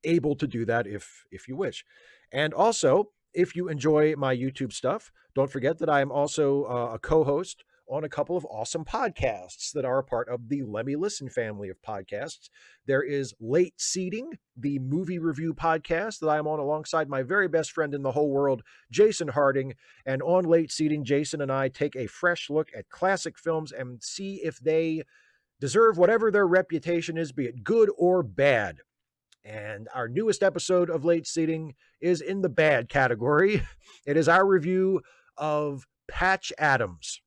able to do that if you wish. And also, if you enjoy my YouTube stuff, don't forget that I am also a co-host on a couple of awesome podcasts that are a part of the Let Me Listen family of podcasts. There is Late Seating, the movie review podcast that I am on alongside my very best friend in the whole world, Jason Harding. And on Late Seating, Jason and I take a fresh look at classic films and see if they deserve whatever their reputation is, be it good or bad. And our newest episode of Late Seating is in the bad category. It is our review of Patch Adams,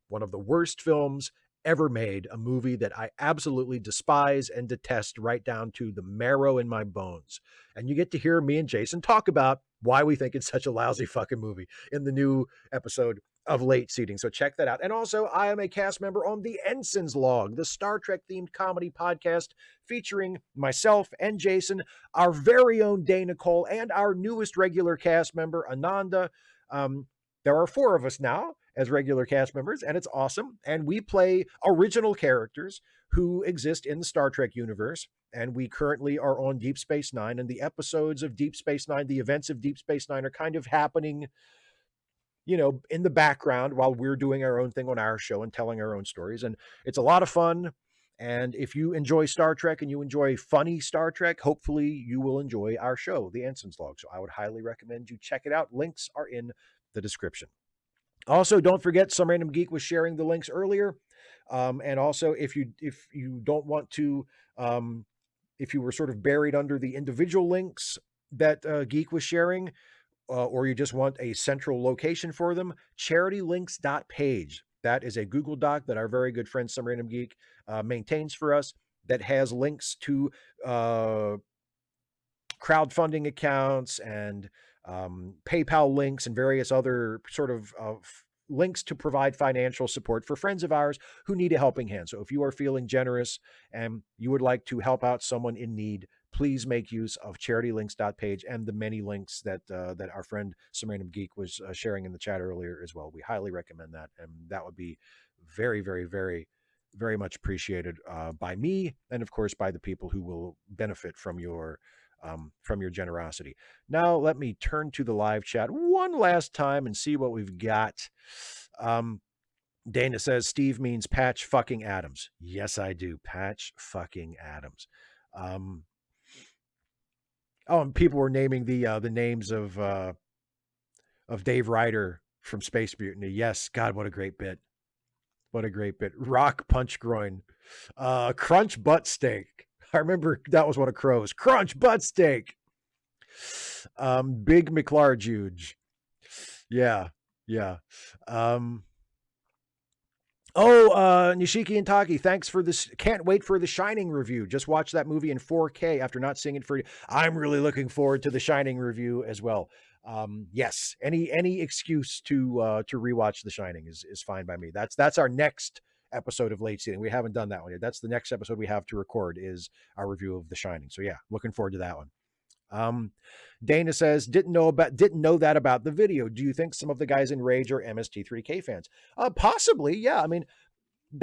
one of the worst films ever made, a movie that I absolutely despise and detest right down to the marrow in my bones. And you get to hear me and Jason talk about why we think it's such a lousy fucking movie in the new episode of Late Seating. So check that out. And also, I am a cast member on the Ensign's Log, the Star Trek themed comedy podcast featuring myself and Jason, our very own DanaCole, and our newest regular cast member, Ananda. There are 4 of us now as regular cast members, and it's awesome. And we play original characters who exist in the Star Trek universe. And we currently are on Deep Space Nine, and the episodes of Deep Space Nine, the events of Deep Space Nine are kind of happening, you know, in the background while we're doing our own thing on our show and telling our own stories. And it's a lot of fun. And if you enjoy Star Trek and you enjoy funny Star Trek, hopefully you will enjoy our show, The Ensign's Log. So I would highly recommend you check it out. Links are in the description. Also, don't forget, Some Random Geek was sharing the links earlier. And also, if you don't want to, if you were sort of buried under the individual links that Geek was sharing, or you just want a central location for them, charitylinks.page. That is a Google Doc that our very good friend Some Random Geek maintains for us, that has links to crowdfunding accounts and PayPal links and various other sort of links to provide financial support for friends of ours who need a helping hand. So if you are feeling generous and you would like to help out someone in need, please make use of charitylinks.page and the many links that that our friend Some Random Geek was sharing in the chat earlier as well. We highly recommend that, and that would be very, very, very, very much appreciated by me, and of course by the people who will benefit from your generosity. Now, let me turn to the live chat one last time and see what we've got. Dana says, Steve means Patch fucking Adams. Yes, I do. Patch fucking Adams. And people were naming the names of Dave Ryder from Space Mutiny. Yes, God, what a great bit. What a great bit. Rock punch groin. Crunch butt steak. I remember that was one of Crow's. Crunch butt steak. Big McLarjuge. Yeah. Yeah. Nishiki and Taki, thanks for this. Can't wait for the Shining review. Just watched that movie in 4K after not seeing it for. I'm really looking forward to the Shining review as well. Yes, any excuse to rewatch The Shining is fine by me. That's our next episode of Late Seating. We haven't done that one yet. That's the next episode we have to record is our review of The Shining. So yeah, looking forward to that one. Dana says, didn't know that about the video. Do you think some of the guys in Rage are MST3K fans? Possibly, yeah. I mean,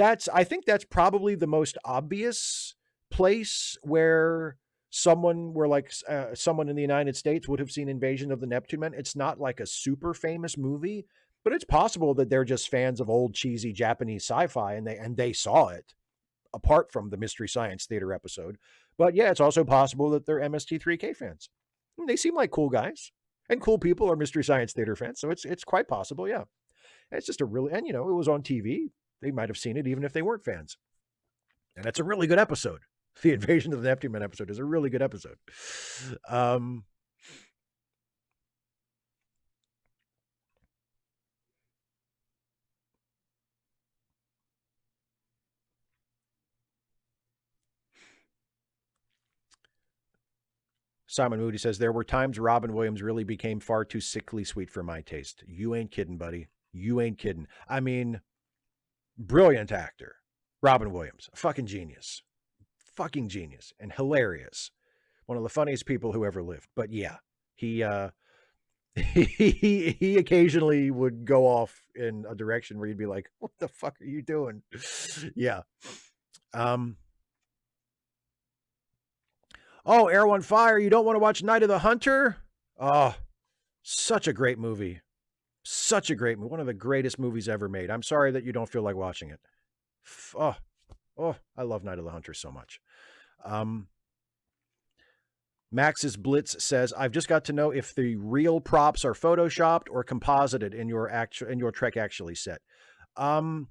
I think that's probably the most obvious place where someone in the United States would have seen Invasion of the Neptune Men. It's not like a super famous movie, but it's possible that they're just fans of old cheesy Japanese sci-fi and they saw it apart from the Mystery Science Theater episode. But yeah, it's also possible that they're MST3K fans. They seem like cool guys, and cool people are Mystery Science Theater fans. So it's quite possible. Yeah. It's just it was on TV. They might have seen it even if they weren't fans. And that's a really good episode. The Invasion of the Neptune Men episode is a really good episode. Simon Moody says, there were times Robin Williams really became far too sickly sweet for my taste. You ain't kidding, buddy. You ain't kidding. I mean, brilliant actor. Robin Williams. Fucking genius. Fucking genius. And hilarious. One of the funniest people who ever lived. But yeah, he occasionally would go off in a direction where you'd be like, what the fuck are you doing? Yeah. Oh, Air One Fire, you don't want to watch Night of the Hunter? Oh, such a great movie. Such a great movie. One of the greatest movies ever made. I'm sorry that you don't feel like watching it. Oh, I love Night of the Hunter so much. Max's Blitz says, I've just got to know if the real props are photoshopped or composited in your Trek Actually set. Oh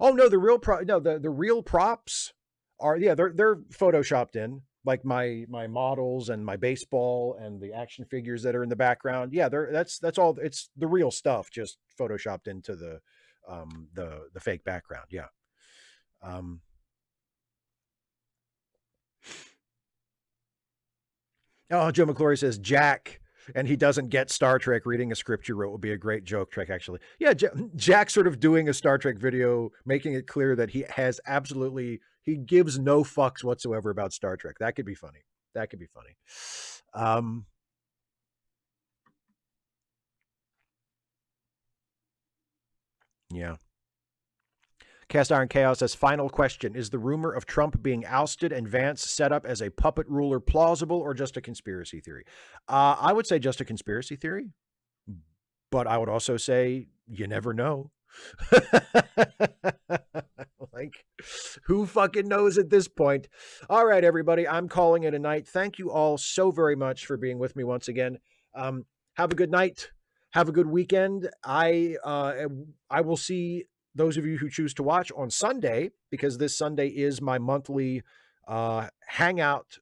no, the real props are, yeah, they're photoshopped in. Like my models and my baseball and the action figures that are in the background. Yeah, that's all. It's the real stuff, just photoshopped into the fake background. Yeah. Joe McClory says Jack, and he doesn't get Star Trek. Reading a script you wrote would be a great joke. Trek actually. Yeah, Jack sort of doing a Star Trek video, making it clear that he gives no fucks whatsoever about Star Trek. That could be funny. Yeah. Cast Iron Chaos says, final question. Is the rumor of Trump being ousted and Vance set up as a puppet ruler plausible or just a conspiracy theory? I would say just a conspiracy theory, but I would also say you never know. Like, who fucking knows at this point? All right, everybody, I'm calling it a night. Thank you all so very much for being with me once again. Have a good night. Have a good weekend. I will see those of you who choose to watch on Sunday, because this Sunday is my monthly hangout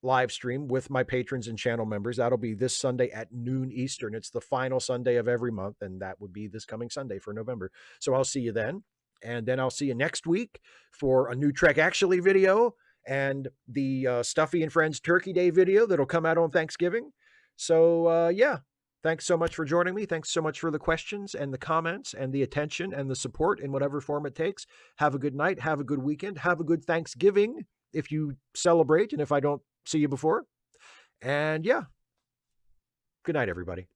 live stream with my patrons and channel members. That'll be this Sunday at noon Eastern. It's the final Sunday of every month, and that would be this coming Sunday for November. So I'll see you then. And then I'll see you next week for a new Trek Actually video and the Stuffy and Friends Turkey Day video that'll come out on Thanksgiving. So yeah. Thanks so much for joining me. Thanks so much for the questions and the comments and the attention and the support in whatever form it takes. Have a good night. Have a good weekend. Have a good Thanksgiving if you celebrate and if I don't see you before. And yeah, good night, everybody.